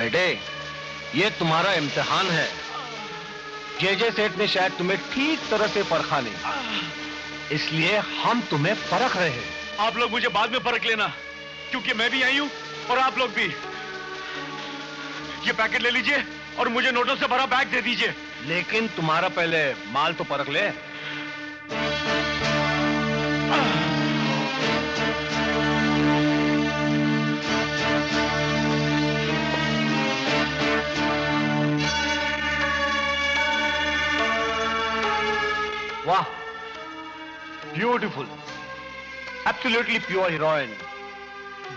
बेटे, ये तुम्हारा इम्तिहान है। जे सेठ ने शायद तुम्हें ठीक तरह से परखा नहीं, इसलिए हम तुम्हें परख रहे हैं। आप लोग मुझे बाद में परख लेना, क्योंकि मैं भी आई हूं और आप लोग भी। ये पैकेट ले लीजिए और मुझे नोटों से भरा बैग दे दीजिए। लेकिन तुम्हारा पहले माल तो परख ले। वाह, ब्यूटीफुल, एब्सोल्युटली प्योर हीरोइन।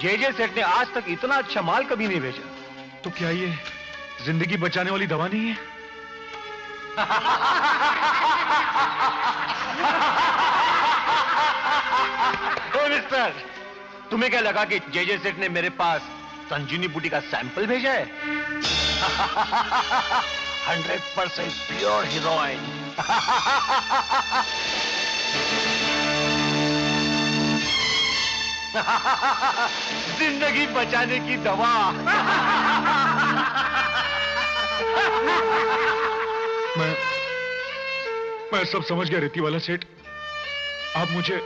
जे सेठ ने आज तक इतना अच्छा माल कभी नहीं भेजा। तो क्या ये जिंदगी बचाने वाली दवा नहीं है? ओ मिस्टर, तुम्हें क्या लगा कि जे सेठ ने मेरे पास संजीवनी बूटी का सैंपल भेजा है? 100% प्योर हीरोइन। जिंदगी बचाने की दवा। मैं सब समझ गया रेती वाला सेठ। आप मुझे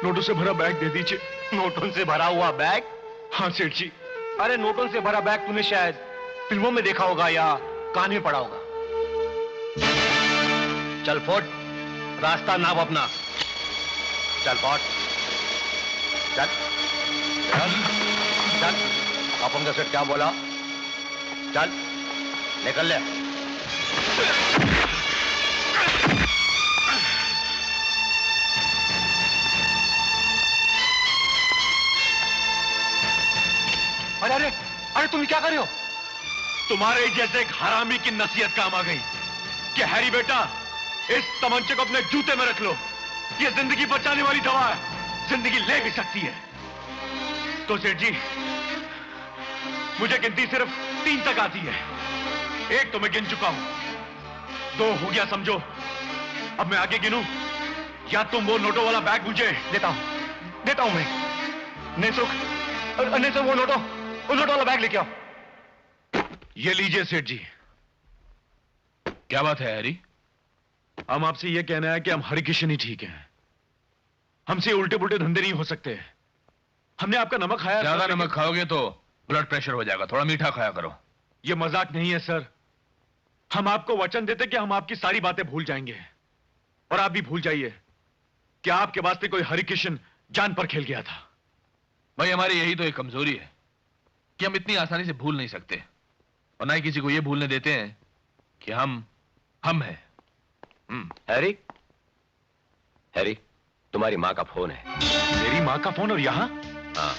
नोटों से भरा बैग दे दीजिए। नोटों से भरा हुआ बैग? हाँ सेठ जी। अरे नोटों से भरा बैग तूने शायद फिल्मों में देखा होगा या कान में पढ़ा होगा। चल फोट, रास्ता नाप अपना। चल फोट, चल चल चल। अपन का सेठ क्या बोला? चल निकल ले। अरे अरे अरे, तुम क्या कर रहे हो? तुम्हारे जैसे एक हरामी की नसीहत काम आ गई कि हैरी बेटा, इस तमंचे को अपने जूते में रख लो। ये जिंदगी बचाने वाली दवा है, जिंदगी ले भी सकती है। तो सेठ जी, मुझे गिनती सिर्फ 3 तक आती है। 1 तो मैं गिन चुका हूं, 2 हो गया समझो। अब मैं आगे गिनूं या तुम वो नोटों वाला बैग मुझे? देता हूं मैं। नहीं सुख, नहीं सुख, वो नोटों वाला बैग लेके आओ। ये लीजिए सेठ जी। क्या बात है हैरी? हम आपसे यह कहना है कि हम हरिकिशन ही ठीक हैं। हमसे उल्टे पुल्टे धंधे नहीं हो सकते। हमने आपका नमक खाया। ज्यादा नमक खाओगे तो ब्लड प्रेशर हो जाएगा, थोड़ा मीठा खाया करो। यह मजाक नहीं है सर। हम आपको वचन देते कि हम आपकी सारी बातें भूल जाएंगे, और आप भी भूल जाइए कि आपके वास्ते कोई हरिकिशन जान पर खेल गया था। भाई, हमारी यही तो एक कमजोरी है कि हम इतनी आसानी से भूल नहीं सकते, और ना ही किसी को यह भूलने देते हैं कि हम हैं। हैरी, तुम्हारी माँ का फोन है। मेरी माँ का फोन? और यहाँ? हाँ।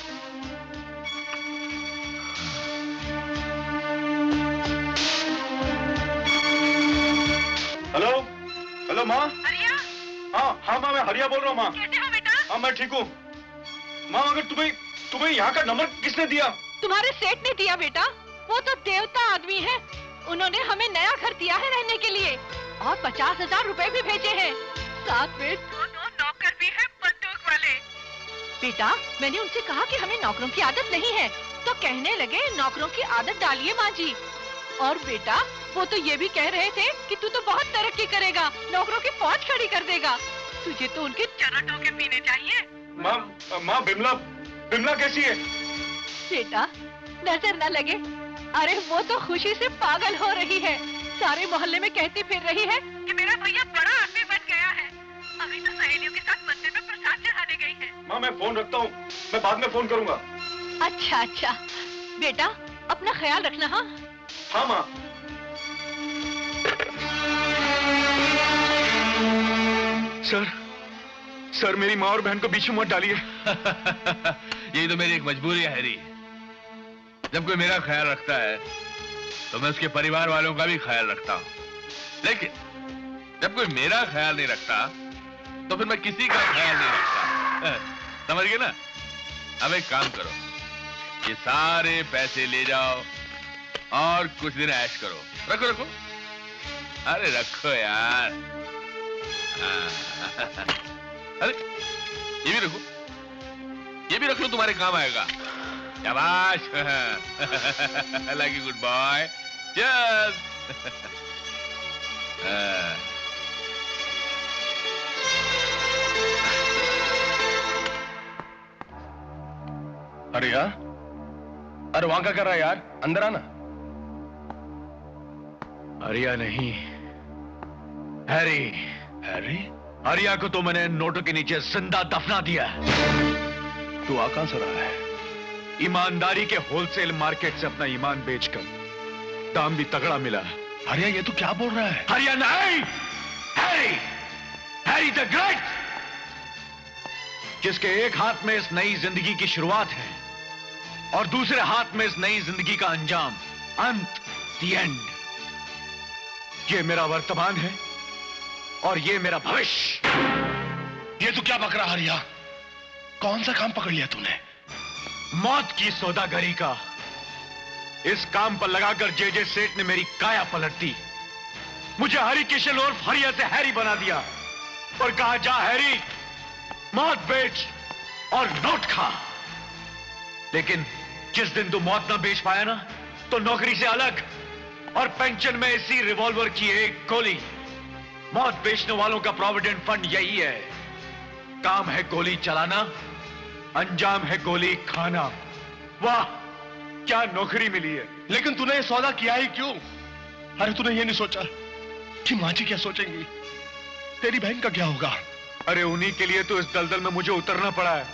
हेलो हेलो माँ। हरिया? हाँ माँ, मैं हरिया बोल रहा हूँ माँ। कैसे हो बेटा? हाँ मैं ठीक हूँ माँ। मगर तुम्हें यहाँ का नंबर किसने दिया? तुम्हारे सेठ ने दिया बेटा। वो तो देवता आदमी है। उन्होंने हमें नया घर दिया है रहने के लिए, और 50,000 रुपए भी भेजे हैं। साथ में 2 नौकर भी हैं, बंदूक वाले। बेटा, मैंने उनसे कहा कि हमें नौकरों की आदत नहीं है, तो कहने लगे नौकरों की आदत डालिए माँ जी। और बेटा, वो तो ये भी कह रहे थे कि तू तो बहुत तरक्की करेगा, नौकरों की फौज खड़ी कर देगा। तुझे तो उनके चरटों के पीने चाहिए। माँ बिमला कैसी है? बेटा, नजर न लगे। अरे वो तो खुशी से पागल हो रही है। सारे मोहल्ले में कहती फिर रही है कि मेरा भैया बड़ा आदमी बन गया है। अभी तो सहेलियों के साथ मंदिर में प्रसाद चढ़ाने गई है। माँ मैं फोन रखता हूँ, मैं बाद में फोन करूँगा। अच्छा, बेटा अपना ख्याल रखना। हाँ हाँ माँ। सर मेरी माँ और बहन को बीच में मत डालिए। यही तो मेरी एक मजबूरी है हैरी। जब कोई मेरा ख्याल रखता है तो मैं उसके परिवार वालों का भी ख्याल रखता हूं, लेकिन जब कोई मेरा ख्याल नहीं रखता तो फिर मैं किसी का ख्याल नहीं रखता। समझ गए ना? अब एक काम करो, ये सारे पैसे ले जाओ और कुछ दिन ऐश करो। रखो। अरे रखो यार। अरे ये भी रखो, ये भी रख लो, तुम्हारे काम आएगा। शाबाश। Lucky good boy. चीयर्स। अरे यार, अरे वहां क्या कर रहा है यार? अंदर आना। आर्या नहीं, हैरी। हैरी? आर्या को तो मैंने नोटों के नीचे जिंदा दफना दिया। तू आ कहां से रहा है? ईमानदारी के होलसेल मार्केट से अपना ईमान बेचकर दाम भी तगड़ा मिला। आर्या, ये तू क्या बोल रहा है? आर्या नहीं, हैरी, हैरी द ग्रेट, जिसके एक हाथ में इस नई जिंदगी की शुरुआत है और दूसरे हाथ में इस नई जिंदगी का अंजाम, अंत, द एंड। ये मेरा वर्तमान है और ये मेरा भविष्य। ये तू क्या बक रहा आर्या? कौन सा काम पकड़ लिया तूने? मौत की सौदागरी का। इस काम पर लगाकर जे सेठ ने मेरी काया पलट दी। मुझे हरि किशन और हरिया से हैरी बना दिया और कहा, जा हैरी, मौत बेच और नोट खा। लेकिन जिस दिन तू मौत ना बेच पाया ना, तो नौकरी से अलग और पेंशन में इसी रिवॉल्वर की एक गोली। मौत बेचने वालों का प्रोविडेंट फंड यही है। काम है गोली चलाना, अंजाम है गोली खाना। वाह, क्या नौकरी मिली है। लेकिन तूने ये सौदा किया ही क्यों? अरे तूने ये नहीं सोचा कि माँ जी क्या सोचेंगी? तेरी बहन का क्या होगा? अरे उन्हीं के लिए तो इस दलदल में मुझे उतरना पड़ा है।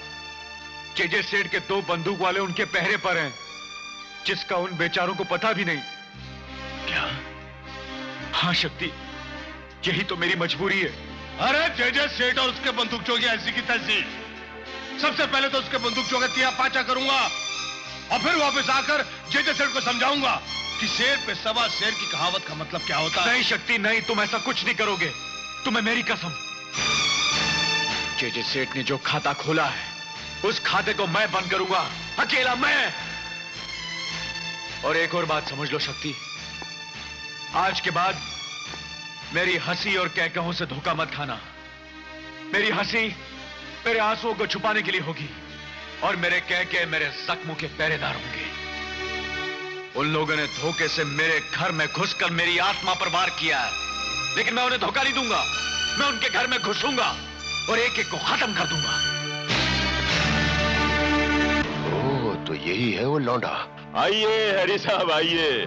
जे सेठ के 2 बंदूक वाले उनके पहरे पर हैं, जिसका उन बेचारों को पता भी नहीं। क्या? हाँ शक्ति, यही तो मेरी मजबूरी है। अरे जे सेठ और उसके बंदूकचों की ऐसी की तैसी। सबसे पहले तो उसके बंदूकचों का तिया पाचा करूंगा और फिर वापस आकर जे सेठ को समझाऊंगा कि शेर पे सवा शेर की कहावत का मतलब क्या होता है। नहीं शक्ति नहीं, तुम ऐसा कुछ नहीं करोगे। तुम्हें मेरी कसम। जे सेठ ने जो खाता खोला है, उस खाते को मैं बंद करूंगा, अकेला मैं। और एक और बात समझ लो शक्ति, आज के बाद मेरी हंसी और कहकहों से धोखा मत खाना। मेरी हंसी मेरे आंसुओं को छुपाने के लिए होगी और मेरे कहके मेरे जख्मों के पहरेदार होंगे। उन लोगों ने धोखे से मेरे घर में घुसकर मेरी आत्मा पर वार किया है, लेकिन मैं उन्हें धोखा नहीं दूंगा। मैं उनके घर में घुसूंगा और एक एक को खत्म कर दूंगा। ओह, तो यही है वो लौंडा। आइए हैरी साहब, आइए।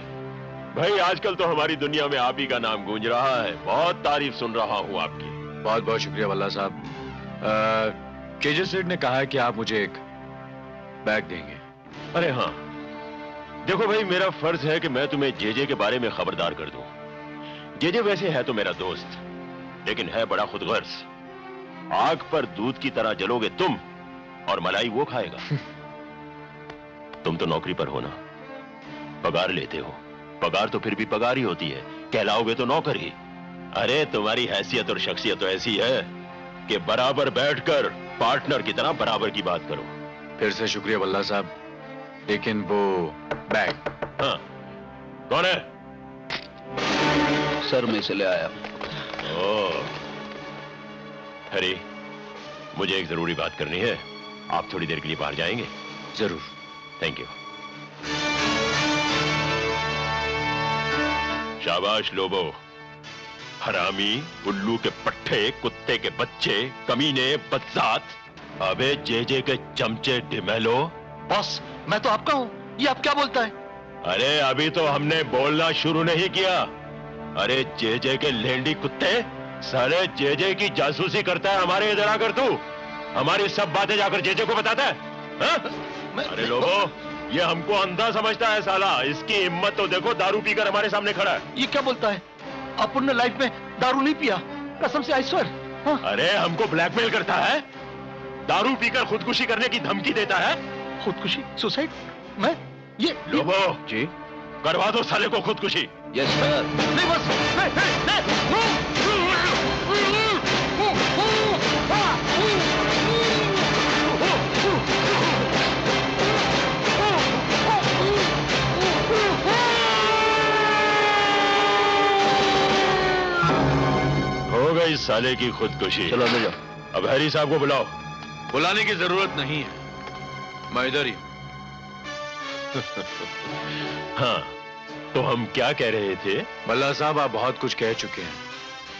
भाई आजकल तो हमारी दुनिया में आप ही का नाम गूंज रहा है। बहुत तारीफ सुन रहा हूँ आपकी। बहुत बहुत शुक्रिया वल्ला साहब। जे सेठ ने कहा है कि आप मुझे एक बैग देंगे। अरे हाँ, देखो भाई, मेरा फर्ज है कि मैं तुम्हें जे के बारे में खबरदार कर दूं। जे वैसे है तो मेरा दोस्त, लेकिन है बड़ा खुदगर्ज। आग पर दूध की तरह जलोगे तुम और मलाई वो खाएगा। तुम तो नौकरी पर हो ना, पगार लेते हो। पगार तो फिर भी पगार ही होती है, कहलाओगे तो नौकर ही। अरे तुम्हारी हैसियत और शख्सियत तो ऐसी है कि बराबर बैठकर पार्टनर की तरह बराबर की बात करो। फिर से शुक्रिया वल्ला साहब, लेकिन वो बैग। हाँ, कौन है? सर, मैं इसे ले आया हूं। ओह, हरी, मुझे एक जरूरी बात करनी है। आप थोड़ी देर के लिए बाहर जाएंगे? जरूर। Thank you. शाबाश लोबो। हरामी, उल्लू के पट्टे, कुत्ते के बच्चे, कमीने, बदजात, अबे जे के चमचे डिमेलो। बॉस, मैं तो आपका हूं, ये आप क्या बोलता है? अरे अभी तो हमने बोलना शुरू नहीं किया। अरे जे के लेंडी कुत्ते, साले जे की जासूसी करता है हमारे इधर आकर तू। हमारी सब बातें जाकर जे को बताता है, हा? अरे लोगो, ये हमको अंधा समझता है साला। इसकी हिम्मत तो देखो, दारू पीकर हमारे सामने खड़ा है। ये क्या बोलता है? अपन ने लाइफ में दारू नहीं पिया, कसम से, आई स्वेयर। हाँ? अरे हमको ब्लैकमेल करता है, दारू पीकर खुदकुशी करने की धमकी देता है। खुदकुशी, सुसाइड? मैं ये लोगो जी, करवा दो साले को खुदकुशी। Yes sir. नहीं बस, हो गई साले की खुदकुशी। चलो ले जाओ। अब हैरी साहब को बुलाओ। बुलाने की जरूरत नहीं है, मैं इधर ही। हाँ, तो हम क्या कह रहे थे? भल्ला साहब, आप बहुत कुछ कह चुके हैं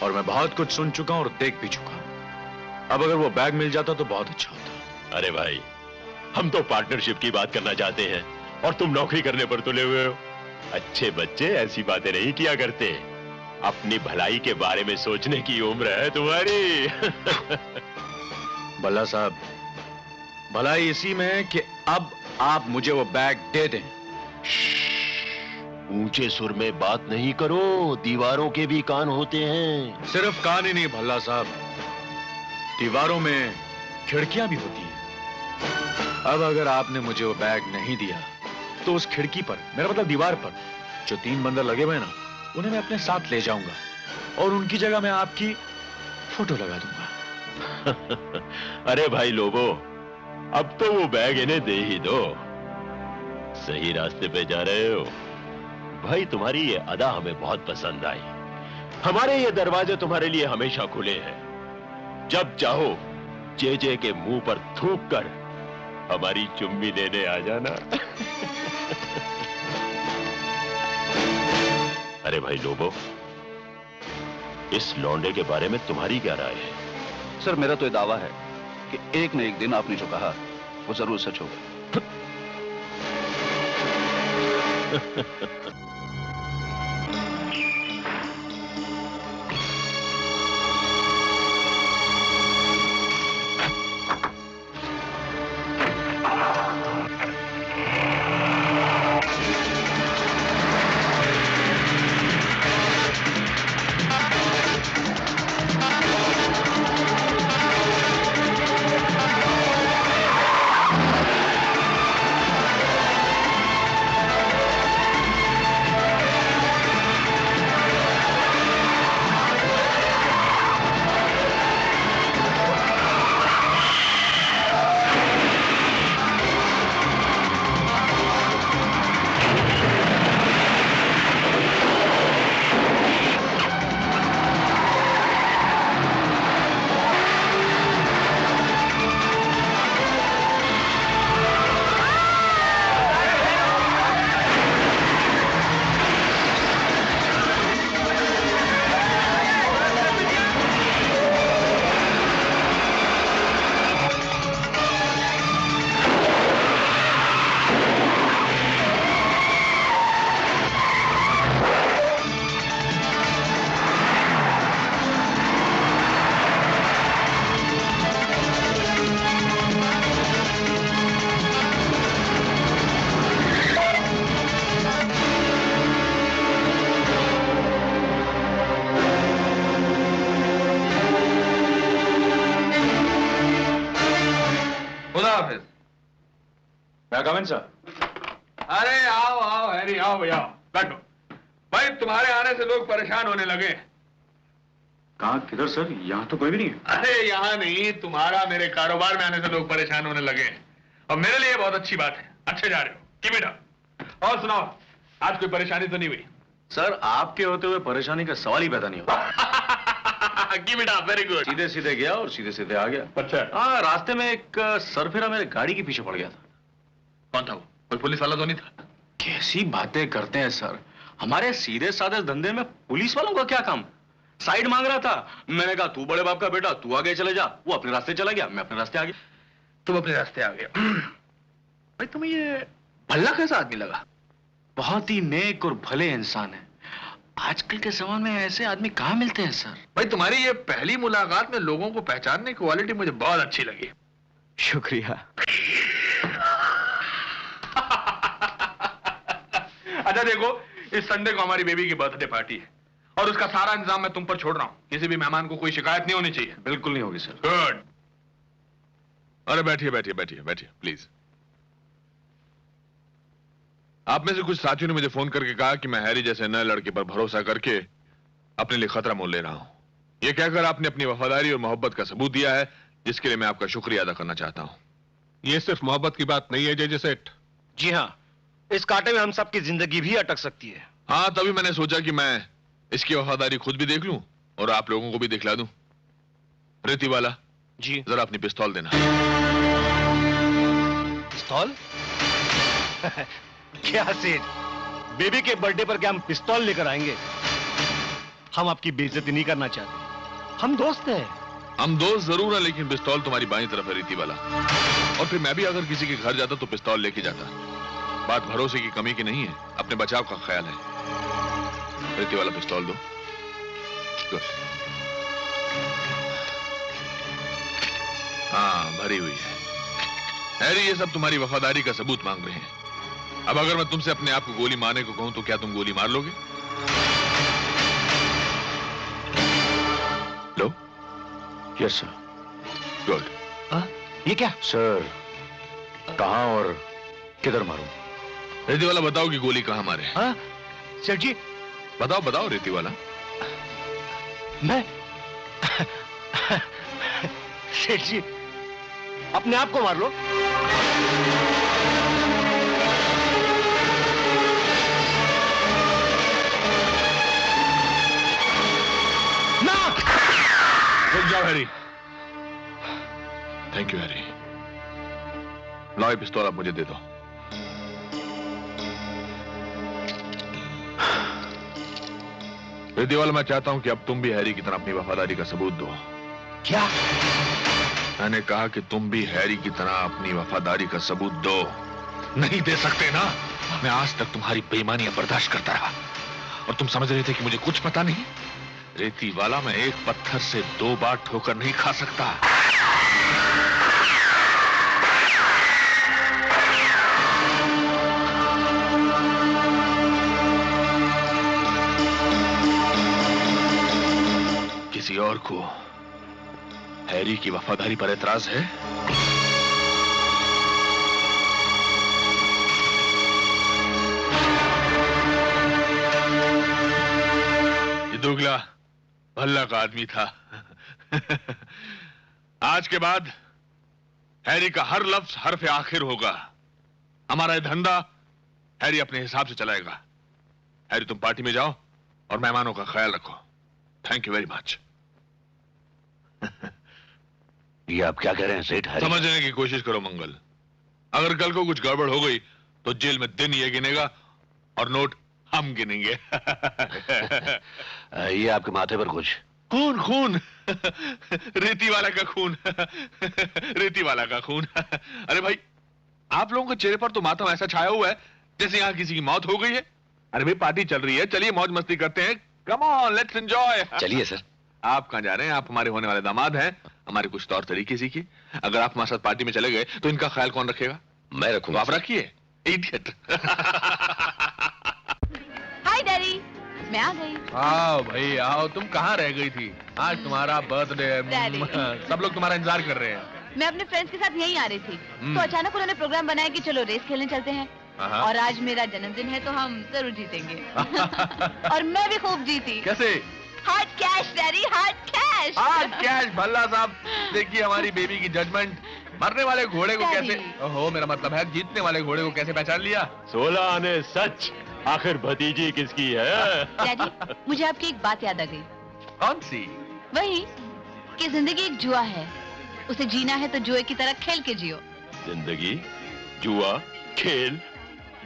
और मैं बहुत कुछ सुन चुका हूं और देख भी चुका हूं। अब अगर वो बैग मिल जाता तो बहुत अच्छा होता। अरे भाई, हम तो पार्टनरशिप की बात करना चाहते हैं और तुम नौकरी करने पर तुले हुए हो। अच्छे बच्चे ऐसी बातें नहीं किया करते। अपनी भलाई के बारे में सोचने की उम्र है तुम्हारी। भल्ला साहब, भलाई इसी में है कि अब आप मुझे वो बैग दे दें। ऊंचे सुर में बात नहीं करो, दीवारों के भी कान होते हैं। सिर्फ कान ही नहीं भल्ला साहब, दीवारों में खिड़कियां भी होती हैं। अब अगर आपने मुझे वो बैग नहीं दिया तो उस खिड़की पर, मेरा मतलब दीवार पर, जो 3 बंदर लगे हुए ना, उन्हें मैं अपने साथ ले जाऊंगा और उनकी जगह मैं आपकी फोटो लगा दूंगा। अरे भाई लोगो, अब तो वो बैग इन्हें दे ही दो। सही रास्ते पे जा रहे हो भाई। तुम्हारी ये अदा हमें बहुत पसंद आई। हमारे ये दरवाजे तुम्हारे लिए हमेशा खुले हैं। जब चाहो जेजे के मुंह पर थूक कर हमारी चुम्मी लेने आ जाना। अरे भाई लोगो, इस लौंडे के बारे में तुम्हारी क्या राय है? सर, मेरा तो ये दावा है कि एक न एक दिन आपने जो कहा वो जरूर सच होगा। अरे आओ आओ हैरी, आओ भैया, बैठो। भाई, तुम्हारे आने से लोग परेशान होने लगे। कहाँ, किधर सर? यहाँ तो कोई भी नहीं है। अरे यहाँ नहीं, तुम्हारा मेरे कारोबार में आने से लोग परेशान होने लगे और मेरे लिए बहुत अच्छी बात है। अच्छे जा रहे हो कि बेटा? और सुनाओ, आज कोई परेशानी तो नहीं हुई? सर, आपके होते हुए परेशानी का सवाल ही पैदा नहीं हुआ। की बेटा, वेरी गुड। सीधे सीधे गया और सीधे सीधे आ गया। अच्छा। हाँ, रास्ते में एक सरफिरा मेरे गाड़ी के पीछे पड़ गया था। कौन था वो? कोई पुलिस वाला तो नहीं था? कैसी बातें करते हैं सर, हमारे सीधे साधे धंधे में पुलिस वालों का क्या काम? साइड मांग रहा था, मैंने कहा तू बड़े बाप का बेटा, तू आगे चले जा। वो अपने रास्ते चला गया, मैं अपने रास्ते आ गया। तुम अपने रास्ते आ गए। भाई, तुम्हें ये भल्ला कैसा आदमी लगा? बहुत ही नेक और भले इंसान है। आजकल के जमाने में ऐसे आदमी कहाँ मिलते हैं सर? भाई, तुम्हारी ये पहली मुलाकात में लोगों को पहचानने की क्वालिटी मुझे बहुत अच्छी लगी। शुक्रिया। अच्छा देखो, इस संडे को हमारी बेबी की बर्थडे पार्टी है और उसका सारा इंतजाम मैं तुम पर छोड़ रहा हूं। किसी भी मेहमान को कोई शिकायत नहीं होनी चाहिए। बिल्कुल नहीं होगी सर। गुड। अरे बैठिए बैठिए बैठिए बैठिए प्लीज। आप में से कुछ साथियों ने मुझे फोन करके कहा कि मैं हैरी जैसे नए लड़के पर भरोसा करके अपने लिए खतरा मोल ले रहा हूं। यह कहकर आपने अपनी वफादारी और मोहब्बत का सबूत दिया है, जिसके लिए मैं आपका शुक्रिया अदा करना चाहता हूं। ये सिर्फ मोहब्बत की बात नहीं है जेजे सेठ। जी हाँ, इस कांटे में हम सबकी जिंदगी भी अटक सकती है। हाँ, तभी मैंने सोचा कि मैं इसकी वफादारी खुद भी देख लूं और आप लोगों को भी दिखला दूं। रेती वाला जी। जरा अपनी पिस्तौल देना। पिस्तौल? क्या सेठ, बेबी के बर्थडे पर क्या हम पिस्तौल लेकर आएंगे? हम आपकी बेइज्जती नहीं करना चाहते, हम दोस्त हैं। हम दोस्त जरूर है, लेकिन पिस्तौल तुम्हारी बाईं तरफ है रीति वाला। और फिर मैं भी अगर किसी के घर जाता तो पिस्तौल लेके जाता। बात भरोसे की कमी की नहीं है, अपने बचाव का ख्याल है। रीति वाला पिस्तौल दो। Good. हाँ, भरी हुई है। हैरी, ये सब तुम्हारी वफादारी का सबूत मांग रहे हैं। अब अगर मैं तुमसे अपने आप को गोली मारने को कहूं तो क्या तुम गोली मार लोगे? लो। Yes sir. गुड। ये क्या सर, कहां और किधर मारूं? रेती वाला बताओ कि गोली कहां मारे? हाँ सेठ जी, बताओ बताओ रेती वाला। मैं सेठ जी, अपने आप को मार लो। ना! रुक जाओ हैरी। Thank you Harry. लाओ ये पिस्तौल, आप मुझे दे दो। रेती वाला, मैं चाहता हूं कि अब तुम भी हैरी की तरह अपनी वफादारी का सबूत दो। क्या? मैंने कहा कि तुम भी हैरी की तरह अपनी वफादारी का सबूत दो। नहीं दे सकते ना? मैं आज तक तुम्हारी बेईमानियां बर्दाश्त करता रहा और तुम समझ रहे थे कि मुझे कुछ पता नहीं। रेती वाला, मैं एक पत्थर से 2 बार ठोकर नहीं खा सकता। किसी और को हैरी की वफादारी पर एतराज है? ये दुगला भल्ला का आदमी था। आज के बाद हैरी का हर लफ्ज हरफ आखिर होगा। हमारा ये धंधा हैरी अपने हिसाब से चलाएगा। हैरी, तुम पार्टी में जाओ और मेहमानों का ख्याल रखो। Thank you very much. ये आप क्या कह रहे हैं सेठ हैरी? समझने की कोशिश करो मंगल। अगर कल को कुछ गड़बड़ हो गई तो जेल में दिन ये गिनेगा और नोट हम गिनेंगे। ये आपके माथे पर कुछ? खून खून। रेती वाला का खून। रेती वाला का खून। अरे भाई, आप लोगों के चेहरे पर तो मातम ऐसा छाया हुआ है जैसे यहां किसी की मौत हो गई है। अरे भाई, पार्टी चल रही है, चलिए मौज मस्ती करते हैं। Come on, let's enjoy. चलिए सर। आप कहां जा रहे हैं? आप हमारे होने वाले दामाद हैं। हमारे कुछ तौर तरीके सीखिए। अगर आप हमारे साथ पार्टी में चले गए तो इनका ख्याल कौन रखेगा? मैं रखूंगा। आप रखिए। इडियट। हाय डैडी, मैं आ गई। आओ भाई आओ। तुम कहाँ रह गई थी? आज तुम्हारा बर्थडे है। डैडी। सब लोग तुम्हारा इंतजार कर रहे हैं। मैं अपने फ्रेंड्स के साथ यहीं आ रही थी, तो अचानक उन्होंने प्रोग्राम बनाया कि चलो रेस खेलने चलते हैं। और आज मेरा जन्मदिन है तो हम जरूर जीतेंगे। और मैं भी खूब जीती। कैसे? Hard cash daddy, hard cash. आज कैश। भल्ला साहब, देखिए हमारी बेबी की जजमेंट। मरने वाले घोड़े को कैसे, ओहो मेरा मतलब है जीतने वाले घोड़े को कैसे पहचान लिया? 16 आने सच। आखिर भतीजी किसकी है? डैडी, मुझे आपकी एक बात याद आ गई। कौन सी? वही कि जिंदगी एक जुआ है, उसे जीना है तो जुए की तरह खेल के जियो। जिंदगी जुआ खेल?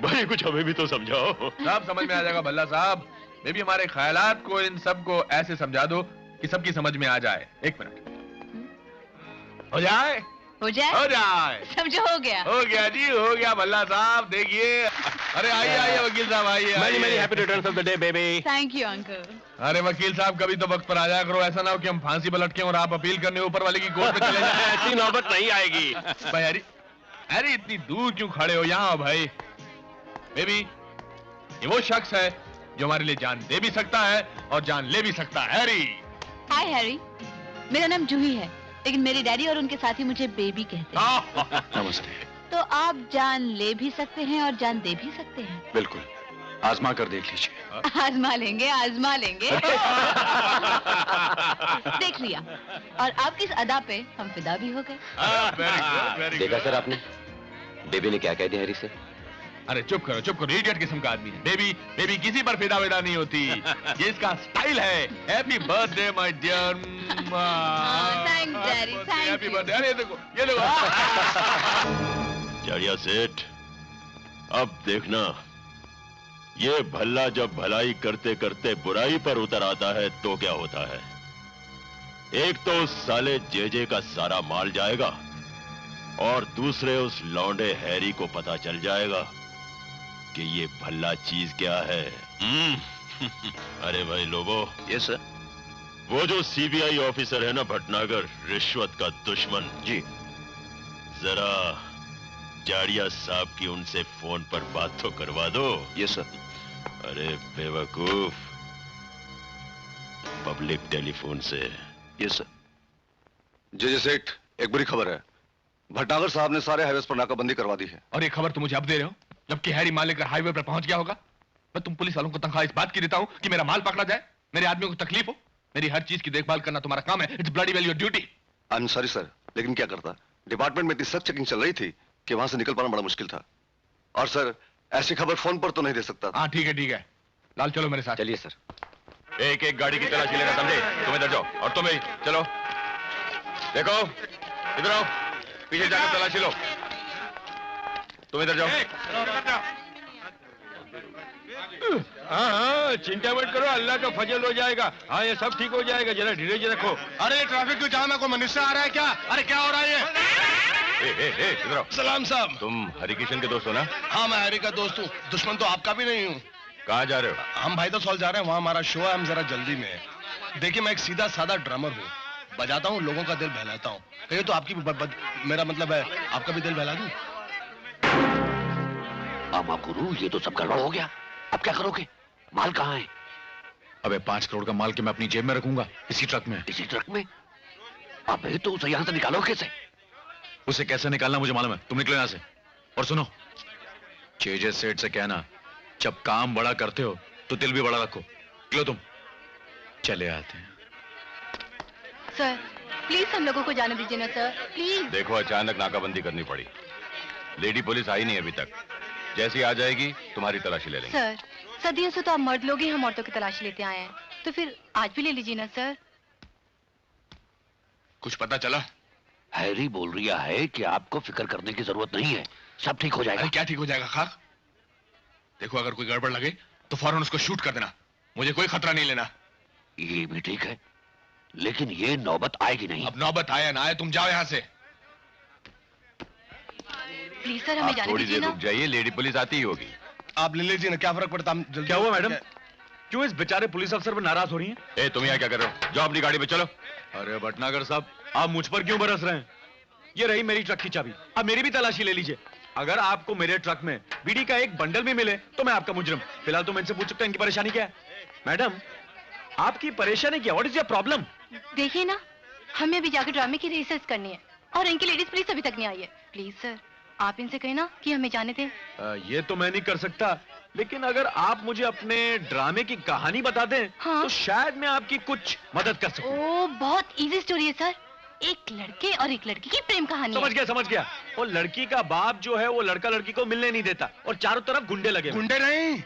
भाई कुछ हमें भी तो समझाओ। सब समझ में आ जाएगा भल्ला साहब। बेबी, हमारे ख्यालात को, इन सब को ऐसे समझा दो कि सबकी समझ में आ जाए। 1 मिनट। हो जाए? हो जाए? हो जाए। समझो हो गया। हो गया जी, हो गया भल्ला साहब। देखिए, अरे आइए आइए वकील साहब, आइए। Many many happy returns of the day, baby. Thank you uncle. अरे वकील साहब, कभी तो वक्त पर आ जाया करो। ऐसा ना हो कि हम फांसी पर लटके और आप अपील करने ऊपर वाले की कोर्ट में चले जाएं। ऐसी नौबत नहीं आएगी। भाई हैरी, हैरी इतनी दूर क्यों खड़े हो? यहाँ आओ भाई। बेबी, ये वो शख्स है जो हमारे लिए जान दे भी सकता है और जान ले भी सकता है। हैरी। हाय हैरी, मेरा नाम जूही है, लेकिन मेरे डैडी और उनके साथी मुझे बेबी कहते हैं। नमस्ते। तो आप जान ले भी सकते हैं और जान दे भी सकते हैं। बिल्कुल, आजमा कर देख लीजिए। आजमा लेंगे, आजमा लेंगे। देख लिया, और आपकी इस अदा पे हम फिदा भी हो गए। देखा सर आपने, बेबी ने क्या कह दिया हैरी से? अरे चुप करो चुप करो, इडियट किस्म का आदमी है। बेबी बेबी किसी पर फिदा विदा नहीं होती। ये इसका स्टाइल है। Happy birthday my dear. Thanks daddy, thank happy you. Birthday. अरे देखो, ये देखो। जड़िया सेठ, अब देखना ये भल्ला जब भलाई करते करते बुराई पर उतर आता है तो क्या होता है? एक तो उस साले जेजे का सारा माल जाएगा और दूसरे उस लौंडे हैरी को पता चल जाएगा कि ये भल्ला चीज क्या है। अरे भाई लोगो। Yes sir. वो जो सीबीआई ऑफिसर है ना भटनागर, रिश्वत का दुश्मन जी। जरा जाड़िया साहब की उनसे फोन पर बात तो करवा दो। Yes sir. अरे बेवकूफ, पब्लिक टेलीफोन से। Yes sir. जे सेठ, एक बुरी खबर है। भटनागर साहब ने सारे हाईवे पर नाकाबंदी करवा दी है। और ये खबर तुम मुझे अब दे रहे हो, जबकि हैरी माल लेकर हाईवे पर पहुंच गया होगा। मैं तुम पुलिस वालों को तनख्वाह इस बात की देता हूं कि मेरा माल पकड़ा जाए, मेरे आदमियों को तकलीफ हो। मेरी हर चीज की देखभाल करना तुम्हारा काम है। It's bloody well your duty. I am sorry sir, लेकिन क्या करता, डिपार्टमेंट में इतनी सख्त चेकिंग चल रही थी कि वहां से निकल पाना बड़ा मुश्किल था। और सर, ऐसी खबर फोन पर तो नहीं दे सकता। हाँ ठीक है, लाल चलो मेरे साथ। चलिए सर। एक एक गाड़ी की तलाशी लेना, समझे? तुम इधर जाओ और तुम ही चलो। देखो इधर आओ, पीछे जाकर तलाशी लो। तुम इधर जाओ। हाँ, चिंता मत करो, अल्लाह का फजल हो जाएगा। हाँ, ये सब ठीक हो जाएगा, जरा धीरज रखो। अरे ट्रैफिक में जाम है, कोई मनुष्य आ रहा है क्या? अरे क्या हो रहा है ये? इधर आओ। सलाम साहब। तुम हरिकिशन के दोस्त हो ना? हाँ, मैं हरी का दोस्त हूँ, दुश्मन तो आपका भी नहीं हूँ। कहाँ जा रहे हो? हम भाई तो सॉल जा रहे हैं, वहाँ हमारा शो है, हम जरा जल्दी में है। देखिए, मैं एक सीधा साधा ड्रमर हूँ, बजाता हूँ, लोगों का दिल बहलाता हूँ। कहिए तो आपकी मेरा मतलब है आपका भी दिल बहला दूँ। आमा गुरु, ये तो सब गड़बड़ हो गया। अब क्या करोगे? माल कहाँ है? अबे 5 करोड़ का माल के मैं अपनी जेब में रखूंगा, इसी ट्रक में। इसी ट्रक में? अबे तो उसे यहाँ से निकालो कैसे? उसे कैसे निकालना मुझे मालूम है, तुम निकलो यहाँ से। और सुनो, जेजे सेठ से कहना, जब काम बड़ा करते हो तो दिल भी बड़ा रखो। निकलो तुम। चले आते हैं। सर प्लीज हम लोगों को जाने दीजिए ना सर, प्लीज। देखो, अचानक नाकाबंदी करनी पड़ी। लेडी पुलिस आई नहीं अभी तक। जैसी आ जाएगी तुम्हारी तलाशी ले लेंगे। सर सदियों से तो आप मर्द लोग ही हम औरतों की तलाशी लेते आए हैं, तो फिर आज भी ले लीजिए ना सर। कुछ पता चला? हैरी बोल रहा है कि आपको फिक्र करने की जरूरत नहीं है, सब ठीक हो जाएगा। अरे क्या ठीक हो जाएगा खाक? देखो, अगर कोई गड़बड़ लगे तो फौरन उसको शूट कर देना, मुझे कोई खतरा नहीं लेना। ये भी ठीक है, लेकिन ये नौबत आएगी नहीं। अब नौबत आया ना आए, तुम जाओ यहाँ से। प्लीज सर हमें जाने थोड़ी दीजिए देर ना। रुक जाइए, लेडी पुलिस आती ही होगी। आप ले लीजिए ना, क्या फर्क पड़ता? हम जल्दी। क्या हुआ मैडम? क्यों इस बेचारे पुलिस अफसर पर नाराज हो रही हैं? ए, तुम यहाँ क्या कर रहे हो? जाओ अपनी गाड़ी में चलो। अरे भटनागर साहब, आप मुझ पर क्यों बरस रहे हैं? ये रही मेरी ट्रक की चाबी, अब मेरी भी तलाशी ले लीजिए। अगर आपको मेरे ट्रक में बीड़ी का एक बंडल भी मिले तो मैं आपका मुजरिम। फिलहाल तो मैं इनसे पूछ सकता हूं इनकी परेशानी क्या है। मैडम, आपकी परेशानी क्या? What is your problem? देखिए ना, हमें अभी जाकर ड्रामे की रिहर्सल करनी है और इनकी लेडीज पुलिस अभी तक नहीं आई है। प्लीज सर आप इनसे कहें ना कि हमें जाने दें। ये तो मैं नहीं कर सकता, लेकिन अगर आप मुझे अपने ड्रामे की कहानी बता दें हाँ? तो शायद मैं आपकी कुछ मदद कर सकूं। ओ बहुत इजी स्टोरी है सर, एक लड़के और एक लड़की की प्रेम कहानी है। समझ गया। वो लड़की का बाप जो है वो लड़का लड़की को मिलने नहीं देता और चारों तरफ गुंडे लगे। गुंडे नहीं,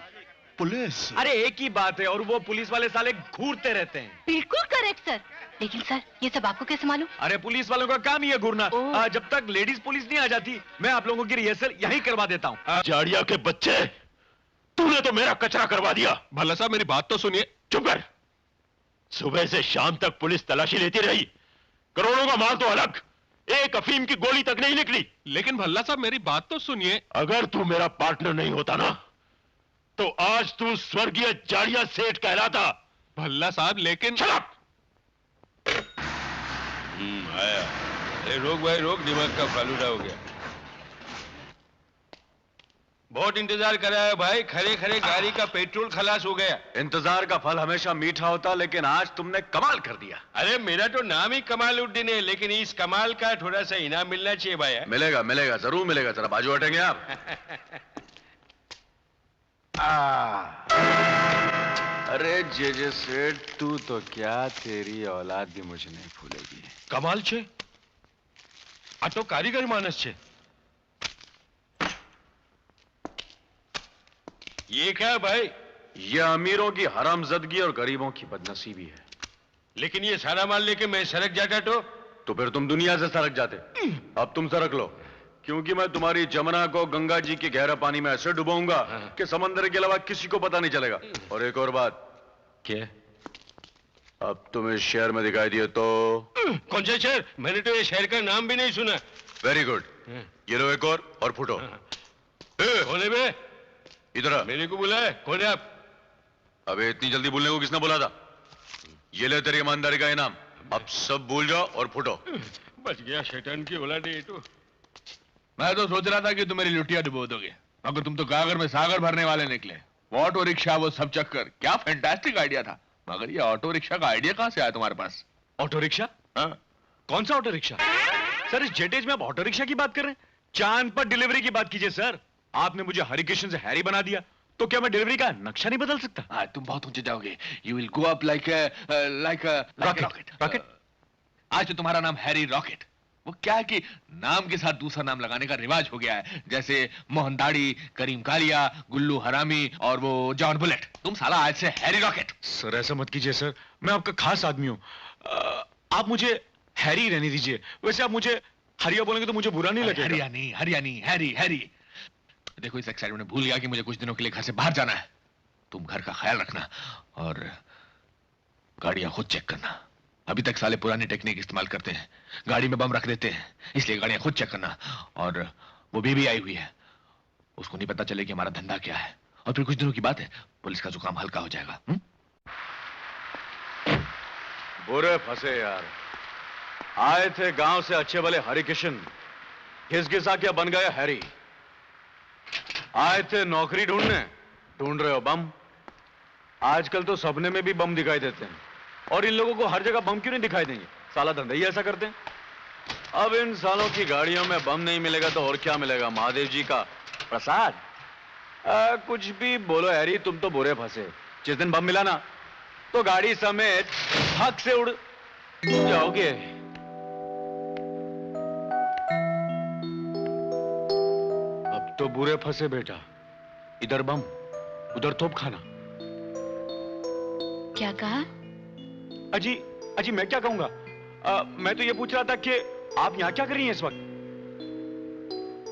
पुलिस। अरे एक ही बात है, और वो पुलिस वाले साले घूरते रहते हैं। बिल्कुल करेक्ट सर, लेकिन सर ये सब आपको कैसे मालूम? अरे पुलिस वालों का काम ही है घूरना। जब तक लेडीज पुलिस नहीं आ जाती मैं आप लोगों की रिहर्सल यहीं करवा देता हूँ। जाड़िया के बच्चे, तूने तो मेरा कचरा करवा दिया। भल्ला साहब मेरी बात तो सुनिए। चुप कर। सुबह से शाम तक पुलिस तलाशी लेती रही, करोड़ों का माल तो अलग, एक अफीम की गोली तक नहीं निकली। लेकिन भल्ला साहब मेरी बात तो सुनिए। अगर तू मेरा पार्टनर नहीं होता ना तो आज तू स्वर्गीय जाड़िया सेठ कहलाता। भल्ला साहब लेकिन Shut up! आया। अरे रोक भाई रोक, दिमाग का फालूदा हो गया। बहुत इंतजार करा है भाई, खरे खरे गाड़ी का पेट्रोल खलास हो गया। इंतजार का फल हमेशा मीठा होता, लेकिन आज तुमने कमाल कर दिया। अरे मेरा तो नाम ही कमालउद्दीन है, लेकिन इस कमाल का थोड़ा सा इनाम मिलना चाहिए भाई। मिलेगा, जरूर मिलेगा। जरा बाजू हटेंगे आप? अरे जे सेठ, तू तो क्या, तेरी औलाद भी मुझे नहीं भूलेगी। कमाल छे, आ तो कारीगर मानस छे। ये क्या भाई? ये अमीरों की हरामजदगी और गरीबों की बदनसीबी है। लेकिन ये सारा माल लेके मैं सड़क जाता तो फिर तुम दुनिया से सरक जाते। अब तुम सरक लो। क्योंकि मैं तुम्हारी जमुना को गंगा जी के गहरा पानी में ऐसे डुबाऊंगा कि समंदर के अलावा किसी को पता नहीं चलेगा। और एक और बात, क्या? अब तुम इस शहर में दिखाई दिए तो? कौन सा शहर? मैंने तो ये शहर का नाम भी नहीं सुना। वेरी गुड, ये लो एक और फुटो। कौन है बे? इधर आ। मेरे को बुलाए? कौन है आप? अबे इतनी जल्दी बोलने को किसने बोला था? ये ले तेरी ईमानदारी का इनाम। अब सब भूल जाओ और फुटो। बच गया शैतान की औलादे तो। मैं तो सोच रहा था कि तुम मेरी लुटिया डुबो दोगे, मगर तुम तो गागर में सागर भरने वाले निकले। वो ऑटो रिक्शा, वो सब चक्कर, क्या फैंटास्टिक आइडिया था। मगर ये ऑटो रिक्शा का आइडिया कहां से आया तुम्हारे पास? Auto rickshaw? हाँ? कौन सा ऑटो रिक्शा? सर, इस जेट एज में आप ऑटो रिक्शा की बात कर रहे हैं? चांद पर डिलीवरी की बात कीजिए सर। आपने मुझे हरिकिशन से हैरी बना दिया, तो क्या मैं डिलीवरी का नक्शा नहीं बदल सकता? हाँ, तुम बहुत ऊंचे जाओगे। You will go up like rocket. Rocket? आज तो तुम्हारा नाम हैरी रॉकेट। वो क्या है कि नाम के साथ दूसरा नाम लगाने का रिवाज हो गया है, जैसे मोहन दाढ़ी, करीम कालिया, गुल्लू हरामी और वो जॉन बुलेट। तुम साला आज से हैरी रॉकेट। सर ऐसा मत कीजिए सर, मैं आपका खास आदमी हूं। आप मुझे हैरी रहने दीजिए। वैसे आप मुझे हरिया बोलेंगे तो मुझे बुरा नहीं लगेगा। हरिया नहीं, हैरी। देखो, इस एक्साइटमेंट में भूल गया कि मुझे कुछ दिनों के लिए घर से बाहर जाना है। तुम घर का ख्याल रखना और गाड़ियां खुद चेक करना। अभी तक साले पुरानी टेक्निक इस्तेमाल करते हैं, गाड़ी में बम रख देते हैं, इसलिए गाड़ियां खुद चेक करना। और वो बीबी आई हुई है, उसको नहीं पता चले कि हमारा धंधा क्या है। और फिर कुछ दिनों की बात है, पुलिस का जुकाम हल्का हो जाएगा। बुरे फंसे यार। आए थे गांव से अच्छे भले हरिकिशन, घिस-घिसा के बन गए हैरी। आए थे नौकरी ढूंढ रहे हो बम। आजकल तो सपने में भी बम दिखाई देते हैं, और इन लोगों को हर जगह बम क्यों नहीं दिखाई देंगे? साला धंधा ही ऐसा करते हैं। अब इन सालों की गाड़ियों में बम नहीं मिलेगा तो और क्या मिलेगा? महादेव जी का प्रसाद। कुछ भी बोलो हैरी, तुम तो बुरे फंसे। जिस दिन बम मिला ना, तो गाड़ी समेत हक से उड़ जाओगे। अब तो बुरे फंसे बेटा। इधर बम, उधर तोप खाना। क्या कहा? अजी मैं क्या कहूंगा? मैं तो ये पूछ रहा था कि आप यहाँ क्या कर रही हैं इस वक्त?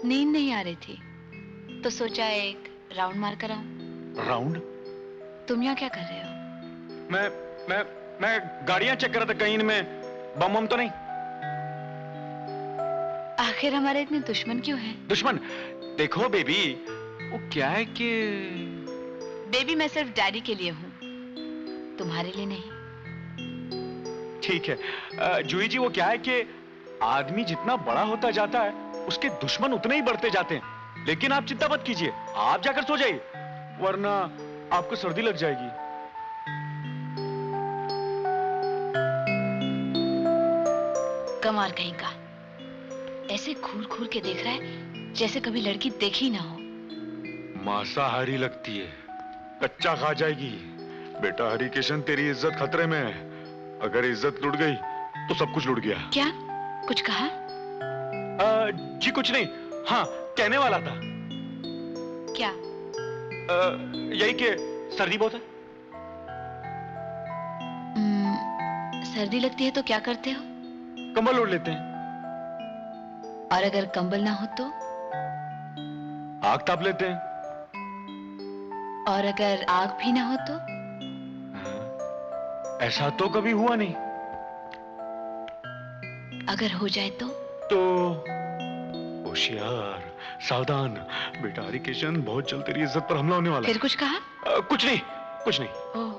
नींद नहीं आ रही थी, तो सोचा एक राउंड मार कर आऊं। राउंड? तुम यहाँ क्या कर रहे हो? मैं गाड़ियां चेक कर रहा था, कहीं इनमें बम बम तो नहीं। आखिर हमारे इतने दुश्मन क्यों हैं? दुश्मन? देखो बेबी, वो क्या है कि बेबी मैं सिर्फ डैडी के लिए हूँ, तुम्हारे लिए नहीं। ठीक है जूही जी, वो क्या है कि आदमी जितना बड़ा होता जाता है, उसके दुश्मन उतने ही बढ़ते जाते हैं। लेकिन आप चिंता मत कीजिए, आप जाकर सो जाइए, वरना आपको सर्दी लग जाएगी। कमाल कहीं का, ऐसे घूर घूर के देख रहा है जैसे कभी लड़की देखी ना हो। मांसाहारी लगती है, कच्चा खा जाएगी। बेटा हरिकिशन, तेरी इज्जत खतरे में है। अगर इज्जत लुट गई तो सब कुछ लुट गया। क्या? कुछ कहा? जी कुछ नहीं। हाँ, कहने वाला था। क्या? यही कि सर्दी बहुत है। सर्दी लगती है तो क्या करते हो? कंबल ओढ़ लेते हैं। और अगर कंबल ना हो तो? आग ताप लेते हैं। और अगर आग भी ना हो तो? ऐसा तो कभी हुआ नहीं। अगर हो जाए तो? होशियार, सावधान। बेटा हरिकिशन, बहुत जल्द तेरी इज्जत पर हमला होने वाला है। फिर कुछ कहा? कुछ नहीं। ओह,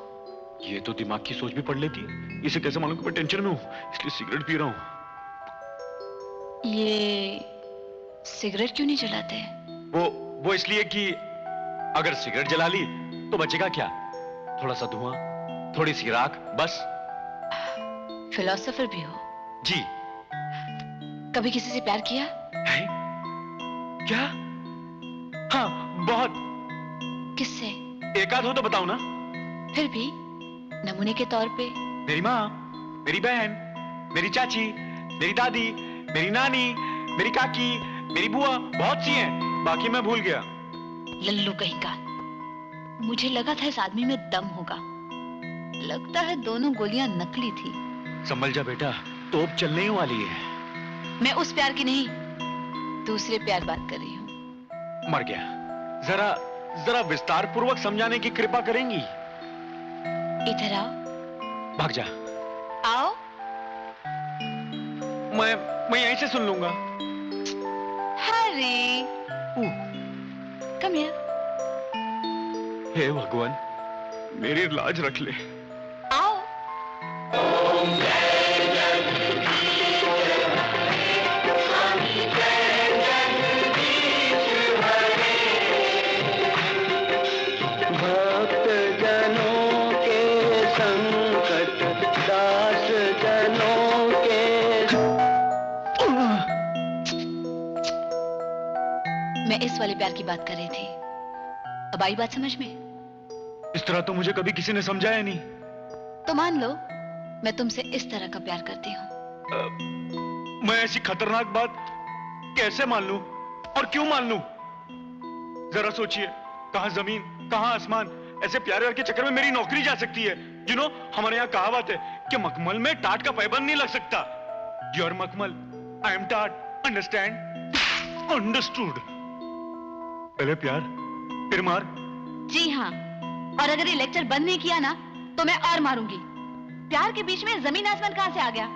ये तो दिमाग की सोच भी पढ़ लेती है। इसे कैसे मालूम कि मैं टेंशन में हूँ, इसलिए सिगरेट पी रहा हूँ। ये सिगरेट क्यों नहीं जलाते? वो इसलिए कि अगर सिगरेट जला ली तो बचेगा क्या? थोड़ा सा धुआं, थोड़ी सी राख, बस। फिलोसोफर भी हो जी। कभी किसी से प्यार किया है? क्या? हाँ, बहुत। किससे? एक आध हो तो बताओ ना। फिर भी नमूने के तौर पे। मेरी माँ, मेरी बहन, मेरी चाची, मेरी दादी, मेरी नानी, मेरी काकी, मेरी बुआ, बहुत सी हैं। बाकी मैं भूल गया। लल्लू कहीं का। मुझे लगा था इस आदमी में दम होगा। लगता है दोनों गोलियां नकली थी। संभल जा बेटा, तोप चलने ही वाली है। मैं उस प्यार की नहीं, दूसरे प्यार बात कर रही हूँ। मर गया। जरा विस्तार पूर्वक समझाने की कृपा करेंगी? इधर आओ। भाग जा। आओ। मैं यहीं से सुन लूंगा। Harry, come here. हे भगवान, मेरी लाज रख ले। आओ। भक्त जनों के संकट, दास जनों के। मैं इस वाले प्यार की बात कर रही थी। अब आई बात समझ में? इस तरह तो मुझे कभी किसी ने समझाया नहीं। तो मान लो मैं तुमसे इस तरह का प्यार करती हूँ। मैं ऐसी खतरनाक बात कैसे मान लूं और क्यों मान लूं? जरा सोचिए, कहां जमीन कहां आसमान। ऐसे प्यार के चक्कर में मेरी नौकरी जा सकती है। यू नो, हमारे यहाँ कहावत है कि मखमल में टाट का पैबंद नहीं लग सकता। यू आर मखमल, आई एम टाट, अंडरस्टैंड? अंडरस्टूड। पहले प्यार फिर मार। जी हाँ, और अगर ये लेक्चर बंद नहीं किया ना तो मैं और मारूंगी। प्यार के बीच में जमीन आसमान कहां से आ गया?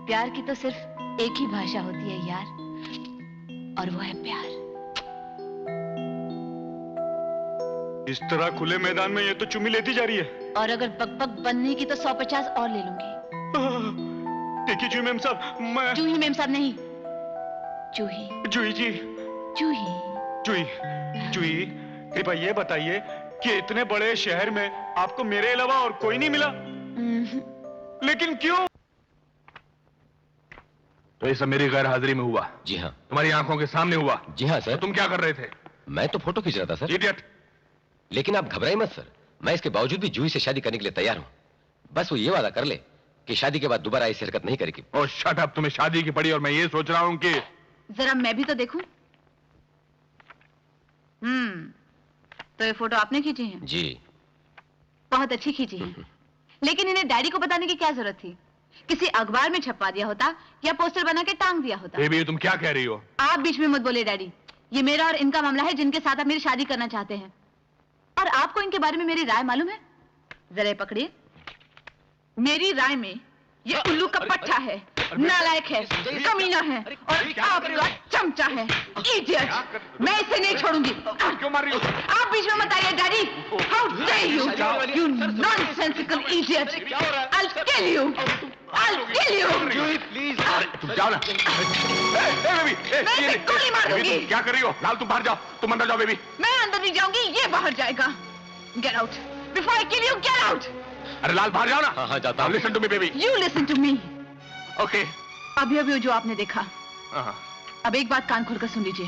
प्यार की तो सिर्फ एक ही भाषा होती है यार, और वो है प्यार। इस तरह खुले मैदान में ये तो चुम्मी लेती जा रही है। और अगर बकबक बनने की तो 150 और ले लूंगी। देखिए जूही मेम साहब, मैं जूही मेम साहब नहीं, जूही। जूही जी। जूही। जूही, जूही, कृपया ये बताइए कि इतने बड़े शहर में आपको मेरे अलावा और कोई नहीं मिला? लेकिन क्यों? तो ये सब मेरी गैर हाजिरी में हुआ? जी हाँ। तुम्हारी आंखों के सामने हुआ? जी हाँ सर। तो तुम क्या कर रहे थे? मैं तो फोटो खींच रहा था सर। इडियट। लेकिन आप घबराइए मत सर, मैं इसके बावजूद भी जूही से शादी करने के लिए तैयार हूँ। बस वो ये वादा कर ले कि शादी के बाद दोबारा ऐसी हरकत नहीं करेगी। ओह शट अप, तुम्हें शादी की पड़ी और मैं ये सोच रहा हूँ कि जरा मैं भी तो देखूं। तो ये फोटो आपने खींची है? जी। बहुत अच्छी खींची है। लेकिन इन्हें डैडी को बताने की क्या जरूरत थी? किसी अखबार में छपवा दिया होता या पोस्टर बना के टांग दिया होता। बेबी तुम क्या कह रही हो? आप बीच में मत बोले डैडी। ये मेरा और इनका मामला है, जिनके साथ आप मेरी शादी करना चाहते हैं। और आपको इनके बारे में मेरी राय मालूम है? जरा पकड़िए। मेरी राय में ये उल्लू का पट्टा है, नालायक है, कमीना है और आपका चमचा है, इडियट। मैं इसे नहीं छोड़ूंगी। क्यों मार रही हो? आप बीच में मत आइए daddy. How dare you, you nonsensical idiot. I'll kill you. I'll kill you. Please तुम जाओ ना। मैं इसे गोली मार दूंगी। क्या कर रही हो? लाल तुम बाहर जाओ, तुम अंदर जाओ बेबी। मैं अंदर नहीं जाऊंगी, ये बाहर जाएगा। Get out. Before I kill you, get out. अरे लाल बाहर जाओ ना। हाँ हाँ जाता हूँ। Listen to me baby. You listen to me. Okay. अभी जो आपने देखा, अब एक बात कान खोलकर सुन लीजिए।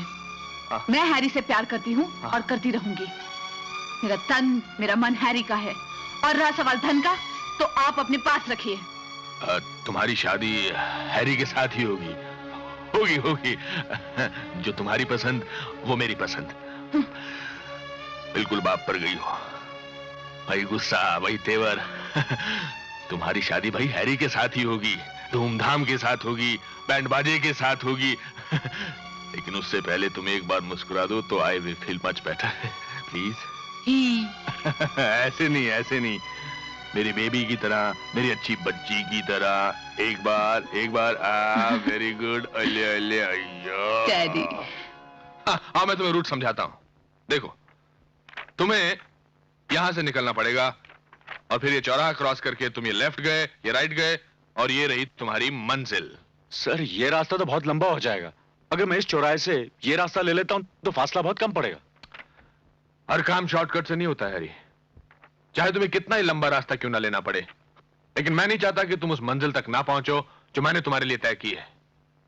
मैं हैरी से प्यार करती हूँ और करती रहूंगी। मेरा तन मेरा मन हैरी का है, और रहा सवाल धन का तो आप अपने पास रखिए। तुम्हारी शादी हैरी के साथ ही होगी। होगी होगी। जो तुम्हारी पसंद वो मेरी पसंद। बिल्कुल बाप पर गई हो। भाई गुस्सा, भाई तेवर। तुम्हारी शादी भाई हैरी के साथ ही होगी, धूमधाम के साथ होगी, बैंड बाजे के साथ होगी। लेकिन उससे पहले तुम एक बार मुस्कुरा दो तो I will feel much better. Please. ऐसे नहीं, ऐसे नहीं, मेरी बेबी की तरह, मेरी अच्छी बच्ची की तरह। एक बार वेरी गुड। अले अले अय्यो डैडी। हाँ मैं तुम्हें रूट समझाता हूँ। देखो, तुम्हें यहां से निकलना पड़ेगा और फिर ये चौराहा क्रॉस करके तुम ये लेफ्ट गए, ये राइट गए और ये रही तुम्हारी मंजिल। सर ये रास्ता तो बहुत लंबा हो जाएगा। अगर मैं इस चौराहे से ये रास्ता ले लेता हूं तो फासला बहुत कम पड़ेगा। हर काम शॉर्टकट से नहीं होता है हैरी, चाहे तुम्हें कितना ही लंबा रास्ता क्यों ना लेना पड़े। लेकिन मैं नहीं चाहता कि तुम उस मंजिल तक ना पहुंचो जो मैंने तुम्हारे लिए तय की है,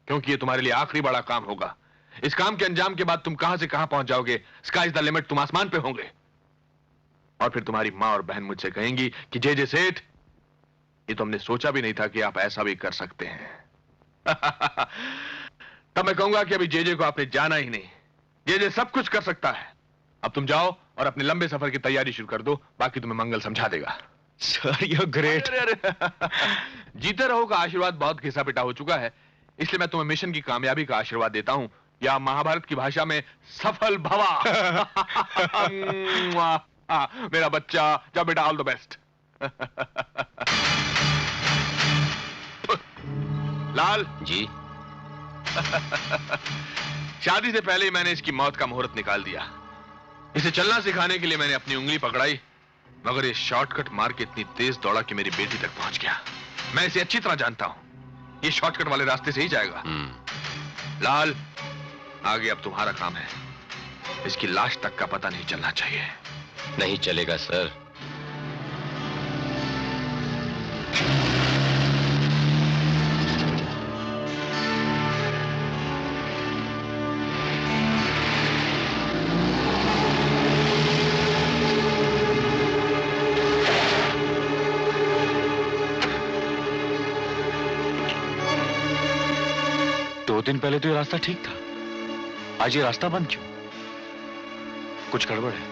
क्योंकि ये तुम्हारे लिए आखिरी बड़ा काम होगा। इस काम के अंजाम के बाद तुम कहां से कहां पहुंच जाओगे, स्काई इज द लिमिट, तुम आसमान पे होंगे। और फिर तुम्हारी माँ और बहन मुझसे कहेंगी कि जे सेठ, ये तो हमने सोचा भी नहीं था कि आप ऐसा भी कर सकते हैं। तब मैं कहूंगा कि अभी जे को आपने जाना ही नहीं, जे सब कुछ कर सकता है। अब तुम जाओ और अपने लंबे सफर की तैयारी शुरू कर दो, बाकी तुम्हें मंगल समझा देगा। Sir you great. जीते रहो का आशीर्वाद बहुत घिसा पिटा हो चुका है, इसलिए मैं तुम्हें मिशन की कामयाबी का आशीर्वाद देता हूं या महाभारत की भाषा में सफल भवा। मेरा बच्चा, जा बेटा, all the best. Lal ji. शादी से पहले ही मैंने इसकी मौत का मुहूर्त निकाल दिया। इसे चलना सिखाने के लिए मैंने अपनी उंगली पकड़ाई, मगर ये शॉर्टकट मार के इतनी तेज दौड़ा कि मेरी बेटी तक पहुंच गया। मैं इसे अच्छी तरह जानता हूं, ये शॉर्टकट वाले रास्ते से ही जाएगा। लाल, आगे अब तुम्हारा काम है। इसकी लाश तक का पता नहीं चलना चाहिए। नहीं चलेगा सर। दो दिन पहले तो ये रास्ता ठीक था, आज ये रास्ता बंद क्यों? कुछ गड़बड़ है।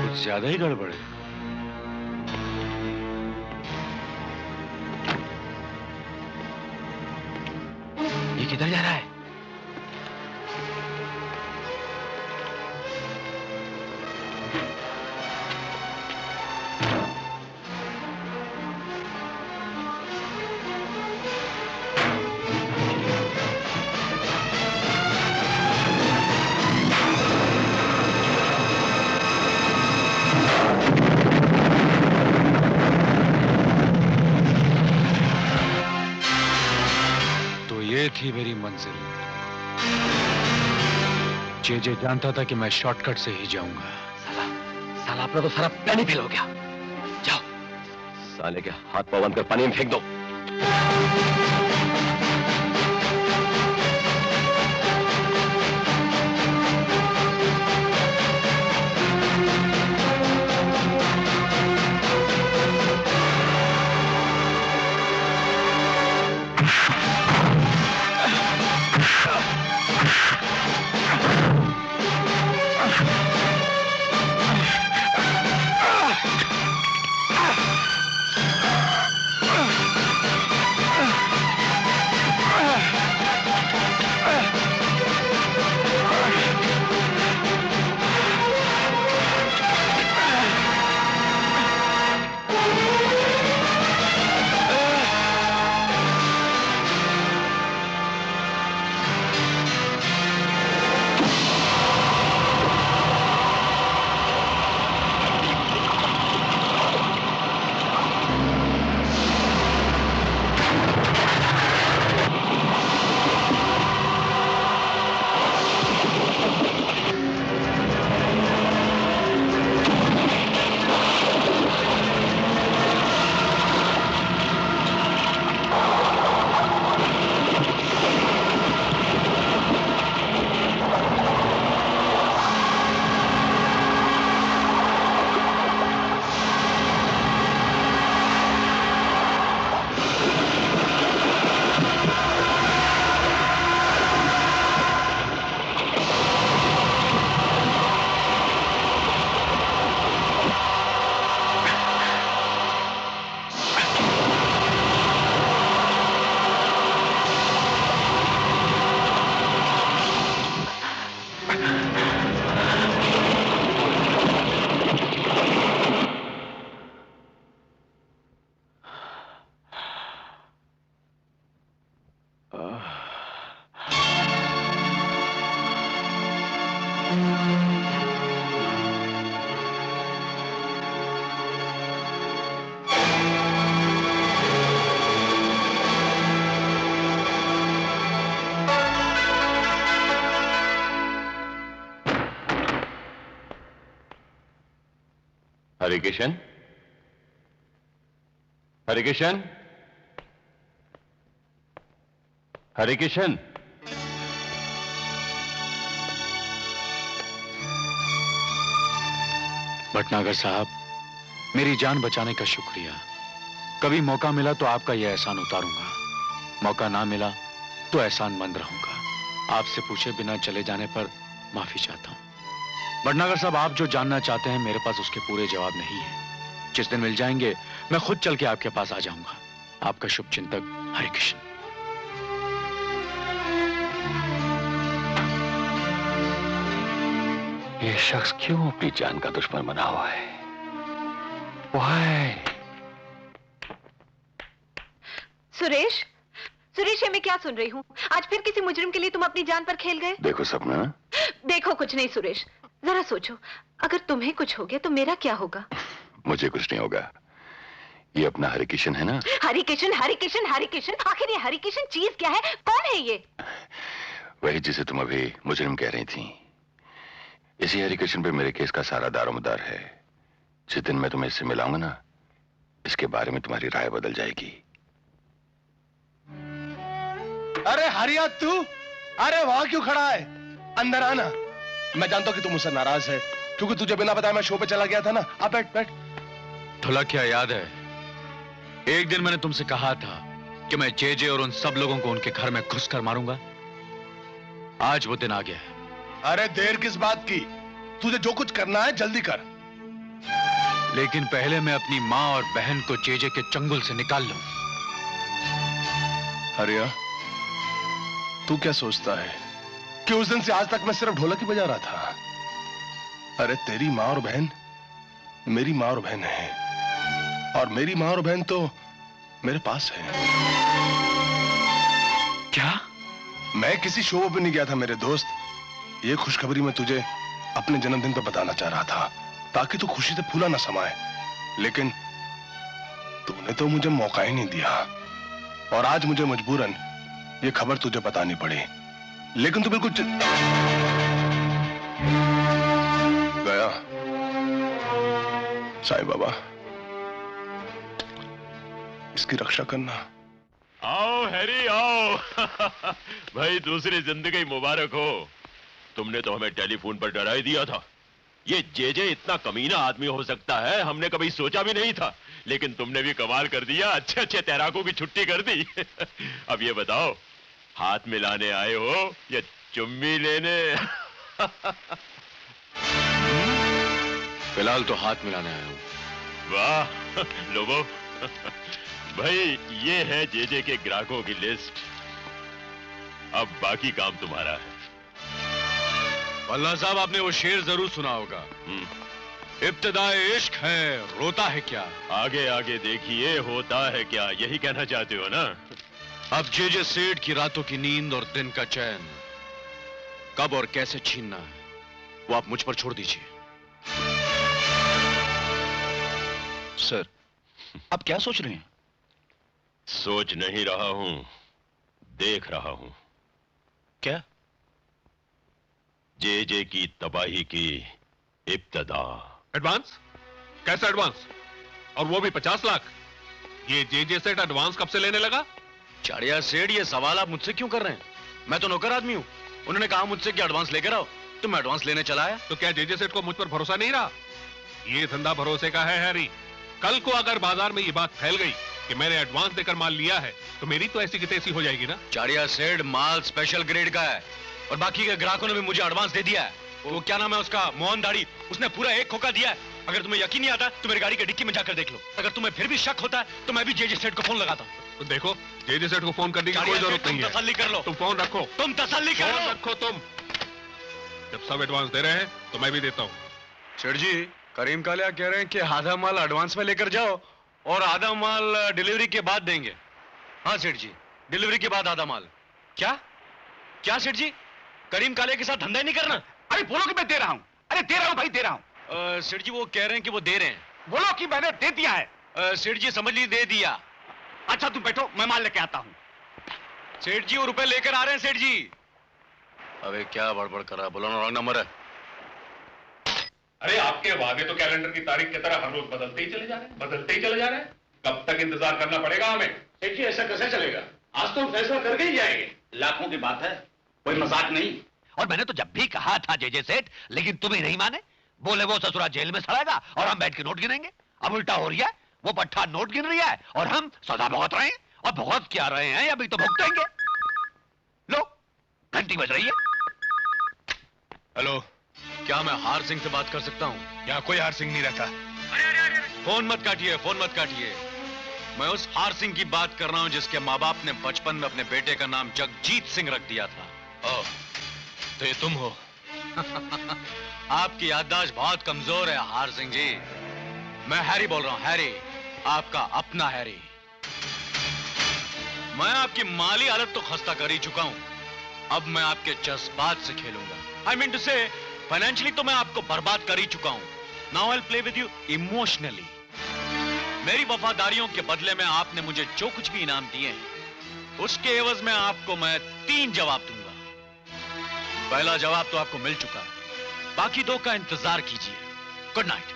कुछ ज्यादा ही गड़बड़ है। ये किधर जा रहा है? ये थी मेरी मंजिल। जे जानता था कि मैं शॉर्टकट से ही जाऊंगा। साला अपना तो सारा प्लान ही फेल हो गया। जाओ, साले के हाथ पांव बांध कर पानी में फेंक दो। हरिकिशन, हरिकिशन, हरिकिशन। भटनागर साहब, मेरी जान बचाने का शुक्रिया। कभी मौका मिला तो आपका यह एहसान उतारूंगा, मौका ना मिला तो एहसानमंद रहूंगा। आपसे पूछे बिना चले जाने पर माफी चाहता हूं। भटनागर साहब, आप जो जानना चाहते हैं मेरे पास उसके पूरे जवाब नहीं है। जिस दिन मिल जाएंगे मैं खुद चल के आपके पास आ जाऊंगा। आपका शुभ चिंतक हरि कृष्ण। ये शख्स क्यों अपनी जान का दुश्मन बना हुआ है? Why? सुरेश, सुरेश, ये मैं क्या सुन रही हूँ? आज फिर किसी मुजरिम के लिए तुम अपनी जान पर खेल गए? देखो सपना। देखो कुछ नहीं सुरेश, जरा सोचो, अगर तुम्हें कुछ हो गया तो मेरा क्या होगा? मुझे कुछ नहीं होगा। ये अपना हरि किशन है ना? हरि किशन, हरि किशन, हरि किशन, आखिर ये हरि किशन चीज क्या है? कौन है ये? वही जिसे तुम अभी मुजरिम कह रही थी। इसी हरि किशन पे मेरे केस का सारा दारोमदार है। जिस दिन मैं तुम्हें इससे मिलाऊंगा ना, इसके बारे में तुम्हारी राय बदल जाएगी। अरे हरिया तू, अरे वहां क्यों खड़ा है? अंदर आना। मैं जानता हूं कि तू मुझसे नाराज है क्योंकि तुझे बिना बताए मैं शो पे चला गया था ना। अब बैठ बैठ। थोड़ा क्या याद है, एक दिन मैंने तुमसे कहा था कि मैं जेजे और उन सब लोगों को उनके घर में घुस कर मारूंगा। आज वो दिन आ गया है। अरे देर किस बात की? तुझे जो कुछ करना है जल्दी कर। लेकिन पहले मैं अपनी माँ और बहन को जेजे के चंगुल से निकाल लूं। हरिया, तू क्या सोचता है कि उस दिन से आज तक मैं सिर्फ ढोलक ही बजा रहा था? अरे तेरी माँ और बहन मेरी माँ और बहन है, और मेरी माँ और बहन तो मेरे पास है। क्या? मैं किसी शो पे नहीं गया था मेरे दोस्त। ये खुशखबरी मैं तुझे अपने जन्मदिन पर बताना चाह रहा था ताकि तू खुशी से फूला ना समाए, लेकिन तूने तो मुझे मौका ही नहीं दिया और आज मुझे मजबूरन ये खबर तुझे बतानी पड़ी। लेकिन तू बिल्कुल गया। साईं बाबा, इसकी रक्षा करना। आओ हैरी आओ। भाई दूसरी जिंदगी मुबारक हो। तुमने तो हमें टेलीफोन पर डरा ही दिया था। ये जेजे इतना कमीना आदमी हो सकता है हमने कभी सोचा भी नहीं था, लेकिन तुमने भी कमाल कर दिया। अच्छे अच्छे तैराकों की छुट्टी कर दी। अब ये बताओ, हाथ मिलाने आए हो या चुम्मी लेने? फिलहाल तो हाथ मिलाने आया हूं। वाह लोगों, भाई ये है जेजे के ग्राहकों की लिस्ट। अब बाकी काम तुम्हारा है। वल्ला साहब, आपने वो शेर जरूर सुना होगा, इब्तिदाए इश्क है रोता है क्या। आगे आगे देखिए होता है क्या, यही कहना चाहते हो ना? अब जेजे सेठ की रातों की नींद और दिन का चैन कब और कैसे छीनना है वो आप मुझ पर छोड़ दीजिए। सर, आप क्या सोच रहे हैं? सोच नहीं रहा हूं, देख रहा हूं। क्या? जेजे की तबाही की इब्तिदा। एडवांस? कैसा एडवांस? और वो भी 50 लाख? ये जेजे सेठ एडवांस कब से लेने लगा? चाड़िया सेठ, ये सवाल आप मुझसे क्यों कर रहे हैं? मैं तो नौकर आदमी हूं। उन्होंने कहा मुझसे कि एडवांस लेकर आओ, तो मैं एडवांस लेने चला आया। तो क्या जेजे सेठ को मुझ पर भरोसा नहीं रहा? ये धंधा भरोसे का है हैरी। कल को अगर बाजार में ये बात फैल गई कि मैंने एडवांस देकर माल लिया है तो मेरी तो ऐसी की तैसी हो जाएगी ना। चाड़िया सेठ, माल स्पेशल ग्रेड का है और बाकी के ग्राहकों ने भी मुझे एडवांस दे दिया है। वो क्या नाम है उसका, मोहन दाढ़ी, उसने पूरा 1 खोखा दिया है। अगर तुम्हें यकीन नहीं आता तो मेरी गाड़ी की डिक्की में जाकर देख लो। अगर तुम्हें फिर भी शक होता है तो मैं भी जेजे सेठ को फोन लगाता हूँ। तो देखो, जेजे सेठ को फोन करने की कोई जरूरत नहीं है। तसल्ली कर लो। तुम फोन रखो। तुम तसल्ली कर लो। रखो तुम। जब सब एडवांस दे रहे हैं तो मैं भी देता हूँ। सेठ जी, करीम कालिया कह रहे हैं कि आधा माल एडवांस में लेकर जाओ और आधा माल डिलीवरी के बाद देंगे। हाँ सेठ जी, डिलीवरी के बाद आधा माल। क्या क्या सेठ जी, करीम कालिया के साथ धंधा ही नहीं करना? अरे बोलो कि मैं दे रहा हूं। अरे दे रहा हूं भाई, दे रहा हूं। सेठ जी वो कह रहे हैं कि वो दे रहे हैं। बोलो कि मैंने दे दिया है। सेठ जी समझ लीजिए दे दिया। अच्छा तुम बैठो, मैं माल लेके आता हूं। सेठ जी वो रुपए लेकर आ रहे हैं सेठ जी। अबे क्या बड़बड़ कर रहा है, बोलो ना, रॉन्ग नंबर है। अरे आपके वादे तो कैलेंडर की तारीख की तरह हर रोज बदलते ही चले जा रहे हैं, बदलते ही चले जा रहे हैं। कब तक इंतजार करना पड़ेगा हमें? सेठ जी ऐसा कैसे चलेगा? आज तो हम फैसला करके ही जाएंगे। लाखों की बात है, कोई मजाक नहीं। और मैंने तो जब भी कहा था जेजे सेठ, लेकिन तुम ही नहीं माने। बोले वो ससुरा जेल में सड़ेगा और हम बैठ के नोट गिनेंगे। अब उल्टा हो रहा है, वो पट्टा नोट गिन रही है और हम सजा भुगत रहे हैं। और भुगत क्या रहे हैं, अभी तो भुगतेंगे। लो, घंटी बज रही है। हेलो, क्या मैं हार सिंह से बात कर सकता हूँ? यहाँ कोई हार सिंह नहीं रहता। अरे फोन मत काटिए, फोन मत काटिए। मैं उस हार सिंह की बात कर रहा हूं जिसके माँ बाप ने बचपन में अपने बेटे का नाम जगजीत सिंह रख दिया था। ओह, तो ये तुम हो? आपकी याददाश्त बहुत कमजोर है हार सिंह जी। मैं हैरी बोल रहा हूं, हैरी, आपका अपना हैरी। मैं आपकी माली हालत तो खस्ता कर ही चुका हूं, अब मैं आपके जज्बात से खेलूंगा। आई मीन टू से फाइनेंशियली तो मैं आपको बर्बाद कर ही चुका हूं। Now I will play with you emotionally. मेरी वफादारियों के बदले में आपने मुझे जो कुछ भी इनाम दिए हैं, उसके एवज में आपको मैं 3 जवाब दूंगा। पहला जवाब तो आपको मिल चुका है, बाकी 2 का इंतजार कीजिए। Good night.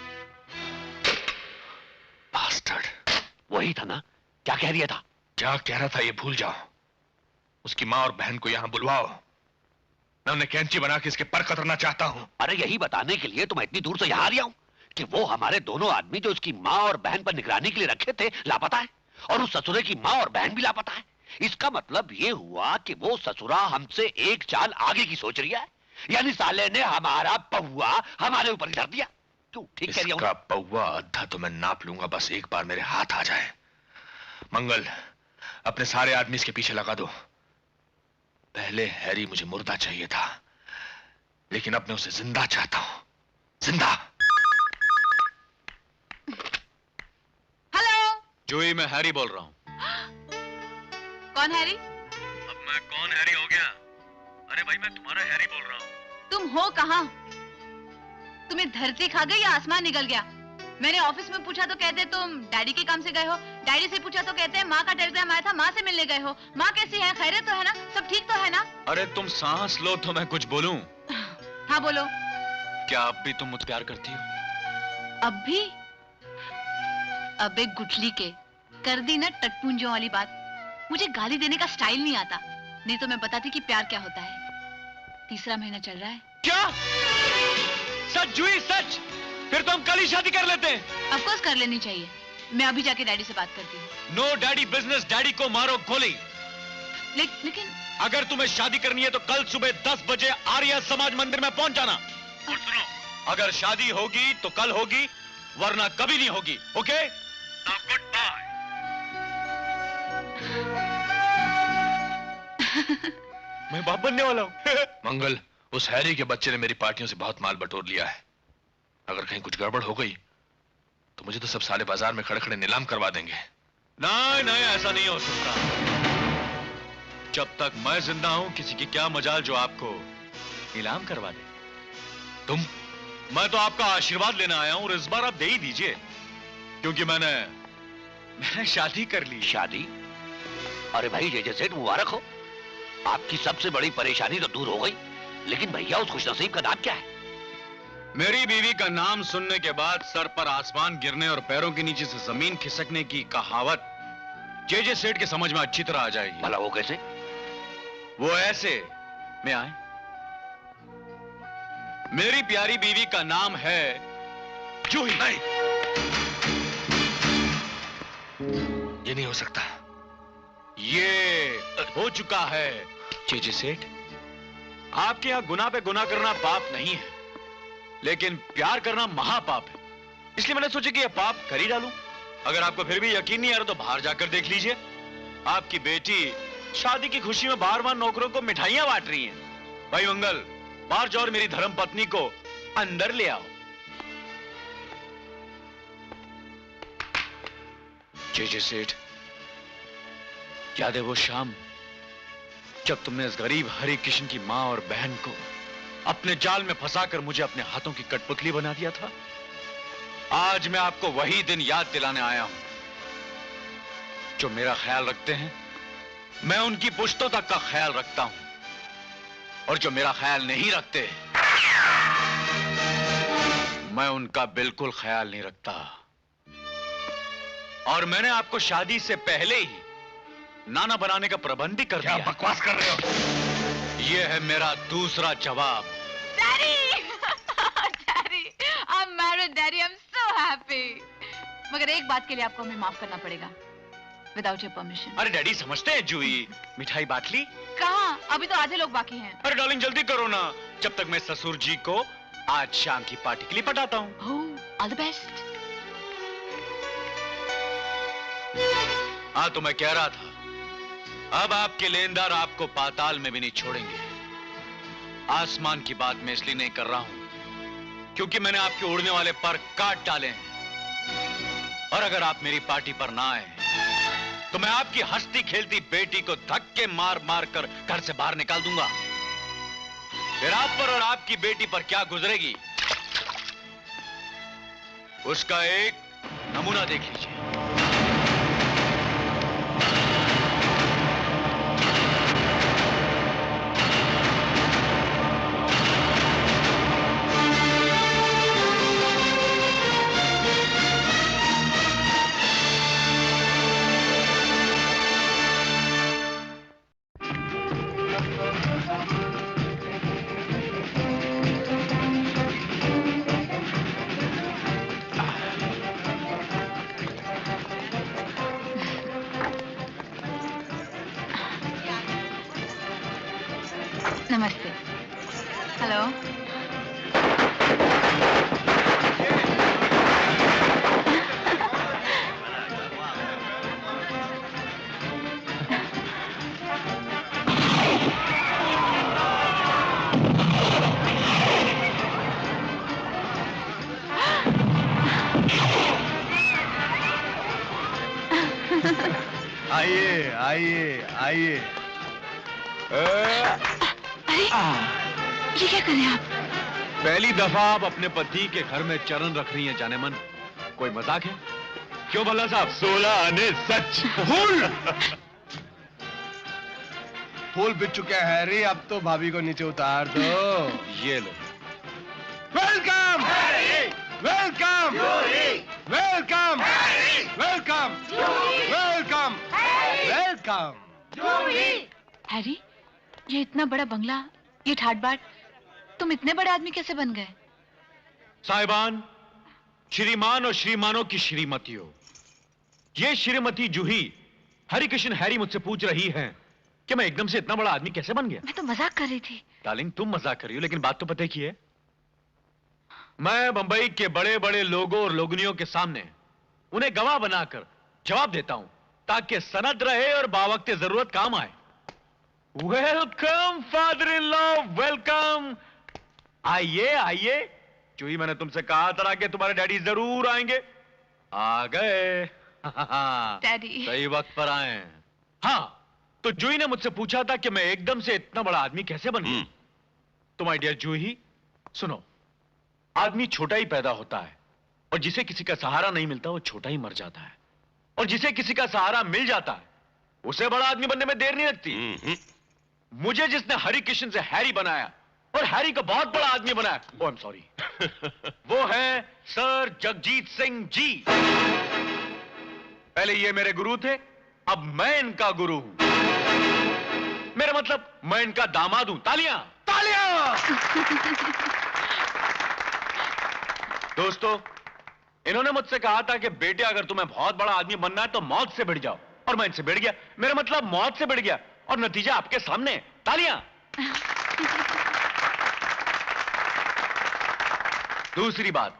बास्टर्ड। वही था ना? क्या कह रहा था? क्या कह रहा था ये भूल जाओ। उसकी माँ और बहन को यहां बुलवाओ, मैं उन्हें कैंची बना के इसके पर कतरना चाहता हूं। अरे यही बताने के लिए तो मैं इतनी दूर से यहाँ आ रहा हूं कि वो हमारे दोनों आदमी जो उसकी माँ और बहन पर निगरानी के लिए रखे थे लापता है, और उस ससुरे की माँ और बहन भी लापता है। इसका मतलब ये हुआ कि वो ससुरा हमसे एक चाल आगे की सोच रही है, यानी साले ने हमारा पहुआ हमारे ऊपर धर दिया। क्यों? ठीक कह रही हूं। इसका पौवा अद्धा तो मैं नाप लूंगा, बस एक बार मेरे हाथ आ जाए। मंगल, अपने सारे आदमी इसके पीछे लगा दो। पहले हैरी मुझे मुर्दा चाहिए था, लेकिन अब मैं उसे जिंदा चाहता हूं। जिंदा। हेलो जूही, मैं हैरी बोल रहा हूं। कौन हैरी? अब मैं कौन हैरी हो गया? अरे भाई, मैं तुम्हारा हैरी बोल रहा हूं। तुम हो कहाँ? तुम्हें धरती खा गई या आसमान निकल गया? मैंने ऑफिस में पूछा तो कहते तुम डैडी के काम से गए हो, डैडी से पूछा तो कहते हैं माँ का टेलीग्राम आया था, माँ से मिलने गए हो। माँ कैसी है? खैरियत तो है ना? सब ठीक तो है ना? अरे तुम सांस लो तो मैं कुछ बोलूं। हाँ बोलो। क्या अब भी तुम मुझसे प्यार करती हो? अब भी? अबे गुठली के, कर दी ना टटपुंजों वाली बात। मुझे गाली देने का स्टाइल नहीं आता, नहीं तो मैं बताती कि प्यार क्या होता है। 3रा महीना चल रहा है। क्या? सच जूही, सच? फिर तो हम कल ही शादी कर लेते हैं। ऑफ कोर्स कर लेनी चाहिए। मैं अभी जाके डैडी से बात करती हूँ। नो डैडी बिजनेस, डैडी को मारो गोली। लेकिन अगर तुम्हें शादी करनी है तो कल सुबह 10 बजे आर्य समाज मंदिर में पहुंच जाना। और सुनो, अगर शादी होगी तो कल होगी, वरना कभी नहीं होगी। ओके? Now goodbye. मैं बाप बनने वाला हूं। मंगल, उस हैरी के बच्चे ने मेरी पार्टियों से बहुत माल बटोर लिया है। अगर कहीं कुछ गड़बड़ हो गई तो मुझे तो सब साले बाजार में खड़े खड़े नीलाम करवा देंगे। नहीं नहीं, ऐसा नहीं हो सकता। जब तक मैं जिंदा हूं, किसी की क्या मजाल जो आपको नीलाम करवा दे। तुम? मैं तो आपका आशीर्वाद लेने आया हूं, और इस बार आप दे ही दीजिए, क्योंकि मैंने शादी कर ली। शादी? अरे भाई जे सेठ, मुबारक हो। आपकी सबसे बड़ी परेशानी तो दूर हो गई, लेकिन भैया उस खुशनसीब का नाम क्या है? मेरी बीवी का नाम सुनने के बाद सर पर आसमान गिरने और पैरों के नीचे से जमीन खिसकने की कहावत जे सेठ के समझ में अच्छी तरह आ जाएगी। भला वो कैसे? वो ऐसे, मैं आए। मेरी प्यारी बीवी का नाम है जूही। नहीं, ये नहीं हो सकता। ये हो चुका है जे सेठ। आपके यहां गुनाह पे गुनाह करना पाप नहीं है, लेकिन प्यार करना महापाप है। इसलिए मैंने सोचा कि यह पाप कर ही डालूं। अगर आपको फिर भी यकीन नहीं आ रहा तो बाहर जाकर देख लीजिए। आपकी बेटी शादी की खुशी में बार बार नौकरों को मिठाइयां बांट रही हैं। भाई मंगल, बाहर जाओ और मेरी धर्म पत्नी को अंदर ले आओ। जे सेठ, याद है वो शाम जब तुमने इस गरीब हरि किशन की मां और बहन को अपने जाल में फंसाकर मुझे अपने हाथों की कठपुतली बना दिया था? आज मैं आपको वही दिन याद दिलाने आया हूं। जो मेरा ख्याल रखते हैं, मैं उनकी पुश्तों तक का ख्याल रखता हूं, और जो मेरा ख्याल नहीं रखते, मैं उनका बिल्कुल ख्याल नहीं रखता। और मैंने आपको शादी से पहले ही नाना बनाने का प्रबंध ही कर दिया। क्या बकवास कर रहे हो? यह है मेरा दूसरा जवाब। Daddy! Daddy! I'm married, Daddy. I'm so happy. मगर एक बात के लिए आपको हमें माफ करना पड़ेगा, without your permission. अरे डैडी समझते हैं जूही, मिठाई बांट ली? कहाँ? अभी तो आधे लोग बाकी हैं। अरे डार्लिंग जल्दी करो ना, जब तक मैं ससुर जी को आज शाम की पार्टी के लिए पटाता हूँ। Oh, all the best. हाँ, तो मैं कह रहा था, अब आपके लेनदार आपको पाताल में भी नहीं छोड़ेंगे। आसमान की बात मैं इसलिए नहीं कर रहा हूं क्योंकि मैंने आपके उड़ने वाले पर काट डाले हैं। और अगर आप मेरी पार्टी पर ना आए तो मैं आपकी हंसती खेलती बेटी को धक्के मार मार कर घर से बाहर निकाल दूंगा। फिर आप पर और आपकी बेटी पर क्या गुजरेगी उसका एक नमूना देख लीजिए। नमस्ते। हेलो। आइए आइए आइए। ये क्या करें आप? पहली दफा आप अपने पति के घर में चरण रख रही हैं जाने मन। कोई मजाक है? क्यों भल्ला साहब? 16 आने सच। फूल बिक चुके हैं हैरी, अब तो भाभी को नीचे उतार दो। ये लो। Welcome welcome welcome welcome welcome welcome. Harry, ये इतना बड़ा बंगला, ये ठाट बाट, तुम इतने बड़े आदमी कैसे बन गए? साहिबान, श्रीमान और श्रीमानों की श्रीमतियों, ये श्रीमती जूही हरिकृष्ण हैरी मुझसे पूछ रही हैं कि मैं एकदम से इतना बड़ा आदमी कैसे बन गया। मैं तो मजाक कर रही थी। डार्लिंग, तुम मजाक कर रही हो लेकिन बात तो पता की है। मैं बंबई के बड़े बड़े लोगों और लोगनियों के सामने उन्हें गवाह बनाकर जवाब देता हूं ताकि सनद रहे और बावक्ते जरूरत काम आए। Welcome father in law, welcome. आइए आइए। जूही, मैंने तुमसे कहा था कि तुम्हारे डैडी जरूर आएंगे। आ गए। डैडी सही वक्त पर आए। हाँ, तो जूही ने मुझसे पूछा था कि मैं एकदम से इतना बड़ा आदमी कैसे बन गया। तो माय डियर जूही, सुनो, आदमी छोटा ही पैदा होता है और जिसे किसी का सहारा नहीं मिलता वो छोटा ही मर जाता है, और जिसे किसी का सहारा मिल जाता है उसे बड़ा आदमी बनने में देर नहीं लगती। मुझे जिसने हरिकृष्ण से हैरी बनाया और हैरी को बहुत बड़ा आदमी बनाया, ओह आई एम सॉरी, वो है सर जगजीत सिंह जी। पहले ये मेरे गुरु थे, अब मैं इनका गुरु हूं। मेरा मतलब मैं इनका दामाद हूं। तालियां तालियां। दोस्तों, इन्होंने मुझसे कहा था कि बेटे अगर तुम्हें बहुत बड़ा आदमी बनना है तो मौत से भिड़ जाओ, और मैं इनसे भिड़ गया। मेरा मतलब मौत से भिड़ गया और नतीजा आपके सामने। तालियां। दूसरी बात,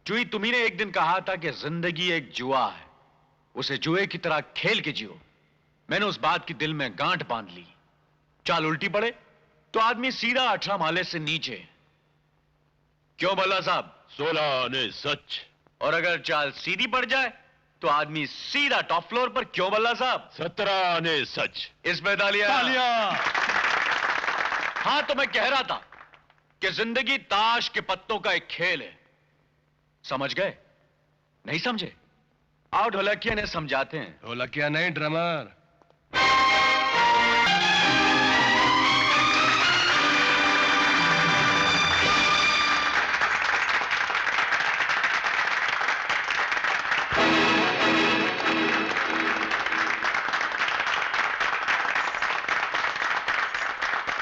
जूही, तुम्ही ने एक दिन कहा था कि जिंदगी एक जुआ है, उसे जुए की तरह खेल के जियो। मैंने उस बात की दिल में गांठ बांध ली। चाल उल्टी पड़े तो आदमी सीधा 18 माले से नीचे। क्यों भल्ला साहब? 16 आने सच। और अगर चाल सीधी पड़ जाए तो आदमी सीधा टॉप फ्लोर पर। क्यों भल्ला साहब? 17 आने सच। इसमें तालियां। हाँ, तो मैं कह रहा था कि जिंदगी ताश के पत्तों का एक खेल है। समझ गए? नहीं समझे? आओ ढोलकिया ने समझाते हैं। ढोलकिया नहीं, ड्रमर।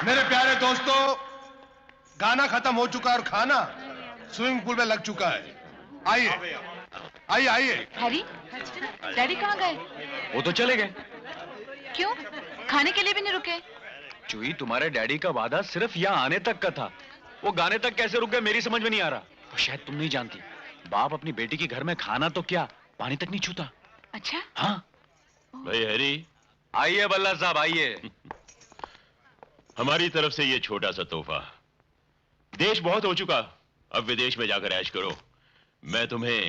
मेरे प्यारे दोस्तों, गाना खत्म हो चुका है और खाना स्विमिंग पूल में लग चुका है। आइए आइए आइए। हैरी, डैडी कहाँ गए? वो तो चले गए। क्यों? खाने के लिए भी नहीं रुके? जूही, तुम्हारे डैडी का वादा सिर्फ यहाँ आने तक का था, वो गाने तक कैसे रुक गए मेरी समझ में नहीं आ रहा। तो शायद तुम नहीं जानती, बाप अपनी बेटी के घर में खाना तो क्या पानी तक नहीं छूता। अच्छा? हाँ, भाई हैरी, आइए बल्ला साहब आइए। हमारी तरफ से ये छोटा सा तोहफा। देश बहुत हो चुका, अब विदेश में जाकर ऐश करो। मैं तुम्हें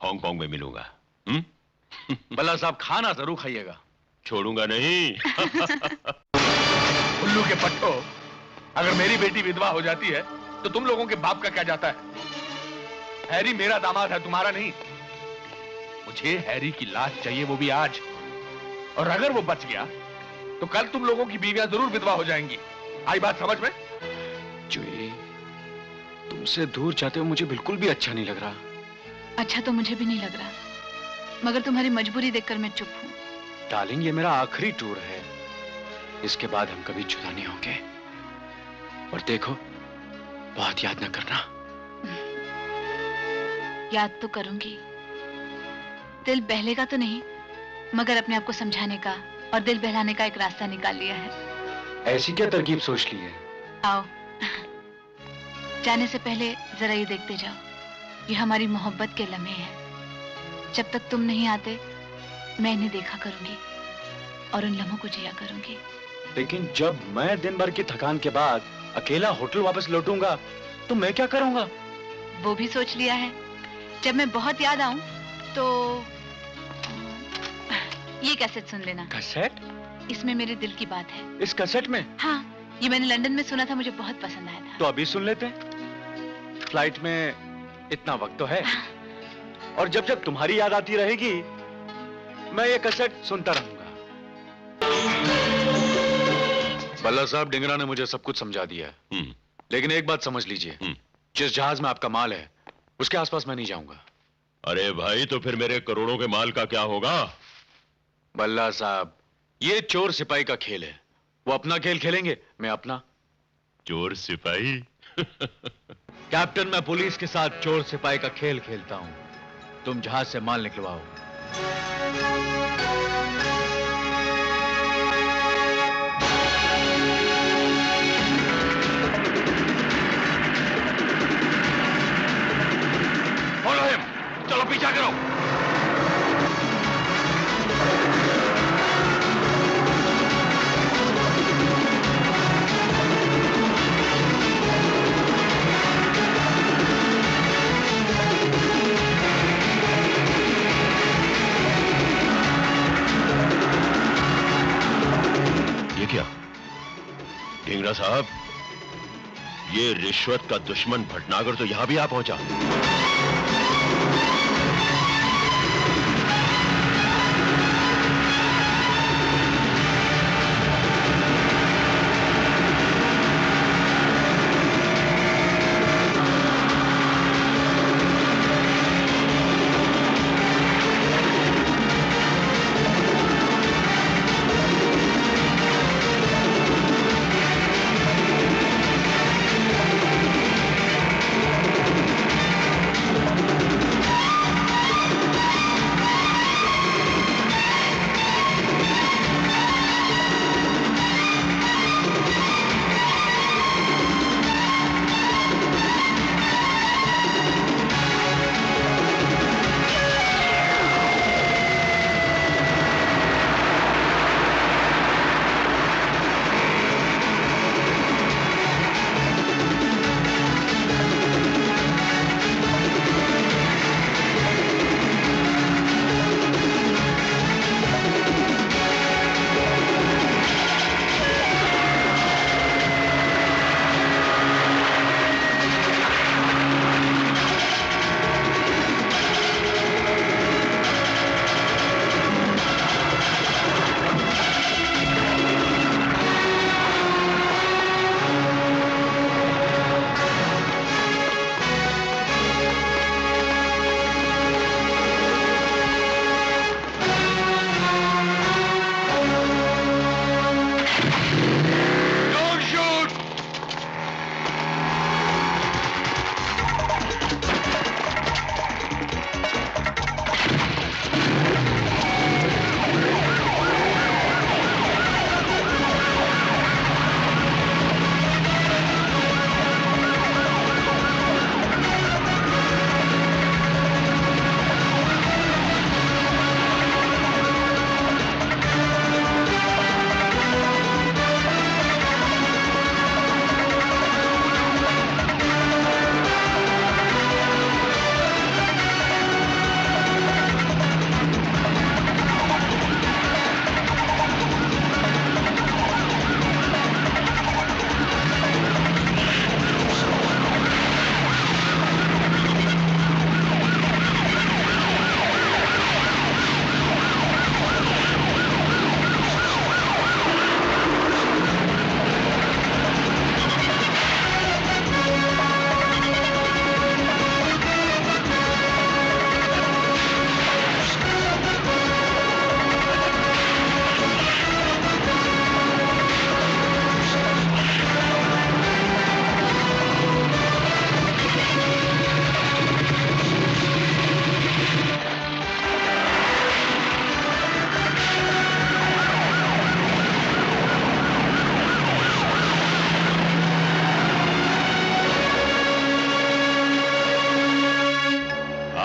हांगकांग में मिलूंगा। बल्ला साहब खाना जरूर खाइएगा। छोड़ूंगा नहीं। उल्लू के पट्टो, अगर मेरी बेटी विधवा हो जाती है तो तुम लोगों के बाप का क्या जाता है? हैरी मेरा दामाद है, तुम्हारा नहीं। मुझे हैरी की लाश चाहिए, वो भी आज। और अगर वो बच गया तो कल तुम लोगों की बीवियां जरूर विधवा हो जाएंगी। आई बात समझ में? जूही, तुमसे दूर जाते हुए मुझे बिल्कुल भी अच्छा नहीं लग रहा। अच्छा तो मुझे भी नहीं लग रहा, मगर तुम्हारी मजबूरी देखकर मैं चुप हूँ। डार्लिंग, ये मेरा आखिरी टूर है। इसके बाद हम कभी जुदा नहीं होंगे। और देखो, बहुत याद न करना। याद तो करूंगी। दिल बहलेगा तो नहीं, मगर अपने आप को समझाने का और दिल बहलाने का एक रास्ता निकाल लिया है। ऐसी क्या तरकीब सोच ली है? आओ, जाने से पहले जरा ये देखते जाओ। ये हमारी मोहब्बत के लम्हे हैं। जब तक तुम नहीं आते मैं इन्हें देखा करूंगी और उन लम्हों को जिया करूंगी। लेकिन जब मैं दिन भर की थकान के बाद अकेला होटल वापस लौटूंगा तो मैं क्या करूंगा? वो भी सोच लिया है। जब मैं बहुत याद आऊं तो ये कैसेट सुन लेना। कैसेट? इसमें मेरे दिल की बात है। इस कैसेट में? हाँ, ये मैंने लंदन में सुना था, मुझे बहुत पसंद आया था। तो अभी सुन लेते हैं। फ्लाइट में इतना वक्त तो है। और जब जब तुम्हारी याद आती रहेगी मैं ये कैसेट सुनता रहूंगा। बल्ला साहब, डिंगरा ने मुझे सब कुछ समझा दिया है। लेकिन एक बात समझ लीजिए, जिस जहाज में आपका माल है उसके आसपास मैं नहीं जाऊंगा। अरे भाई, तो फिर मेरे करोड़ों के माल का क्या होगा? बल्ला साहब, ये चोर सिपाही का खेल है। वो अपना खेल खेलेंगे, मैं अपना। चोर सिपाही? कैप्टन, मैं पुलिस के साथ चोर सिपाही का खेल खेलता हूं। तुम जहाज से माल निकलवाओ। फॉलो हिम, चलो पीछा करो। ये क्या ढींगरा साहब, ये रिश्वत का दुश्मन भटनागर तो यहां भी आ पहुंचा।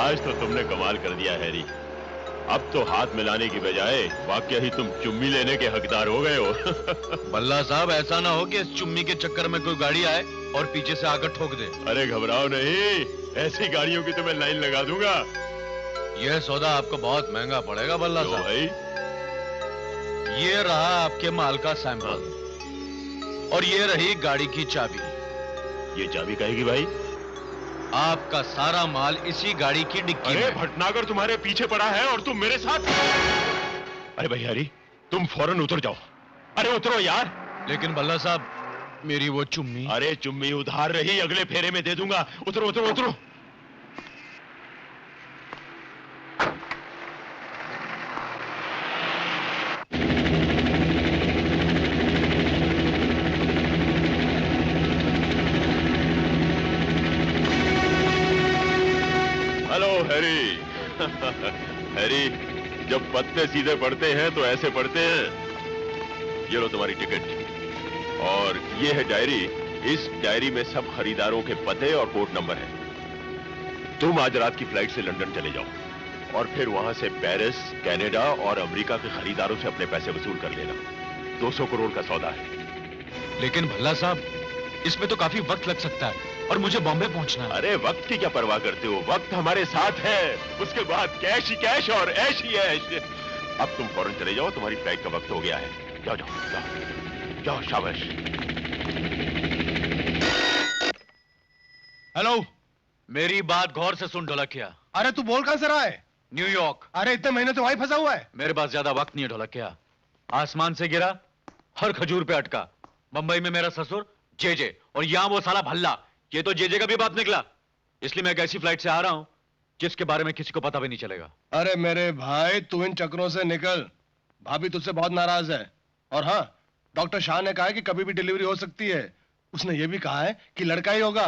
आज तो तुमने कमाल कर दिया हैरी। अब तो हाथ मिलाने की बजाय वाकई ही तुम चुम्मी लेने के हकदार हो गए हो। बल्ला साहब, ऐसा ना हो कि इस चुम्मी के चक्कर में कोई गाड़ी आए और पीछे से आकर ठोक दे। अरे घबराओ नहीं, ऐसी गाड़ियों की तो मैं लाइन लगा दूंगा। यह सौदा आपको बहुत महंगा पड़ेगा बल्ला साहब। भाई, ये रहा आपके माल का सैंपल और ये रही गाड़ी की चाबी। ये चाबी कहेगी भाई? आपका सारा माल इसी गाड़ी की डिक्की में। भटनागर तुम्हारे पीछे पड़ा है और तुम मेरे साथ। अरे भाई हरी, तुम फौरन उतर जाओ। अरे उतरो यार। लेकिन बल्ला साहब, मेरी वो चुम्मी। अरे चुम्मी उधार रही, अगले फेरे में दे दूंगा। उतरो उतरो उतरो। Hello Harry. हैरी, जब पत्ते सीधे पड़ते हैं तो ऐसे पड़ते हैं। ये लो तुम्हारी टिकट और ये है डायरी। इस डायरी में सब खरीदारों के पते और कोड नंबर है। तुम आज रात की फ्लाइट से लंदन चले जाओ और फिर वहां से पेरिस, कनाडा और अमेरिका के खरीदारों से अपने पैसे वसूल कर लेना। 200 करोड़ का सौदा है। लेकिन भल्ला साहब, इसमें तो काफी वक्त लग सकता है और मुझे बॉम्बे पहुंचना है। अरे वक्त की क्या परवाह करते हो, वक्त हमारे साथ है। उसके बाद कैश ही कैश और ऐश ही ऐश। अब तुम फौरन चले जाओ, तुम्हारी फ्लाइट का वक्त हो गया है। जाओ जाओ जाओ जाओ, शाबाश। हेलो, मेरी बात गौर से सुन ढोलकिया। अरे तू बोल कहां से रहा है? न्यूयॉर्क। अरे इतने महीने तो वहीं फंसा हुआ है। मेरे पास ज्यादा वक्त नहीं है ढोलकिया। आसमान से गिरा, हर खजूर पे अटका। मुंबई में मेरा ससुर जेजे और यहां वो साला भल्ला। ये तो जेजे का भी बाप निकला। इसलिए मैं एक ऐसी फ्लाइट से आ रहा हूं जिसके बारे में किसी को पता भी नहीं चलेगा। अरे मेरे भाई, तू इन चक्रों से निकल। भाभी तुझसे बहुत नाराज है। और हाँ, डॉक्टर शाह ने कहा है कि कभी भी डिलीवरी हो सकती है। उसने ये भी कहा है कि लड़का ही होगा।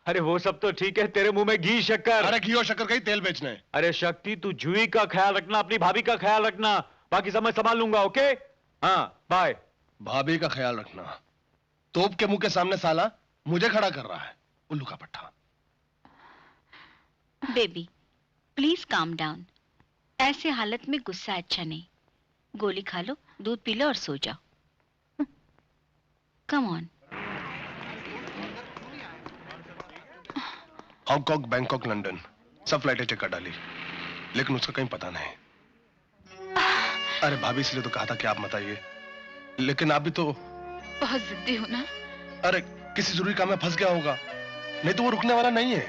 अरे वो सब तो ठीक है, तेरे मुंह में घी शक्कर। अरे घी और शक्कर का ही तेल बेचने। अरे शक्ति, तू जुई का ख्याल रखना, अपनी भाभी का ख्याल रखना। बाकी सब मैं संभाल लूंगा। ओके? हाँ, बाय। भाभी का ख्याल रखना। तोप के मुंह के सामने साला मुझे खड़ा कर रहा है, उल्लू का पट्टा। Baby, please calm down. ऐसे हालत में गुस्सा अच्छा नहीं। गोली खा लो, दूध पी लो और सो जाओ। Come on. Hong Kong, Bangkok, London सब फ्लाइटें चेक कर डाली, लेकिन उसका कहीं पता नहीं। अरे भाभी, इसलिए तो कहा था कि आप मत आइए, लेकिन आप भी तो बहुत जिद्दी हो ना। अरे किसी जरूरी काम में फंस गया होगा, नहीं तो वो रुकने वाला नहीं है।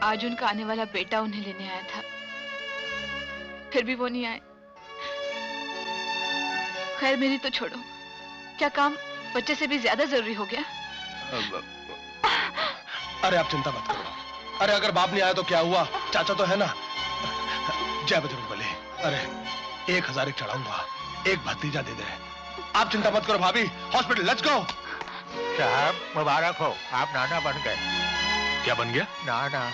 आज उनका आने वाला बेटा उन्हें लेने आया था, फिर भी वो नहीं आए। खैर, मेरी तो छोड़ो। क्या काम बच्चे से भी ज्यादा जरूरी हो गया? अरे आप चिंता मत करो। अरे अगर बाप नहीं आया तो क्या हुआ, चाचा तो है ना। जय बजरंगबली। अरे 1000 चढ़ाऊंगा, एक भतीजा दे दे। आप चिंता मत करो भाभी, हॉस्पिटल लेट्स गो। साहब मुबारक हो, आप नाना बन गए। क्या बन गया? नाना।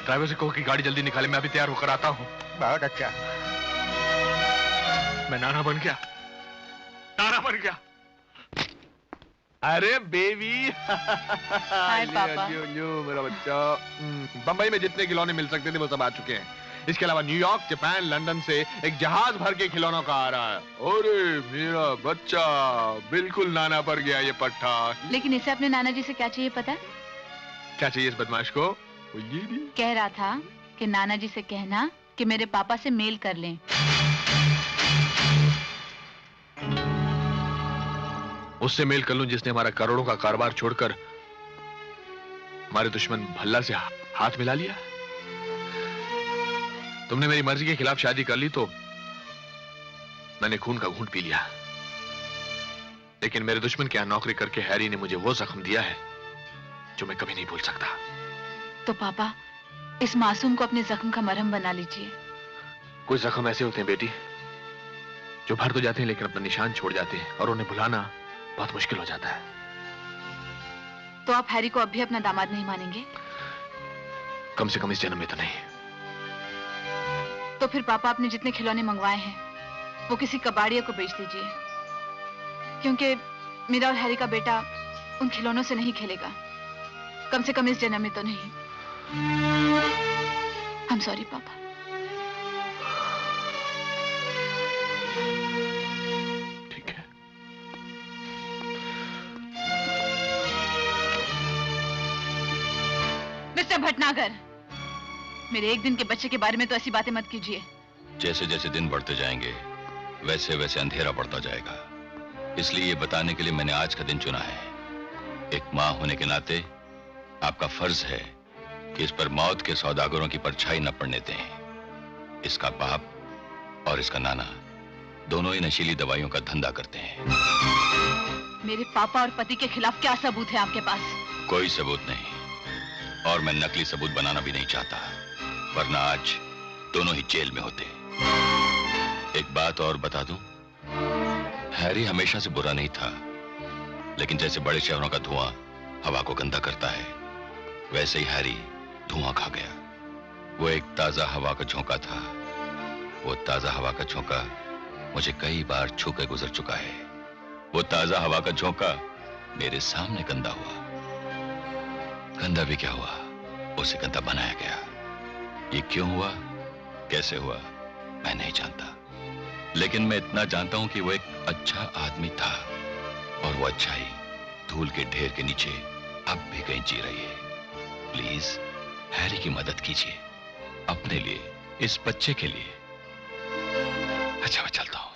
ड्राइवर से कहो कि गाड़ी जल्दी निकाले, मैं अभी तैयार होकर आता हूँ। बहुत अच्छा। मैं नाना बन गया, नाना बन गया। अरे बेबी। हाय पापा। मेरा बच्चा। बंबई में जितने खिलौने मिल सकते थे वो सब आ चुके हैं। इसके अलावा न्यूयॉर्क, जापान, लंदन से एक जहाज भर के खिलौनों का आ रहा है। अरे मेरा बच्चा बिल्कुल नाना पर गया ये पट्टा। लेकिन इसे अपने नाना जी से क्या चाहिए पता है? क्या चाहिए इस बदमाश को? कह रहा था कि नाना जी से कहना कि मेरे पापा से मेल कर लें। उससे मेल कर लूं जिसने हमारा करोड़ों का कारोबार छोड़कर हमारे दुश्मन भल्ला से हाथ मिला लिया। तुमने मेरी मर्जी के खिलाफ शादी कर ली तो मैंने खून का घूंट पी लिया, लेकिन मेरे दुश्मन के यहां नौकरी करके हैरी ने मुझे वो जख्म दिया है जो मैं कभी नहीं भूल सकता। तो पापा, इस मासूम को अपने जख्म का मरहम बना लीजिए। कुछ जख्म ऐसे होते हैं बेटी जो भर तो जाते हैं लेकिन अपना निशान छोड़ जाते हैं, और उन्हें भुलाना बहुत मुश्किल हो जाता है। तो आप हैरी को अब भी अपना दामाद नहीं मानेंगे? कम से कम इस जन्म में तो नहीं। तो फिर पापा अपने जितने खिलौने मंगवाए हैं वो किसी कबाड़िया को बेच दीजिए, क्योंकि मेरा और हैरी का बेटा उन खिलौनों से नहीं खेलेगा, कम से कम इस जन्म में तो नहीं। I'm sorry, पापा। ठीक है। मिस्टर भटनागर, मेरे एक दिन के बच्चे के बारे में तो ऐसी बातें मत कीजिए। जैसे जैसे दिन बढ़ते जाएंगे वैसे वैसे अंधेरा बढ़ता जाएगा, इसलिए ये बताने के लिए मैंने आज का दिन चुना है। एक माँ होने के नाते आपका फर्ज है कि इस पर मौत के सौदागरों की परछाई न पड़ने दें। इसका बाप और इसका नाना दोनों ही नशीली दवाइयों का धंधा करते हैं। मेरे पापा और पति के खिलाफ क्या सबूत है आपके पास? कोई सबूत नहीं, और मैं नकली सबूत बनाना भी नहीं चाहता, वरना आज दोनों ही जेल में होते। एक बात और बता दूं, हैरी हमेशा से बुरा नहीं था, लेकिन जैसे बड़े शहरों का धुआं हवा को गंदा करता है, वैसे ही हैरी धुआं खा गया। वो एक ताजा हवा का झोंका था। वो ताजा हवा का झोंका मुझे कई बार छू कर गुजर चुका है। वो ताजा हवा का झोंका मेरे सामने गंदा हुआ। गंदा भी क्या हुआ, उसे गंदा बनाया गया। ये क्यों हुआ, कैसे हुआ, मैं नहीं जानता, लेकिन मैं इतना जानता हूं कि वो एक अच्छा आदमी था, और वो अच्छाई धूल के ढेर के नीचे अब भी कहीं जी रही है। प्लीज हैरी की मदद कीजिए, अपने लिए, इस बच्चे के लिए। अच्छा, मैं चलता हूं।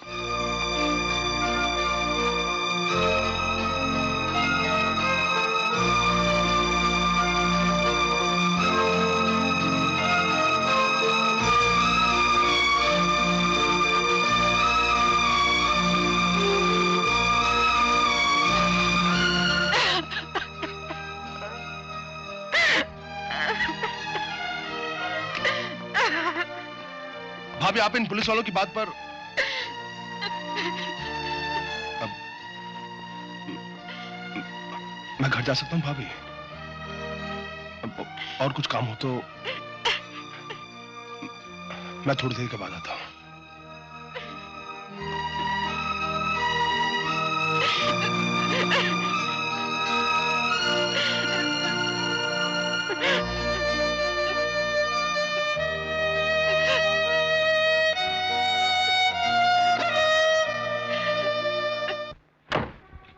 भाभी, आप इन पुलिस वालों की बात पर अब मैं घर जा सकता हूं भाभी? अब और कुछ काम हो तो मैं थोड़ी देर के बाद आता हूं।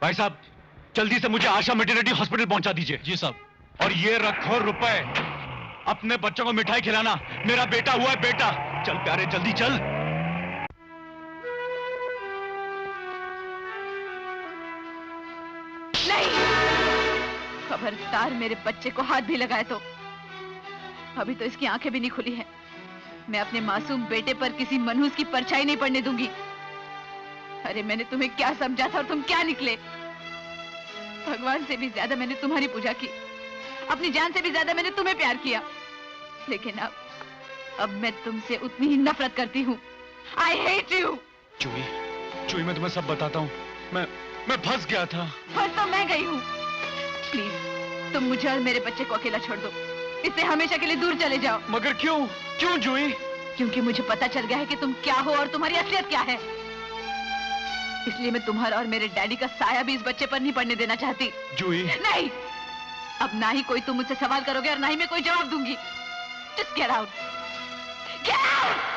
भाई साहब, जल्दी से मुझे आशा मैटरनिटी हॉस्पिटल पहुंचा दीजिए। जी साहब। और ये रखो रुपए, अपने बच्चों को मिठाई खिलाना। मेरा बेटा हुआ है, बेटा। चल प्यारे, जल्दी चल। नहीं, खबरदार मेरे बच्चे को हाथ भी लगाए तो। अभी तो इसकी आंखें भी नहीं खुली हैं। मैं अपने मासूम बेटे पर किसी मनहूस की परछाई नहीं पड़ने दूंगी। अरे मैंने तुम्हें क्या समझा था और तुम क्या निकले? भगवान से भी ज्यादा मैंने तुम्हारी पूजा की, अपनी जान से भी ज्यादा मैंने तुम्हें प्यार किया, लेकिन अब मैं तुमसे उतनी ही नफरत करती हूँ। I hate you। चुई, चुई, मैं तुम्हें सब बताता हूँ। मैं फंस गया था। फंस तो मैं गई हूँ। प्लीज तुम मुझे और मेरे बच्चे को अकेला छोड़ दो, इससे हमेशा के लिए दूर चले जाओ। मगर क्यों, क्यों जूही? क्योंकि मुझे पता चल गया है कि तुम क्या हो और तुम्हारी असलियत क्या है। इसलिए मैं तुम्हारा और मेरे डैडी का साया भी इस बच्चे पर नहीं पड़ने देना चाहती। जूही। नहीं, अब ना ही कोई तुम मुझसे सवाल करोगे और ना ही मैं कोई जवाब दूंगी। Just get out। Get out!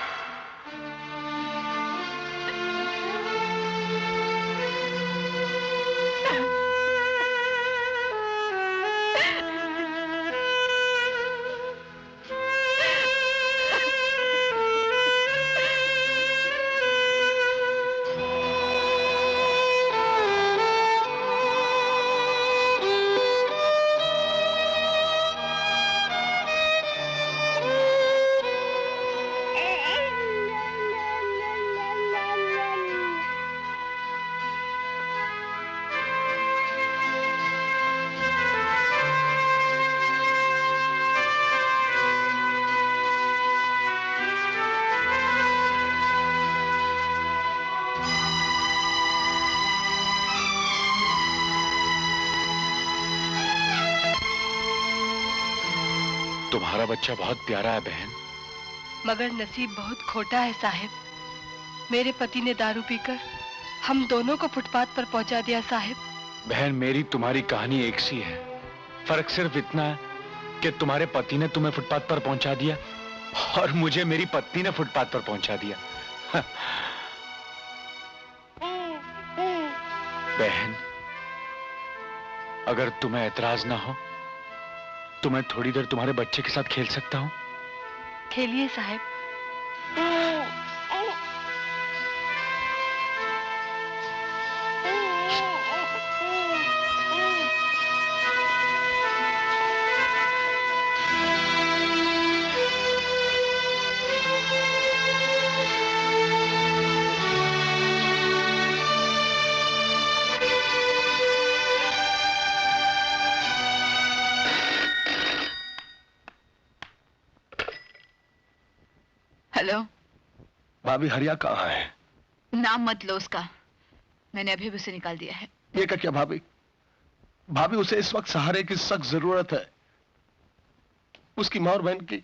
तुम्हारा बच्चा बहुत प्यारा है बहन, मगर नसीब बहुत खोटा है साहिब। मेरे पति ने दारू पीकर हम दोनों को फुटपाथ पर पहुंचा दिया साहिब। बहन मेरी तुम्हारी कहानी एक सी है, फर्क सिर्फ इतना है कि तुम्हारे पति ने तुम्हें फुटपाथ पर पहुंचा दिया और मुझे मेरी पत्नी ने फुटपाथ पर पहुंचा दिया। बहन, अगर तुम्हें एतराज ना हो तो मैं थोड़ी देर तुम्हारे बच्चे के साथ खेल सकता हूं? खेलिए साहब। हेलो। भाभी, हरिया कहाँ है? नाम मत लो उसका, मैंने अभी भी उसे निकाल दिया है। ये क्या भाभी? भाभी, उसे इस वक्त सहारे की सख्त जरूरत है। उसकी माँ और बहन की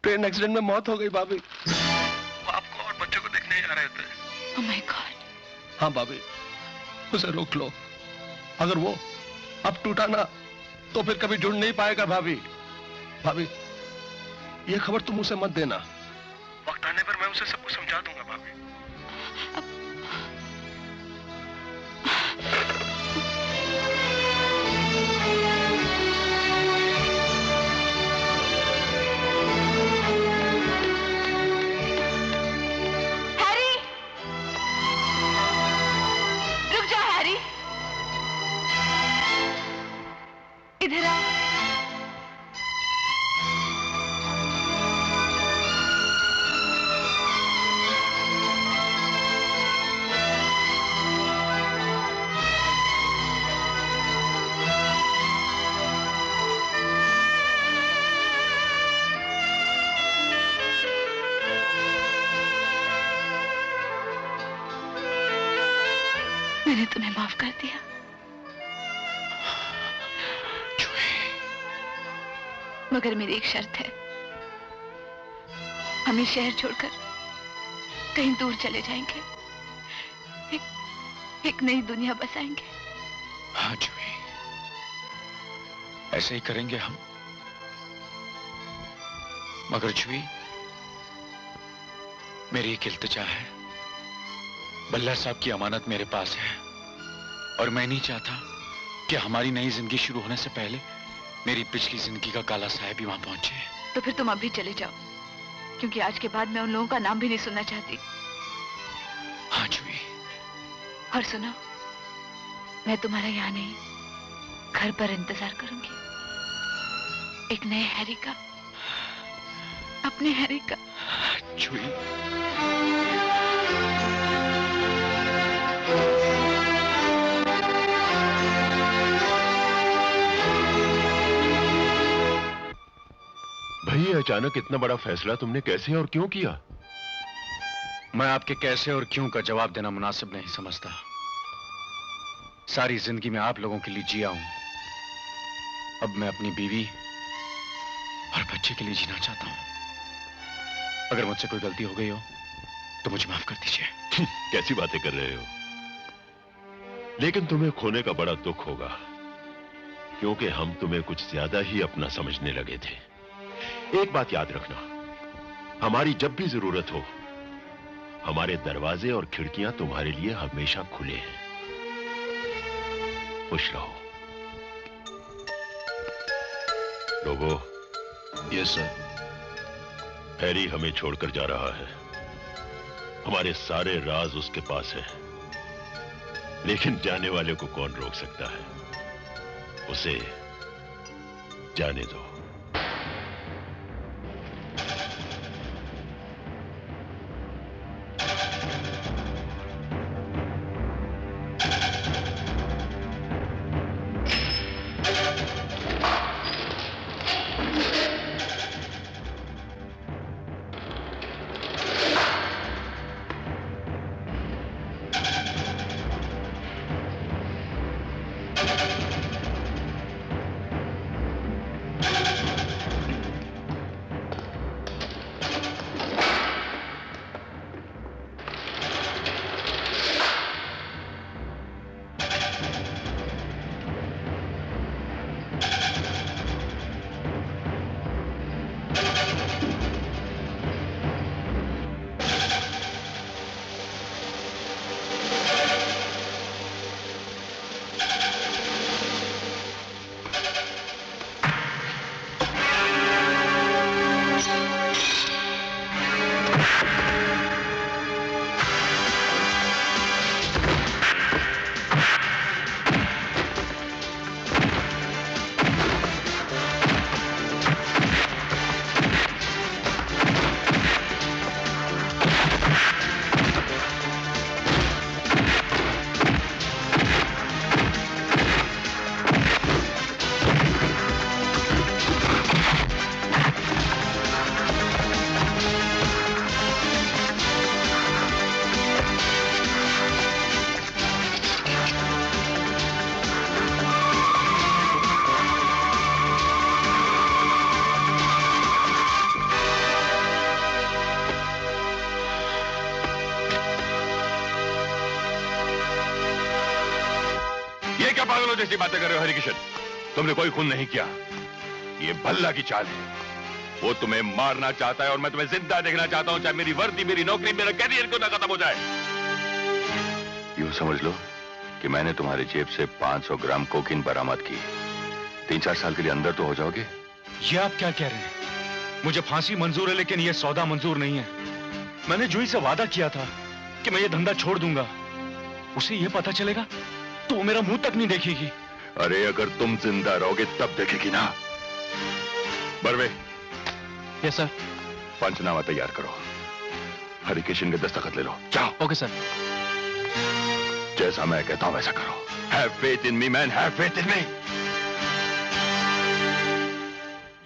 ट्रेन एक्सीडेंट में मौत हो गई भाभी। वो आपको और बच्चों को देखने ही आ रहे थे। Oh my God। हाँ भाभी, उसे रोक लो। अगर वो अब टूटा ना तो फिर कभी जुड़ नहीं पाएगा भाभी। भाभी, ये खबर तुम उसे मत देना। वक्त आने पर मैं उसे सब कुछ समझा दूंगा भाभी। हैरी, रुक जा हैरी, इधर आ। मैंने तुम्हें माफ कर दिया। मगर मेरी एक शर्त है, हम इस शहर छोड़कर कहीं दूर चले जाएंगे, एक नई दुनिया बसाएंगे। हाँ जूही, ऐसे ही करेंगे हम। मगर जूही, मेरी एक इल्तिजा है। बल्ला साहब की अमानत मेरे पास है और मैं नहीं चाहता कि हमारी नई जिंदगी शुरू होने से पहले मेरी पिछली जिंदगी का काला साया भी वहां पहुंचे। तो फिर तुम अभी चले जाओ, क्योंकि आज के बाद मैं उन लोगों का नाम भी नहीं सुनना चाहती। हाँ जूही। और सुनो, मैं तुम्हारा यहाँ नहीं, घर पर इंतजार करूंगी, एक नए हैरी का, अपने हैरी का। जूही, भाई, अचानक इतना बड़ा फैसला तुमने कैसे और क्यों किया? मैं आपके कैसे और क्यों का जवाब देना मुनासिब नहीं समझता। सारी जिंदगी में आप लोगों के लिए जिया हूं, अब मैं अपनी बीवी और बच्चे के लिए जीना चाहता हूं। अगर मुझसे कोई गलती हो गई हो तो मुझे माफ कर दीजिए। कैसी बातें कर रहे हो? लेकिन तुम्हें खोने का बड़ा दुख होगा, क्योंकि हम तुम्हें कुछ ज्यादा ही अपना समझने लगे थे। एक बात याद रखना, हमारी जब भी जरूरत हो, हमारे दरवाजे और खिड़कियां तुम्हारे लिए हमेशा खुले हैं। खुश रहो। लोगों, यस सर। हैरी हमें छोड़कर जा रहा है। हमारे सारे राज उसके पास है, लेकिन जाने वाले को कौन रोक सकता है? उसे जाने दो। पागलों जैसी बातें कर रहे हो हरिकिशन। तुमने कोई खून नहीं किया, ये भल्ला की चाल है। वो तुम्हें मारना चाहता है और मैं तुम्हें जिंदा देखना चाहता हूं, चाहे मेरी वर्दी, मेरी नौकरी, मेरा कैरियर क्यों ना खत्म हो जाए। यूं समझ लो कि मैंने तुम्हारी जेब से 500 ग्राम कोकीन बरामद की। 3-4 साल के लिए अंदर तो हो जाओगे। ये आप क्या कह रहे हैं? मुझे फांसी मंजूर है, लेकिन ये सौदा मंजूर नहीं है। मैंने जूही से वादा किया था कि मैं ये धंधा छोड़ दूंगा। उसे ये पता चलेगा तो वो मेरा मुंह तक नहीं देखेगी। अरे अगर तुम जिंदा रहोगे तब देखेगी ना। बर्वे। Yes sir. पंचनामा तैयार करो, हरिकिशन के दस्तखत ले लो। जाओ। Okay sir. जैसा मैं कहता हूं वैसा करो। Have faith in me man, have faith in me.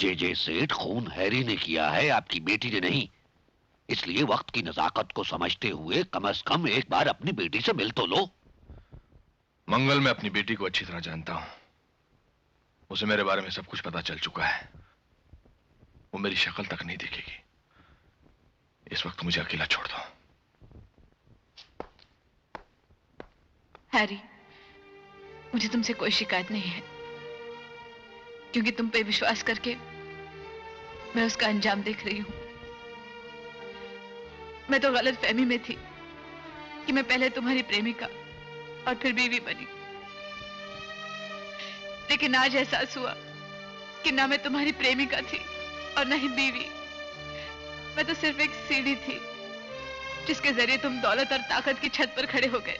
J Seth, खून हैरी ने किया है, आपकी बेटी ने नहीं। इसलिए वक्त की नजाकत को समझते हुए कम से कम एक बार अपनी बेटी से मिल तो लो। मंगल, मैं अपनी बेटी को अच्छी तरह जानता हूं। उसे मेरे बारे में सब कुछ पता चल चुका है। वो मेरी शक्ल तक नहीं देखेगी। इस वक्त मुझे अकेला छोड़ दो। हैरी, मुझे तुमसे कोई शिकायत नहीं है, क्योंकि तुम पे विश्वास करके मैं उसका अंजाम देख रही हूं। मैं तो गलत फहमी में थी कि मैं पहले तुम्हारी प्रेमिका और फिर बीवी बनी, लेकिन आज एहसास हुआ कि ना मैं तुम्हारी प्रेमिका थी और ना ही बीवी। मैं तो सिर्फ एक सीढ़ी थी जिसके जरिए तुम दौलत और ताकत की छत पर खड़े हो गए,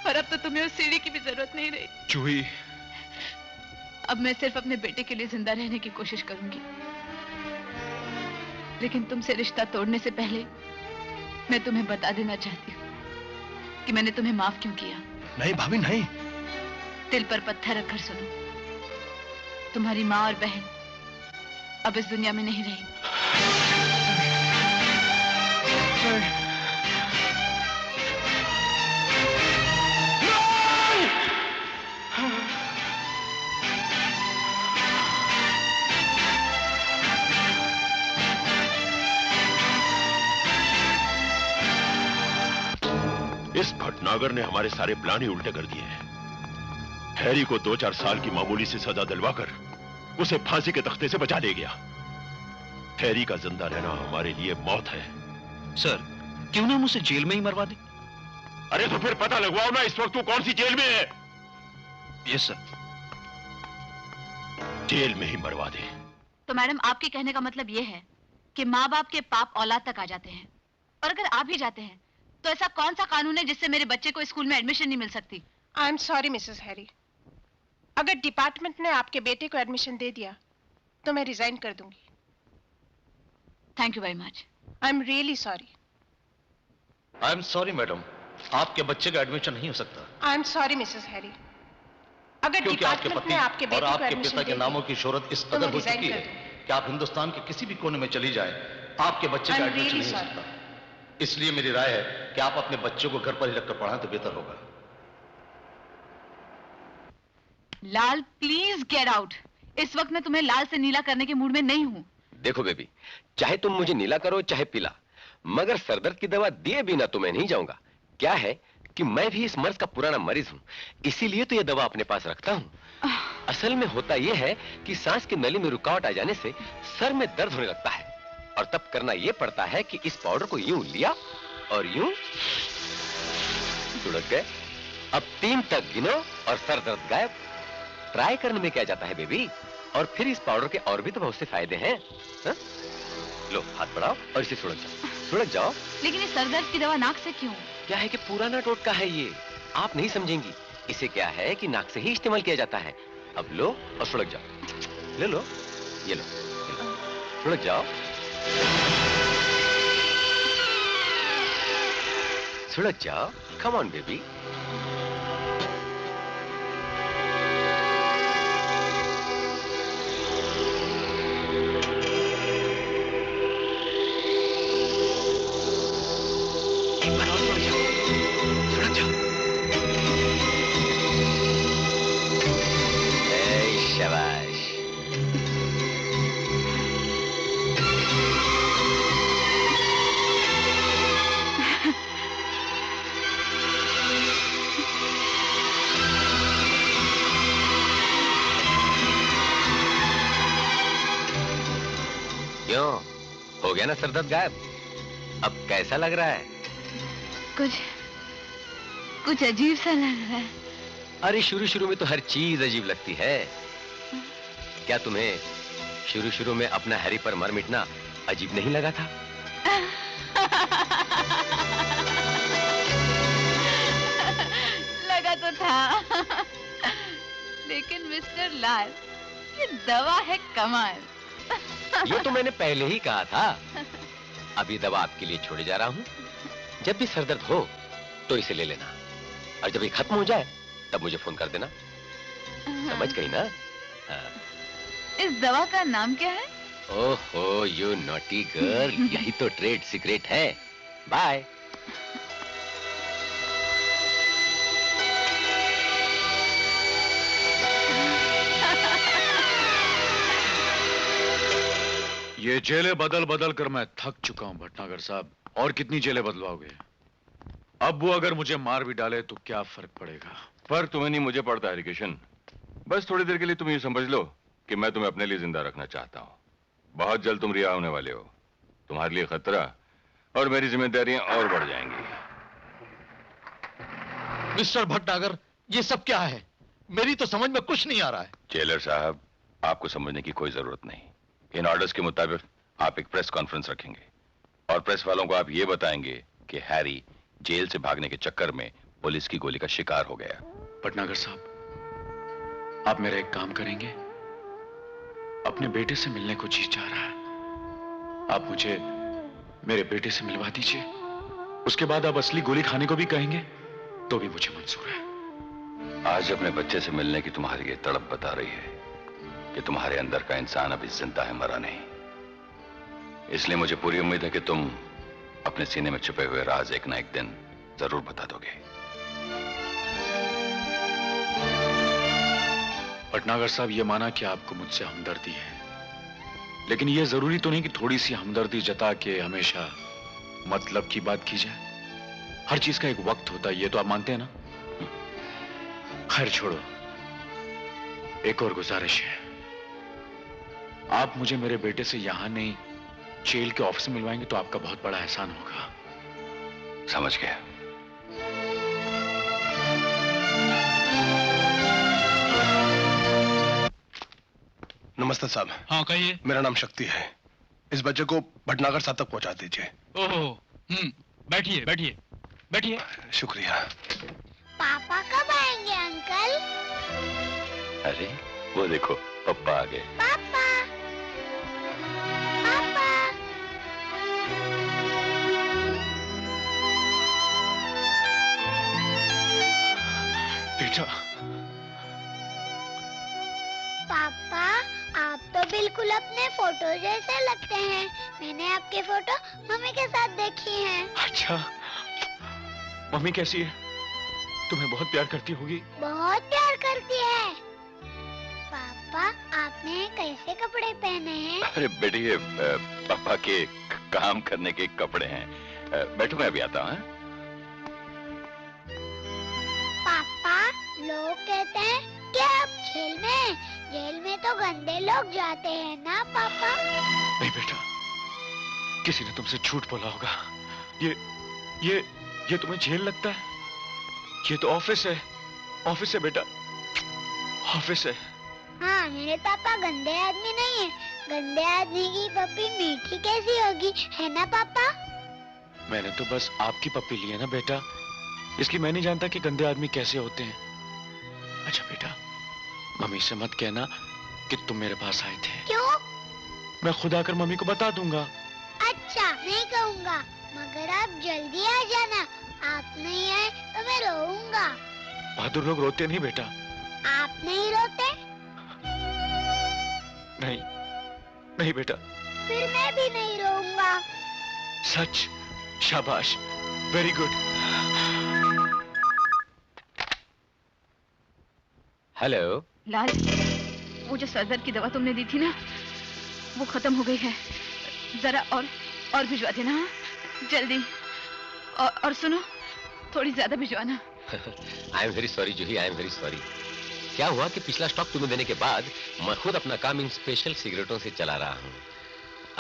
और अब तो तुम्हें उस सीढ़ी की भी जरूरत नहीं रही। जूही, अब मैं सिर्फ अपने बेटे के लिए जिंदा रहने की कोशिश करूंगी, लेकिन तुमसे रिश्ता तोड़ने से पहले मैं तुम्हें बता देना चाहती हूँ कि मैंने तुम्हें माफ क्यों किया। नहीं भाभी नहीं। दिल पर पत्थर रखकर सुनो, तुम्हारी माँ और बहन अब इस दुनिया में नहीं रही। इस भटनागर ने हमारे सारे प्लान ही उल्टे कर दिए हैं। हैरी को 2-4 साल की मामूली सी सजा दिलवाकर उसे फांसी के तख्ते से बचा ले गया। हैरी का जिंदा रहना हमारे लिए मौत है। सर, क्यों ना हम उसे जेल में ही मरवा दें? अरे तो फिर पता लगवाओ ना इस वक्त वो कौन सी जेल में है। Yes sir. जेल में ही मरवा दे। तो मैडम, आपके कहने का मतलब यह है कि माँ बाप के पाप औलाद तक आ जाते हैं, और अगर आ भी जाते हैं तो ऐसा कौन सा कानून है जिससे मेरे बच्चे को स्कूल में एडमिशन नहीं मिल सकती? I am sorry Mrs Harry, अगर डिपार्टमेंट ने आपके बेटे को एडमिशन दे दिया तो मैं रिजाइन कर दूंगी। Thank you very much. I am really sorry. I am sorry madam, आपके बच्चे का एडमिशन नहीं हो सकता। I am sorry Mrs Harry, अगर क्योंकि आपके डिपार्टमेंट पति ने आपके और बेटे को आपके एडमिशन पिता के दे नामों दिया की शोहरत इस तो कदर मैं हो रिजाइन चुकी कर है कि आप हिंदुस्तान के किसी भी कोने में चली जाएं, आपके बच्चे का I'm एडमिशन really नहीं हो sorry. सकता। इसलिए मेरी राय है कि आप अपने बच्चों को घर पर ही रखकर पढ़ाएं तो बेहतर होगा। लाल, प्लीज गेट आउट। इस वक्त मैं तुम्हें लाल से नीला करने के मूड में नहीं हूँ। देखो बेबी, चाहे तुम मुझे नीला करो चाहे पीला, मगर सरदर्द की दवा दिए बिना तो मैं नहीं जाऊंगा। क्या है कि मैं भी इस मर्ज का पुराना मरीज हूँ, इसीलिए तो यह दवा अपने पास रखता हूँ। असल में होता यह है कि सांस की नली में रुकावट आ जाने से सर में दर्द होने लगता है, और तब करना यह पड़ता है कि इस पाउडर को यूं लिया और यूं सुड़क गए। अब 3 तक गिनो और सर दर्द गायब। ट्राई करने में क्या जाता है बेबी, और फिर इस पाउडर के और भी तो बहुत से फायदे हैं। हा? लो हाथ बढ़ाओ और इसे सुड़क जाओ, सुड़क जाओ। लेकिन ये सर दर्द की दवा नाक से क्यों? क्या है कि पुराना टोटका है ये, आप नहीं समझेंगी। इसे क्या है कि नाक से ही इस्तेमाल किया जाता है। अब लो और सुड़क जाओ। ले लो, ये लो, सुड़क जाओ, सुड़क जाओ। Come on baby. शाबाश। हो गया ना सरदर्द गायब? अब कैसा लग रहा है? कुछ अजीब सा लग रहा है। अरे शुरू शुरू में तो हर चीज अजीब लगती है। क्या तुम्हें शुरू शुरू में अपना हैरी पर मर मिटना अजीब नहीं लगा था? लगा तो था। लेकिन मिस्टर लाल, ये दवा है कमाल। ये तो मैंने पहले ही कहा था। अब ये दवा आपके लिए छोड़े जा रहा हूँ। जब भी सरदर्द हो तो इसे ले लेना, और जब ये खत्म हो जाए तब मुझे फोन कर देना। समझ गई ना? इस दवा का नाम क्या है? ओहो, यू नॉटी गर्ल, यही तो ट्रेड सीक्रेट है। बाय। ये जेलें बदल बदल कर मैं थक चुका हूं भटनागर साहब। और कितनी जेलें बदलवाओगे? अब वो अगर मुझे मार भी डाले तो क्या फर्क पड़ेगा? फर्क तुम्हें नहीं, मुझे पड़ता है किशन। बस थोड़ी देर के लिए तुम ये समझ लो कि मैं तुम्हें अपने लिए जिंदा रखना चाहता हूँ। बहुत जल्द तुम रिहा होने वाले हो। तुम्हारे लिए खतरा और मेरी जिम्मेदारियां और बढ़ जाएंगी। मिस्टर भटनागर, ये सब क्या है? मेरी तो समझ में कुछ नहीं आ रहा है। जेलर साहब, आपको समझने की कोई जरूरत नहीं। इन ऑर्डर्स के मुताबिक आप एक प्रेस कॉन्फ्रेंस रखेंगे और प्रेस वालों को आप ये बताएंगे कि हैरी जेल से भागने के चक्कर में पुलिस की गोली का शिकार हो गया। भटनागर साहब, आप मेरा एक काम करेंगे? अपने बेटे से मिलने को जी चाह रहा है। आप मुझे मेरे बेटे से मिलवा दीजिए। उसके बाद आप असली गोली खाने को भी कहेंगे तो भी मुझे मंजूर है। आज अपने बच्चे से मिलने की तुम्हारी ये तड़प बता रही है कि तुम्हारे अंदर का इंसान अभी जिंदा है, मरा नहीं। इसलिए मुझे पूरी उम्मीद है कि तुम अपने सीने में छुपे हुए राज एक ना एक दिन जरूर बता दोगे। भटनागर साहब, ये माना कि आपको मुझसे हमदर्दी है, लेकिन ये जरूरी तो नहीं कि थोड़ी सी हमदर्दी जता के हमेशा मतलब की बात की जाए। हर चीज का एक वक्त होता है, ये तो आप मानते हैं ना? खैर छोड़ो, एक और गुजारिश है। आप मुझे मेरे बेटे से यहां नहीं, जेल के ऑफिस में मिलवाएंगे तो आपका बहुत बड़ा एहसान होगा। समझ गया। नमस्ते साहब। हाँ कहिए। मेरा नाम शक्ति है। इस बच्चे को भटनागर साहब तक पहुंचा दीजिए। ओहो, बैठिए बैठिए बैठिए। शुक्रिया। पापा कब आएंगे अंकल? अरे वो देखो, पप्पा आ गए। पापा, पापा। बेटा। पापा, आप तो बिल्कुल अपने फोटो जैसे लगते हैं। मैंने आपके फोटो मम्मी के साथ देखी हैं। अच्छा, मम्मी कैसी है? तुम्हें बहुत प्यार करती होगी। बहुत प्यार करती है। पापा, आपने कैसे कपड़े पहने हैं? अरे बेटी, ये पापा के काम करने के कपड़े हैं। बैठो, मैं अभी आता हूँ। पापा, लोग कहते हैं कि आप जेल में तो गंदे लोग जाते हैं ना पापा? नहीं बेटा, किसी ने तुमसे झूठ बोला होगा। ये तुम्हें जेल लगता है? ये तो ऑफिस है। ऑफिस है बेटा, ऑफिस है। हाँ, मेरे पापा गंदे आदमी नहीं है। गंदे आदमी की पप्पी मीठी कैसी होगी, है ना पापा? मैंने तो बस आपकी पप्पी ली है ना बेटा, इसलिए मैं नहीं जानता कि गंदे आदमी कैसे होते हैं। अच्छा बेटा, मम्मी से मत कहना कि तुम मेरे पास आए थे। क्यों? मैं खुद आकर मम्मी को बता दूंगा। अच्छा, नहीं कहूँगा, मगर आप जल्दी आ जाना। आप नहीं आए तो मैं रोऊंगा। बहादुर लोग रोते नहीं बेटा। आप नहीं रोते? नहीं, नहीं बेटा। फिर मैं भी नहीं रोऊंगा। सच? शाबाश, वेरी गुड। हेलो लाल, वो जो सरदर्द की दवा तुमने दी थी ना, वो खत्म हो गई है। जरा और भिजवा देना, हाँ? जल्दी। और सुनो, थोड़ी ज्यादा भिजवाना। I am very sorry Juhi, I am very sorry. क्या हुआ कि पिछला स्टॉक तुम्हें देने के बाद मैं खुद अपना काम इन स्पेशल सिगरेटों से चला रहा हूँ।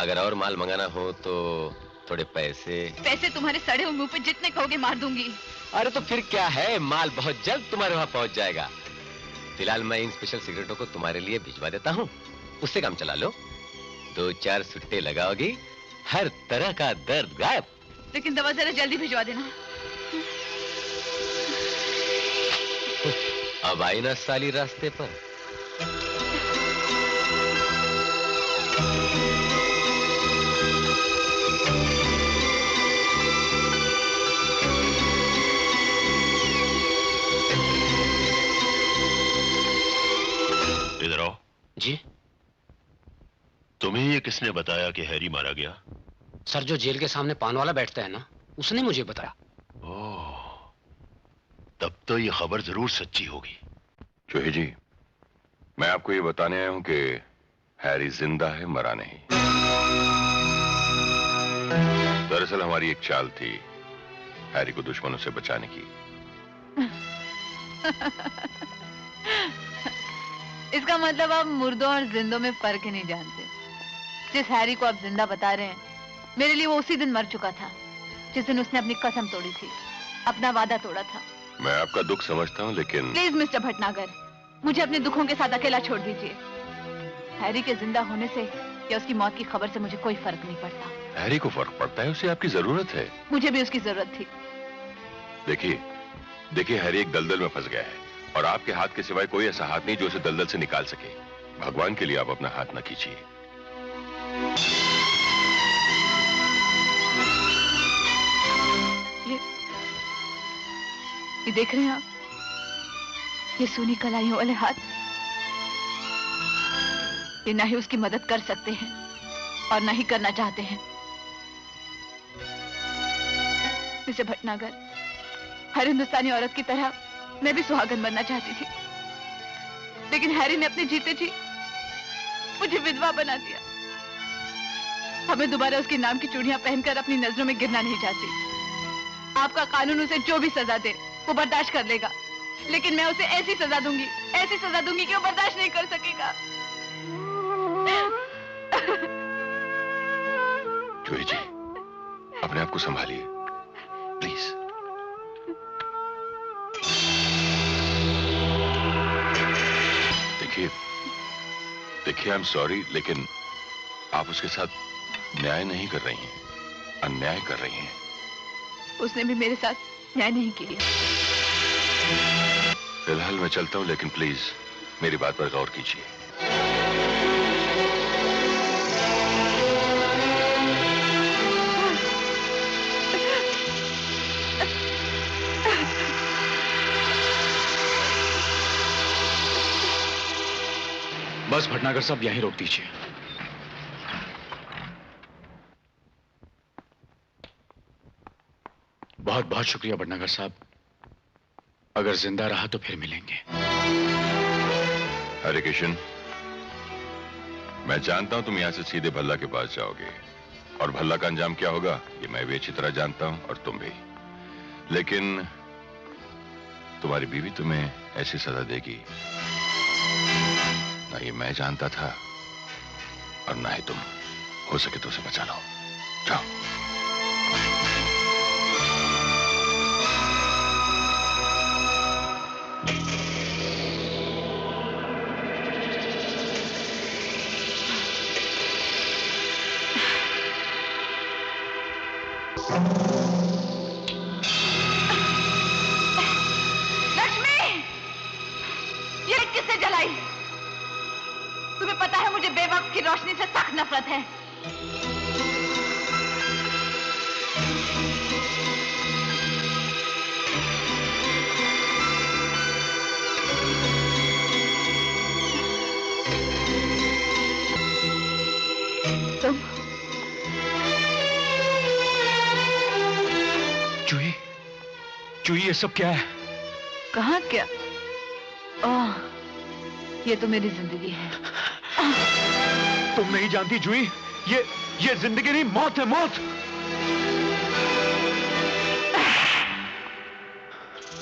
अगर और माल मंगाना हो तो थोड़े पैसे। पैसे तुम्हारे सड़े हुए मुंह पे जितने कहोगे मार दूंगी। अरे तो फिर क्या है, माल बहुत जल्द तुम्हारे वहां पहुंच जाएगा। फिलहाल मैं इन स्पेशल सिगरेटों को तुम्हारे लिए भिजवा देता हूँ, उससे काम चला लो। 2-4 सुट्टे लगाओगी, हर तरह का दर्द गायब। लेकिन दवा जरा जल्दी भिजवा देना। अब आई ना साली रास्ते पर। इधर आओ। जी? तुम्हें ये किसने बताया कि हैरी मारा गया? सर, जो जेल के सामने पान वाला बैठता है ना, उसने मुझे बताया। ओह, तब तो ये खबर जरूर सच्ची होगी। चूहे जी, मैं आपको ये बताने आया हूं कि हैरी जिंदा है, मरा नहीं। दरअसल हमारी एक चाल थी हैरी को दुश्मनों से बचाने की। इसका मतलब आप मुर्दों और जिंदों में फर्क ही नहीं जानते। जिस हैरी को आप जिंदा बता रहे हैं, मेरे लिए वो उसी दिन मर चुका था जिस दिन उसने अपनी कसम तोड़ी थी, अपना वादा तोड़ा था। मैं आपका दुख समझता हूं, लेकिन प्लीज मिस्टर भटनागर, मुझे अपने दुखों के साथ अकेला छोड़ दीजिए। हैरी के जिंदा होने से या उसकी मौत की खबर से मुझे कोई फर्क नहीं पड़ता। हैरी को फर्क पड़ता है, उसे आपकी जरूरत है। मुझे भी उसकी जरूरत थी। देखिए हैरी एक दलदल में फंस गया है और आपके हाथ के सिवाय कोई ऐसा हाथ नहीं जो उसे दलदल से निकाल सके। भगवान के लिए आप अपना हाथ न कीजिए। ये देख रहे हैं आप, ये सोनी कलाइयों वाले हाथ, ये ना ही उसकी मदद कर सकते हैं और ना ही करना चाहते हैं। मिस्टर भटनागर, हर हिंदुस्तानी औरत की तरह मैं भी सुहागन बनना चाहती थी, लेकिन हैरी ने अपने जीते जी मुझे विधवा बना दिया। हमें दोबारा उसके नाम की चूड़ियां पहनकर अपनी नजरों में गिरना नहीं चाहती। आपका कानून उसे जो भी सजा दे वो बर्दाश्त कर लेगा, लेकिन मैं उसे ऐसी सजा दूंगी कि वो बर्दाश्त नहीं कर सकेगा। चूहे जी, अपने आप को संभालिए प्लीज। देखिए आई एम सॉरी, लेकिन आप उसके साथ न्याय नहीं कर रही हैं, अन्याय कर रही हैं। उसने भी मेरे साथ न्याय नहीं किया। फिलहाल मैं चलता हूं, लेकिन प्लीज मेरी बात पर गौर कीजिए। बस भटनागर साहब, यहीं रोक दीजिए। बहुत बहुत शुक्रिया भटनागर साहब। अगर जिंदा रहा तो फिर मिलेंगे। हरे किशन, मैं जानता हूं तुम यहां से सीधे भल्ला के पास जाओगे और भल्ला का अंजाम क्या होगा ये मैं भी अच्छी तरह जानता हूं और तुम भी। लेकिन तुम्हारी बीवी तुम्हें ऐसी सजा देगी ना ये मैं जानता था और ना ही तुम। हो सके तो उसे बचा लो। जाओ। लक्ष्मी, ये किसने जलाई? तुम्हें पता है मुझे बेवक्त की रोशनी से सख्त नफरत है। तुम चूही, ये सब क्या है? कहाँ क्या? ओह, ये तो मेरी जिंदगी है। तुम नहीं जानती जूही, ये जिंदगी नहीं, मौत है, मौत।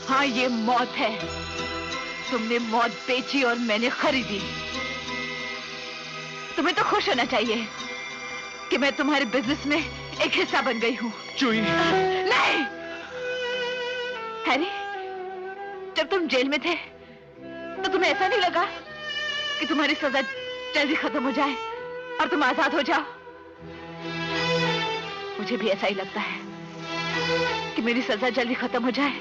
हाँ, ये मौत है। तुमने मौत बेची और मैंने खरीदी। तुम्हें तो खुश होना चाहिए, कि मैं तुम्हारे बिजनेस में एक हिस्सा बन गई हूँ। जूही। नहीं हैरी, जब तुम जेल में थे तो तुम्हें ऐसा नहीं लगा कि तुम्हारी सजा जल्दी खत्म हो जाए और तुम आजाद हो जाओ? मुझे भी ऐसा ही लगता है कि मेरी सजा जल्दी खत्म हो जाए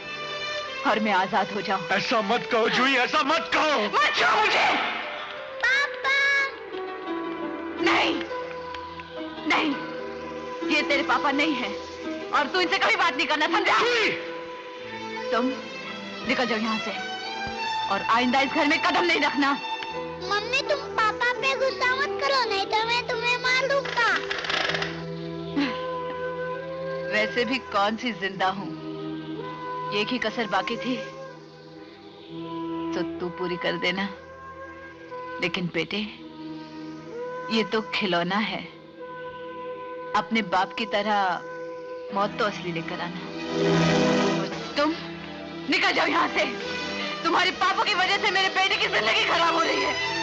और मैं आजाद हो जाऊं। ऐसा मत कहो जूही, ऐसा मत कहो। मत छू मुझे। नहीं नहीं, ये तेरे पापा नहीं है और तू इनसे कभी बात नहीं करना, समझा? तुम निकल जाओ यहाँ से और आइंदा इस घर में कदम नहीं रखना। मम्मी तुम पापा पे गुस्सा मत करो, नहीं तो मैं तुम्हें मार दूंगा। वैसे भी कौन सी जिंदा हूँ, एक ही कसर बाकी थी तो तू पूरी कर देना। लेकिन बेटे, ये तो खिलौना है, अपने बाप की तरह मौत तो असली लेकर आना। तुम निकल जाओ यहाँ से, तुम्हारे पापों की वजह से मेरे बेटे की जिंदगी खराब हो रही है।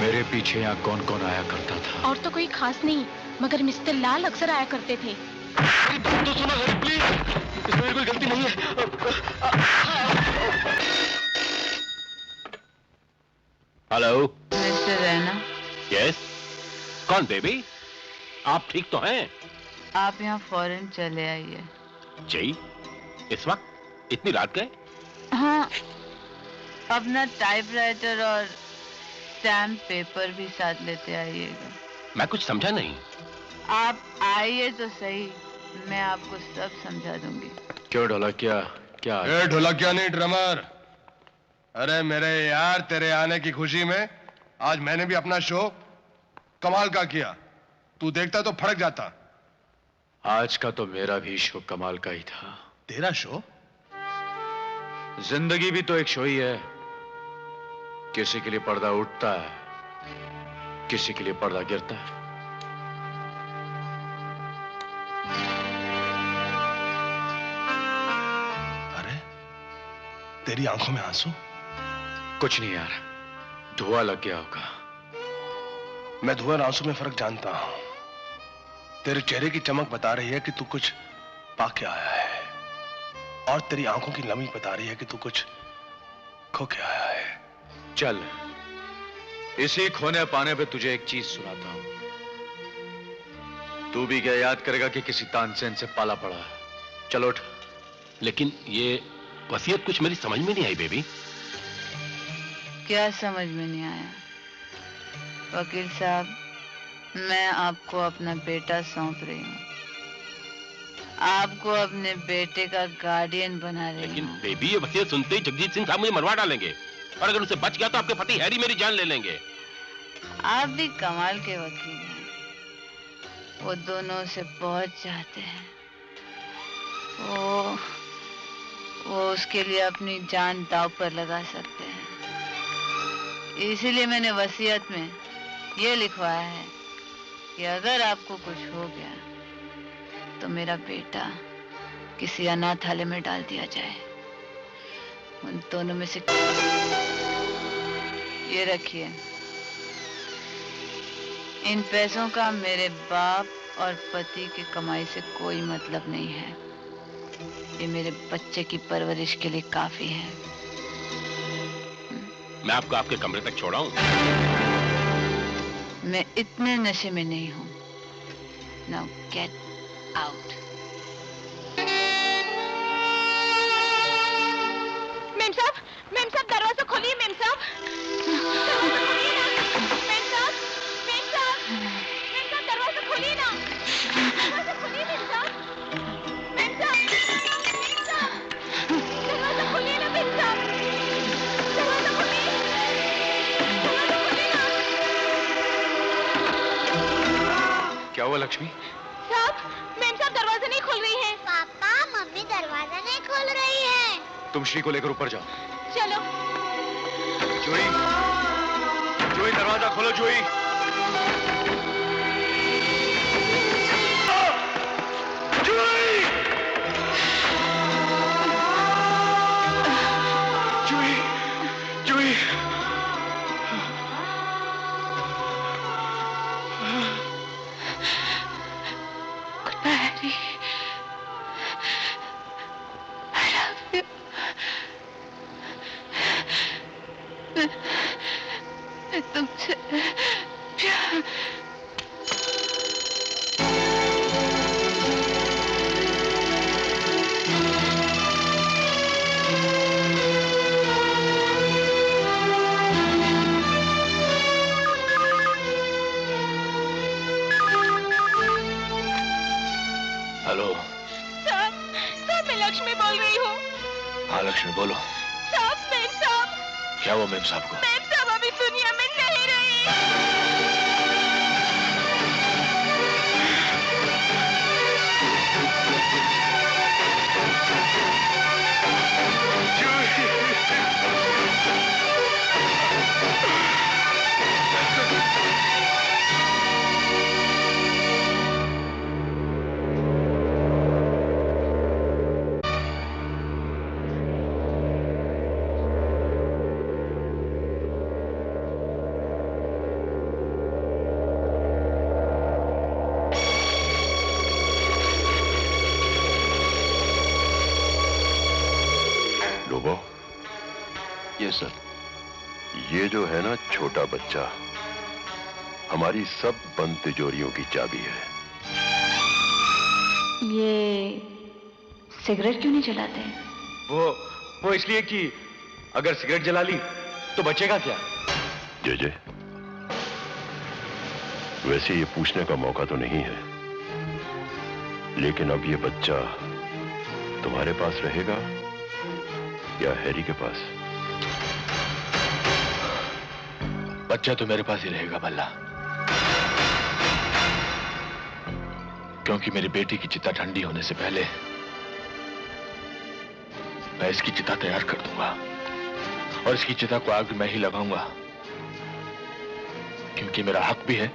मेरे पीछे यहाँ कौन कौन आया करता था? और तो कोई खास नहीं, मगर मिस्टर लाल अक्सर आया करते थे। तो सुनो प्लीज, इसमें मेरी कोई गलती नहीं है। Hello mister Raina. यस, कौन बेबी? आप ठीक तो हैं? आप यहाँ फौरन चले आइए। जी, इस वक्त इतनी रात गए? हाँ, अपना टाइपराइटर और स्टैम्प पेपर भी साथ लेते आइएगा। मैं कुछ समझा नहीं। आप आइए तो सही, मैं आपको सब समझा दूंगी। क्यों ढोलकिया, क्या? ए ढोलकिया नहीं, ड्रमर। अरे मेरे यार, तेरे आने की खुशी में आज मैंने भी अपना शो कमाल का किया। तू देखता तो फड़क जाता। आज का तो मेरा भी शो कमाल का ही था। तेरा शो? जिंदगी भी तो एक शो ही है। किसी के लिए पर्दा उठता है, किसी के लिए पर्दा गिरता है। अरे तेरी आंखों में आंसू? कुछ नहीं यार, धुआं लग गया होगा। मैं धुआं और आंसू में फर्क जानता हूं। तेरे चेहरे की चमक बता रही है कि तू कुछ पाके आया है, और तेरी आंखों की नमी बता रही है कि तू कुछ खो के आया है। चल, इसी खोने पाने पे तुझे एक चीज सुनाता हूं। तू भी क्या याद करेगा कि किसी तानसेन से पाला पड़ा है। चलो उठ। लेकिन ये वसीयत कुछ मेरी समझ में नहीं आई बेबी। क्या समझ में नहीं आया? वकील साहब, मैं आपको अपना बेटा सौंप रही हूँ, आपको अपने बेटे का गार्डियन बना रही हूँ। लेकिन बेबी, ये वसीयत सुनते ही जगजीत सिंह साहब मुझे मरवा डालेंगे, और अगर उसे बच गया तो आपके पति हैरी मेरी जान ले लेंगे। आप भी कमाल के वकील हैं। वो दोनों से बहुत चाहते हैं। वो उसके लिए अपनी जान दांव पर लगा सकते हैं। इसीलिए मैंने वसीयत में ये लिखवाया है कि अगर आपको कुछ हो गया तो मेरा बेटा किसी अनाथालय में डाल दिया जाए। उन दोनों में से ये रखिए। इन पैसों का मेरे बाप और पति की कमाई से कोई मतलब नहीं है। ये मेरे बच्चे की परवरिश के लिए काफी है। मैं आपको आपके कमरे तक छोड़ाऊं? मैं इतने नशे में नहीं हूं। Now get out. मेम साहब दरवाजा खोलिए। मेम साहब दरवाजा खोलिए ना। मेम साहब दरवाजा खोलिए ना। दरवाजा खोलिए मेम साहब। दरवाजा खोलिए ना मेम साहब। दरवाजा खोलिए ना। क्या हुआ लक्ष्मी? साहब, मेम साहब दरवाजा नहीं खोल रही है। पापा, मम्मी दरवाजा नहीं खोल रही है। तुम श्री को लेकर ऊपर जाओ। चलो। जूही, दरवाजा खोलो जूही। हेलो। साहब, साहब मैं लक्ष्मी बोल रही हूँ। हाँ लक्ष्मी बोलो। साहब, मेम साहब। क्या हुआ मेम साहब को? मेम साहब अभी दुनिया में नहीं रही। ये सर, ये जो है ना छोटा बच्चा, हमारी सब बंद तिजोरियों की चाबी है। ये सिगरेट क्यों नहीं जलाते? वो इसलिए कि अगर सिगरेट जला ली तो बचेगा क्या? जे वैसे ये पूछने का मौका तो नहीं है, लेकिन अब ये बच्चा तुम्हारे पास रहेगा या हैरी के पास? बच्चा तो मेरे पास ही रहेगा बल्ला, क्योंकि मेरी बेटी की चिता ठंडी होने से पहले मैं इसकी चिता तैयार कर दूंगा और इसकी चिता को आग मैं ही लगाऊंगा, क्योंकि मेरा हक भी है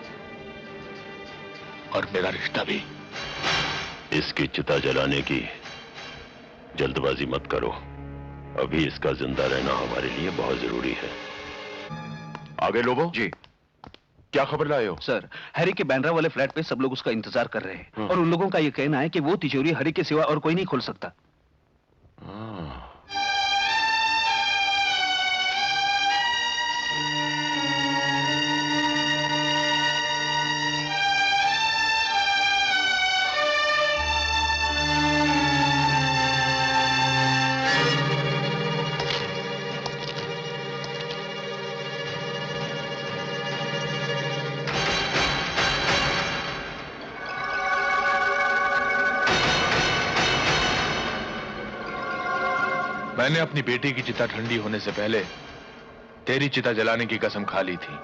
और मेरा रिश्ता भी। इसकी चिता जलाने की जल्दबाजी मत करो, अभी इसका जिंदा रहना हमारे लिए बहुत जरूरी है। आगे लोगों जी, क्या खबर लाए हो? सर, हैरी के बैंड्रा वाले फ्लैट पे सब लोग उसका इंतजार कर रहे हैं और उन लोगों का ये कहना है कि वो तिजोरी हैरी के सिवा और कोई नहीं खोल सकता। मैंने अपनी बेटी की चिता ठंडी होने से पहले तेरी चिता जलाने की कसम खा ली थी।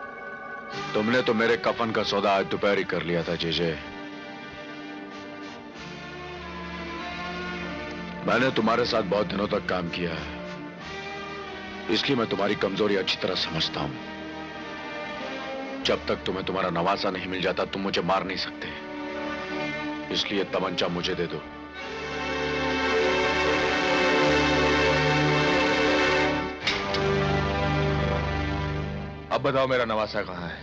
तुमने तो मेरे कफन का सौदा आज दोपहर ही कर लिया था जेजे। मैंने तुम्हारे साथ बहुत दिनों तक काम किया है, इसलिए मैं तुम्हारी कमजोरी अच्छी तरह समझता हूं। जब तक तुम्हें तुम्हारा नवासा नहीं मिल जाता तुम मुझे मार नहीं सकते, इसलिए तमंचा मुझे दे दो। अब बताओ मेरा नवासा कहां है?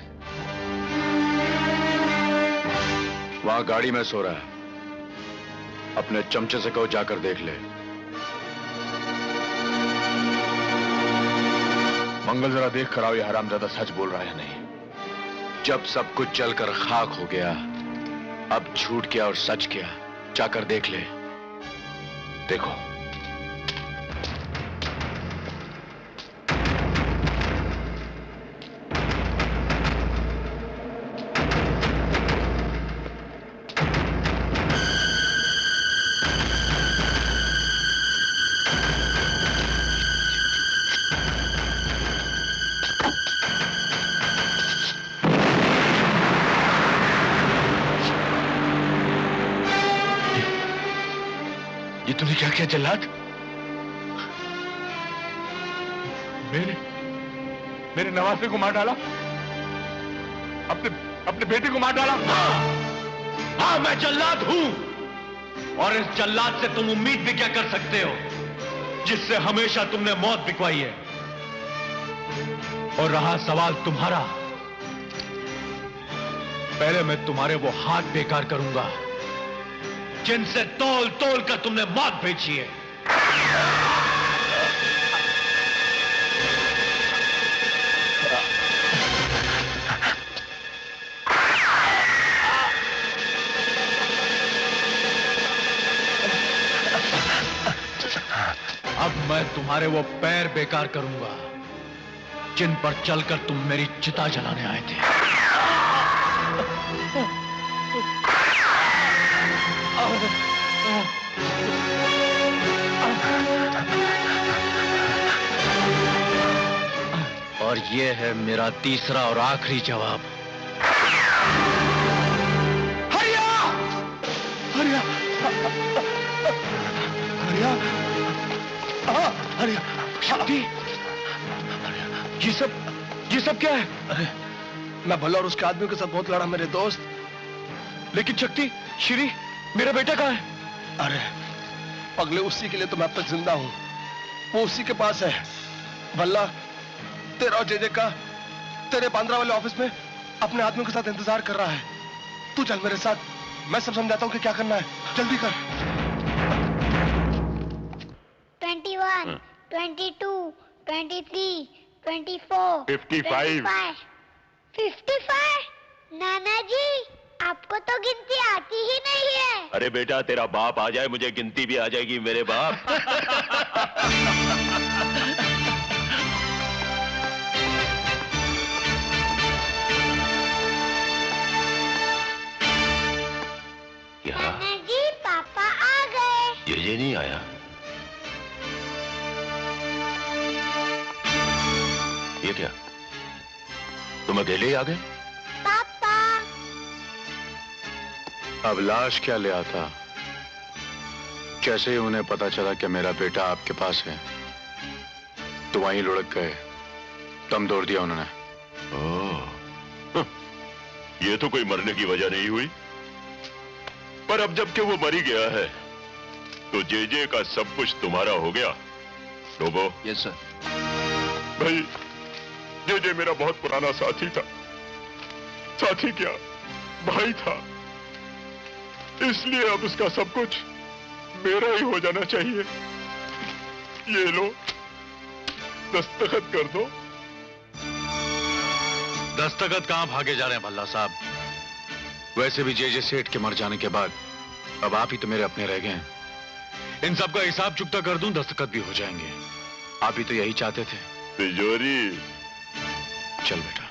वहां गाड़ी में सो रहा है, अपने चमचे से कहो जाकर देख ले। मंगल जरा देख कर आओ ये हरामजादा सच बोल रहा है नहीं। जब सब कुछ जलकर खाक हो गया, अब झूठ क्या और सच क्या, जाकर देख ले। देखो तूने क्या किया जल्लाद? मेरे नवासे को मार डाला, अपने बेटे को मार डाला। हाँ, मैं जल्लाद हूं और इस जल्लाद से तुम उम्मीद भी क्या कर सकते हो, जिससे हमेशा तुमने मौत बिकवाई है। और रहा सवाल तुम्हारा, पहले मैं तुम्हारे वो हाथ बेकार करूंगा जिनसे तोल तोल कर तुमने मौत बेची है। अब मैं तुम्हारे वो पैर बेकार करूंगा जिन पर चलकर तुम मेरी चिता जलाने आए थे। ये है मेरा तीसरा और आखिरी जवाब। हरिया! हरिया! हरिया! हरिया! शक्ति! ये सब क्या है? अरे मैं भला और उसके आदमियों के साथ बहुत लड़ा मेरे दोस्त। लेकिन शक्ति, श्री, मेरा बेटा कहाँ है? अरे पगले, उसी के लिए तो मैं अब तक जिंदा हूं। वो उसी के पास है। भल्ला, तेरा और जेजे का तेरे बांद्रा वाले ऑफिस में अपने आदमियों के साथ इंतजार कर रहा है। तू चल मेरे साथ, मैं सब समझाता हूँ कि क्या करना है। जल्दी कर। 21, 22, 23, 24, 55। 55? नाना जी, आपको तो गिनती आती ही नहीं है। अरे बेटा, तेरा बाप आ जाए, मुझे गिनती भी आ जाएगी मेरे बाप। नाना जी, पापा आ गए। ये नहीं आया। ये क्या, तुम अकेले ही आ गए? पापा। अब लाश क्या ले आता? जैसे ही उन्हें पता चला कि मेरा बेटा आपके पास है, तो वहीं लुढ़क गए, दम तोड़ दिया उन्होंने। ओह, ये तो कोई मरने की वजह नहीं हुई। पर अब जबकि वो मरी गया है, तो जेजे का सब कुछ तुम्हारा हो गया। लोबो। Yes sir. भाई, जेजे मेरा बहुत पुराना साथी था। साथी क्या, भाई था। इसलिए अब उसका सब कुछ मेरा ही हो जाना चाहिए। ये लो, दस्तखत कर दो। दस्तखत कहां भागे जा रहे हैं भल्ला साहब? वैसे भी जेजे सेठ के मर जाने के बाद अब आप ही तो मेरे अपने रह गए हैं। इन सब का हिसाब चुकता कर दूं, दस्तखत भी हो जाएंगे। आप ही तो यही चाहते थे। तिजोरी। चल बेटा।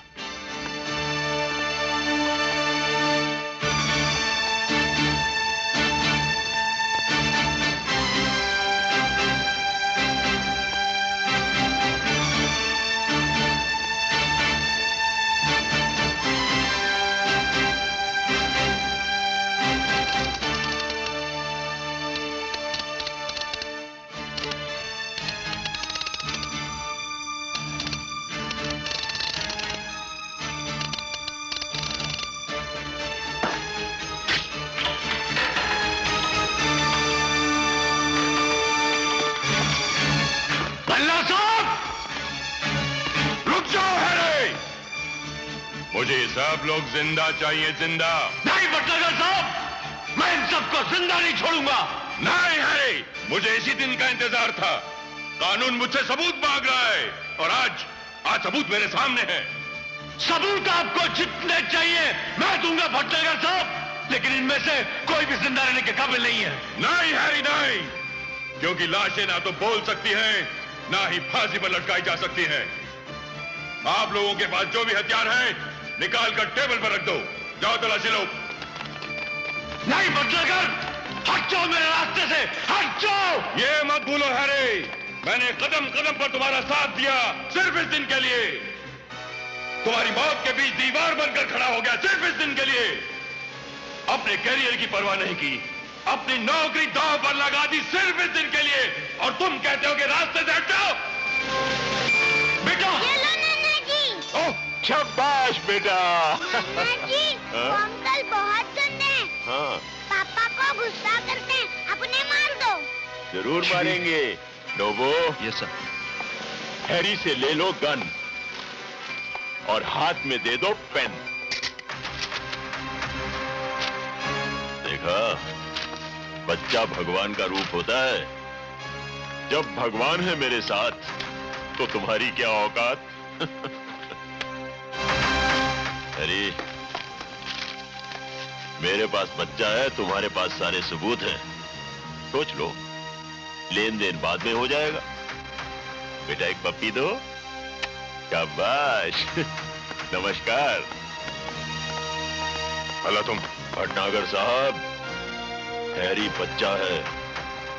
मुझे सब लोग जिंदा चाहिए, जिंदा। नहीं बटलर साहब, मैं इन सबको जिंदा नहीं छोड़ूंगा। नहीं हैरी, मुझे इसी दिन का इंतजार था। कानून मुझसे सबूत मांग रहा है और आज सबूत मेरे सामने है। सबूत आपको जितने चाहिए मैं दूंगा भटनागर साहब, लेकिन इनमें से कोई भी जिंदा रहने के काबिल नहीं है। नहीं हैरी, नहीं, क्योंकि लाशें ना तो बोल सकती हैं, ना ही फांसी पर लटकाई जा सकती हैं। आप लोगों के पास जो भी हथियार हैं, निकाल कर टेबल पर रख दो। जाओ तलाशी लो। नहीं बटनागर, हट जाओ मेरे रास्ते से, हट जाओ। ये मत भूलो हैरी, मैंने कदम कदम पर तुम्हारा साथ दिया सिर्फ इस दिन के लिए। तुम्हारी मौत के बीच दीवार बनकर खड़ा हो गया सिर्फ इस दिन के लिए। अपने कैरियर की परवाह नहीं की, अपनी नौकरी दांव पर लगा दी सिर्फ इस दिन के लिए, और तुम कहते हो कि रास्ते से हट जाओ। बेटा, ओह, शाबाश बेटा। नाना जी, वो अंकल बहुत गंदे हैं। हाँ, पापा को गुस्सा करते हैं, अपने मार दो। जरूर मारेंगे। लोबो। Yes sir. हैरी से ले लो गन और हाथ में दे दो पेन। देखा, बच्चा भगवान का रूप होता है। जब भगवान है मेरे साथ, तो तुम्हारी क्या औकात। अरे, मेरे पास बच्चा है, तुम्हारे पास सारे सबूत हैं। सोच लो, लेन देन बाद में हो जाएगा। बेटा, एक पप्पी दो। शाबाश। नमस्कार। भला तुम भटनागर साहब, हैरी बच्चा है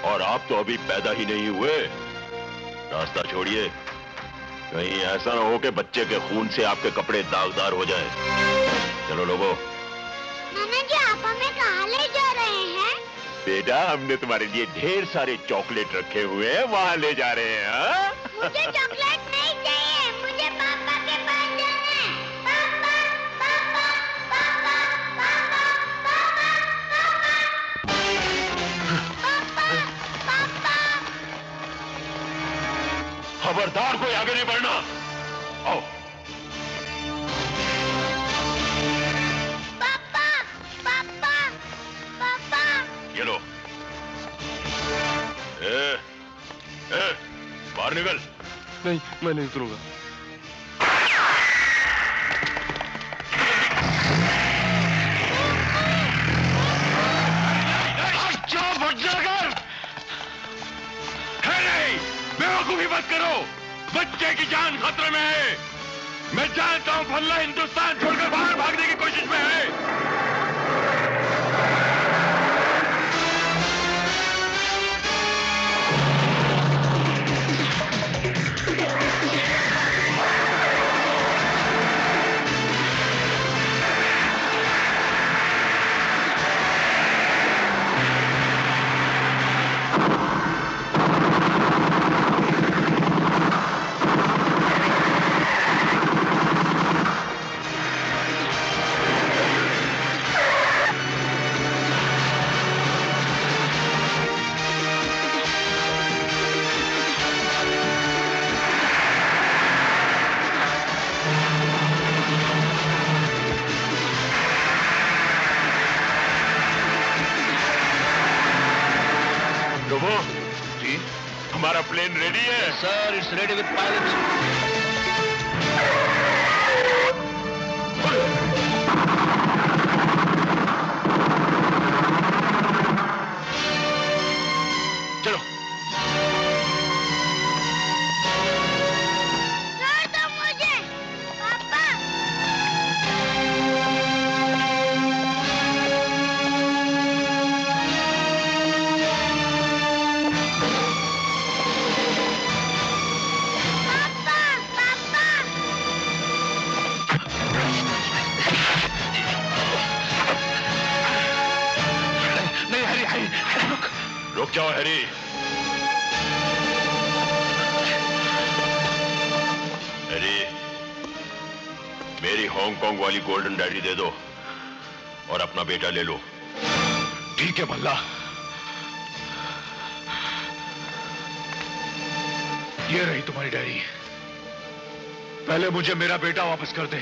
और आप तो अभी पैदा ही नहीं हुए। रास्ता छोड़िए, कहीं ऐसा ना हो कि बच्चे के खून से आपके कपड़े दागदार हो जाए। चलो लोगों। नाना जी, आप हमें कहाँ ले जा रहे हैं? बेटा, हमने तुम्हारे लिए ढेर सारे चॉकलेट रखे हुए हैं, वहाँ ले जा रहे हैं। हाँ? मुझे चॉकलेट नहीं चाहिए, मुझे पापा के पास जाना है। पापा, पापा, पापा, पापा, पापा, पापा। खबरदार, कोई आगे नहीं बढ़ना। आओ। पापा, पापा, पापा। ये लो। बाहर निकल। नहीं, मैं नहीं उतरूंगा। बेवकूफी मत करो, बच्चे की जान खतरे में है। मैं जानता हूं फल्ला हिंदुस्तान छोड़कर बाहर भागने की कोशिश में है। जी, हमारा प्लेन रेडी है। Sir, it's ready with pilot. चलो। छोड़ दो मुझे, पापा। रुक जाओ हैरी। हैरी, मेरी हांगकांग वाली गोल्डन डायरी दे दो और अपना बेटा ले लो। ठीक है भल्ला। ये रही तुम्हारी डायरी। पहले मुझे मेरा बेटा वापस कर दे।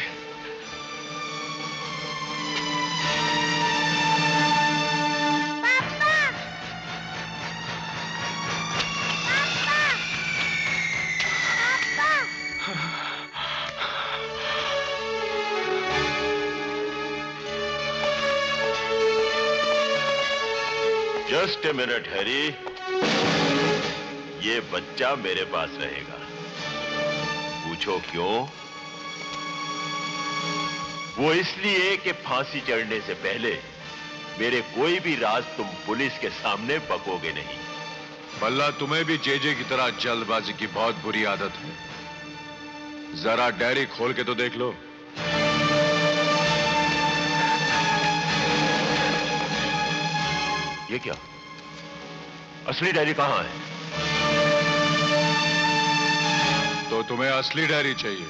जस्ट ए मिनट हैरी, ये बच्चा मेरे पास रहेगा। पूछो क्यों? वो इसलिए कि फांसी चढ़ने से पहले मेरे कोई भी राज तुम पुलिस के सामने बकोगे नहीं। भल्ला, तुम्हें भी जेजे की तरह जल्दबाजी की बहुत बुरी आदत है। जरा डायरी खोल के तो देख लो। ये क्या? असली डायरी कहां है? तो तुम्हें असली डायरी चाहिए?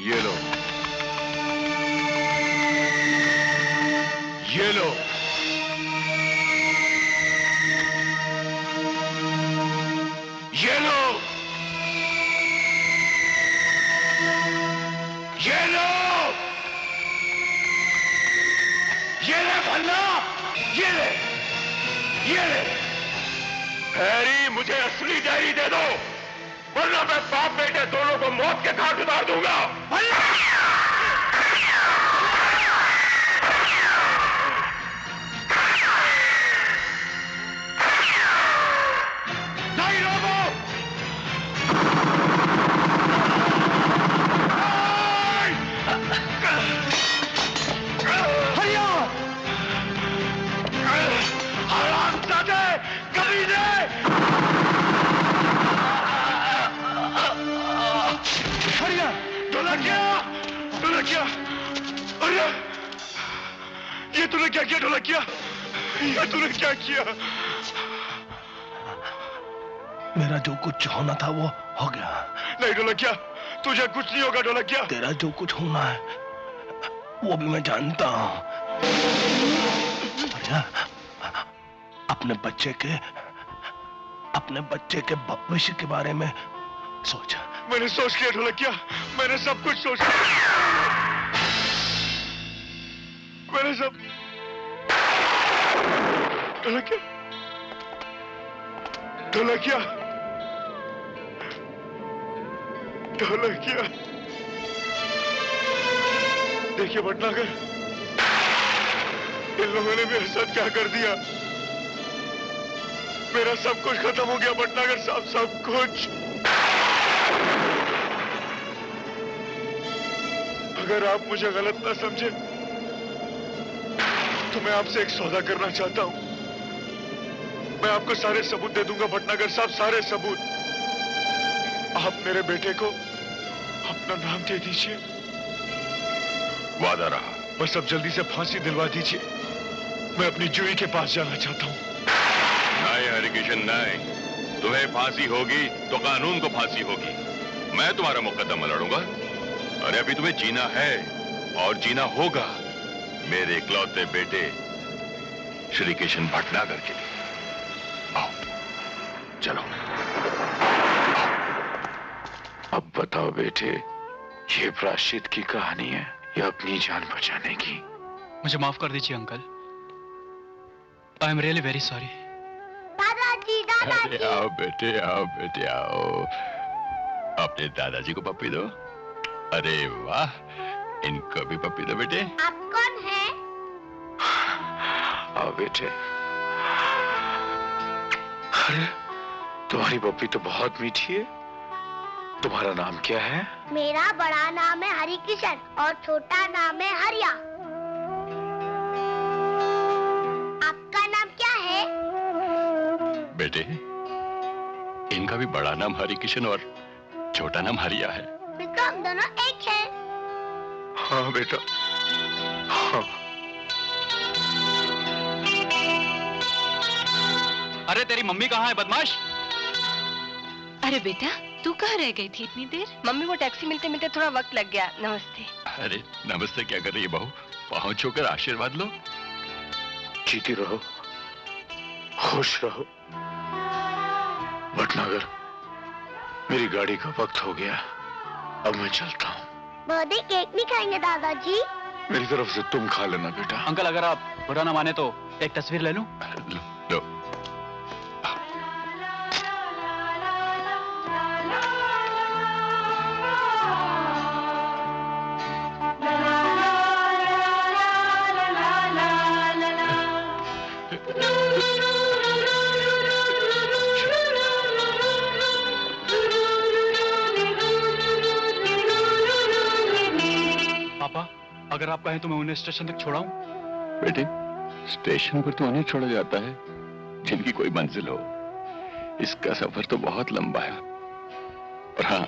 ये लो। ये लो। ये लो। ये लो। ये ले भल्ला, ये ले, ये ले। हैरी, मुझे असली डायरी दे दो, वरना मैं बाप बेटे दोनों को मौत के घाट उतार दूंगा। नहीं रोको। हरामजादे, कमीने! ढोलकिया, अरे ये तूने क्या किया ढोलकिया? ये तूने क्या किया? मेरा जो कुछ होना था वो हो गया। नहीं ढोलकिया, तुझे कुछ नहीं होगा ढोलकिया। तेरा जो कुछ होना है वो भी मैं जानता हूँ। अपने बच्चे के भविष्य के बारे में सोच। मैंने सोच लिया ढोलकिया, मैंने सब कुछ सोच लिया। मैंने सब ढोलकिया, ढोलकिया, ढोलकिया, देखिए भटनागर, इन लोगों ने मेरे साथ क्या कर दिया। मेरा सब कुछ खत्म हो गया भटनागर साहब, सब कुछ। अगर आप मुझे गलत ना समझे तो मैं आपसे एक सौदा करना चाहता हूं। मैं आपको सारे सबूत दे दूंगा भटनागर साहब, सारे सबूत। आप मेरे बेटे को अपना नाम दे दीजिए। वादा रहा। बस अब जल्दी से फांसी दिलवा दीजिए। मैं अपनी जूही के पास जाना चाहता हूं। नहीं हरिकिशन नहीं, तुम्हें फांसी होगी तो कानून को फांसी होगी। मैं तुम्हारा मुकदमा लड़ूंगा। अरे अभी तुम्हें जीना है और जीना होगा मेरे इकलौते बेटे श्री किशन भटनागर के लिए। आओ चलो। अब बताओ बेटे, ये प्रायश्चित की कहानी है या अपनी जान बचाने की? मुझे माफ कर दीजिए uncle. I am really very sorry. दादाजी, दादाजी। अरे आओ बेटे आओ। अपने दादाजी को पप्पी दो। अरे वाह, इनको भी पप्पी दो बेटे। आप कौन है? आओ बेटे। अरे तुम्हारी पप्पी तो बहुत मीठी है। तुम्हारा नाम क्या है? मेरा बड़ा नाम है हरिकिशन और छोटा नाम है हरिया। आपका नाम क्या है? बेटे, इनका भी बड़ा नाम हरिकिशन और छोटा नाम हरिया है। तो हम दोनों एक हैं। हाँ बेटा, हाँ। अरे तेरी मम्मी कहाँ है बदमाश? अरे बेटा, तू कहाँ रह गई थी इतनी देर? मम्मी वो टैक्सी मिलते मिलते थोड़ा वक्त लग गया। नमस्ते। अरे नमस्ते क्या कर रही है बहू? पाँव छूकर आशीर्वाद लो। जीती रहो, खुश रहो। भटनागर, मेरी गाड़ी का वक्त हो गया, अब मैं चलता हूँ। बर्थडे केक नहीं खाएंगे दादाजी? मेरी तरफ से तुम खा लेना बेटा। अंकल अगर आप बुरा ना माने तो एक तस्वीर ले लूं? लो। पापा, अगर आप कहें तो मैं उन्हें स्टेशन तक छोड़ाऊं? बेटे, स्टेशन पर तो उन्हें छोड़ा जाता है जिनकी कोई मंजिल हो। इसका सफर तो बहुत लंबा है। और हाँ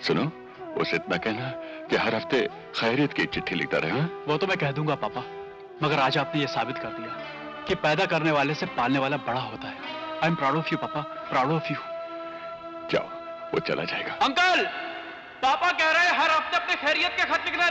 सुनो, उसे इतना कहना कि हर हफ्ते खैरियत की चिट्ठी लिखता रहे। वो तो मैं कह दूंगा पापा, मगर आज आपने ये साबित कर दिया कि पैदा करने वाले से पालने वाला बड़ा होता है। I am proud of you पापा, प्राउड ऑफ यू। जाओ, वो चला जाएगा। अंकल, पापा कह रहे हैं हर हफ्ते अपने खैरियत के खत लिखना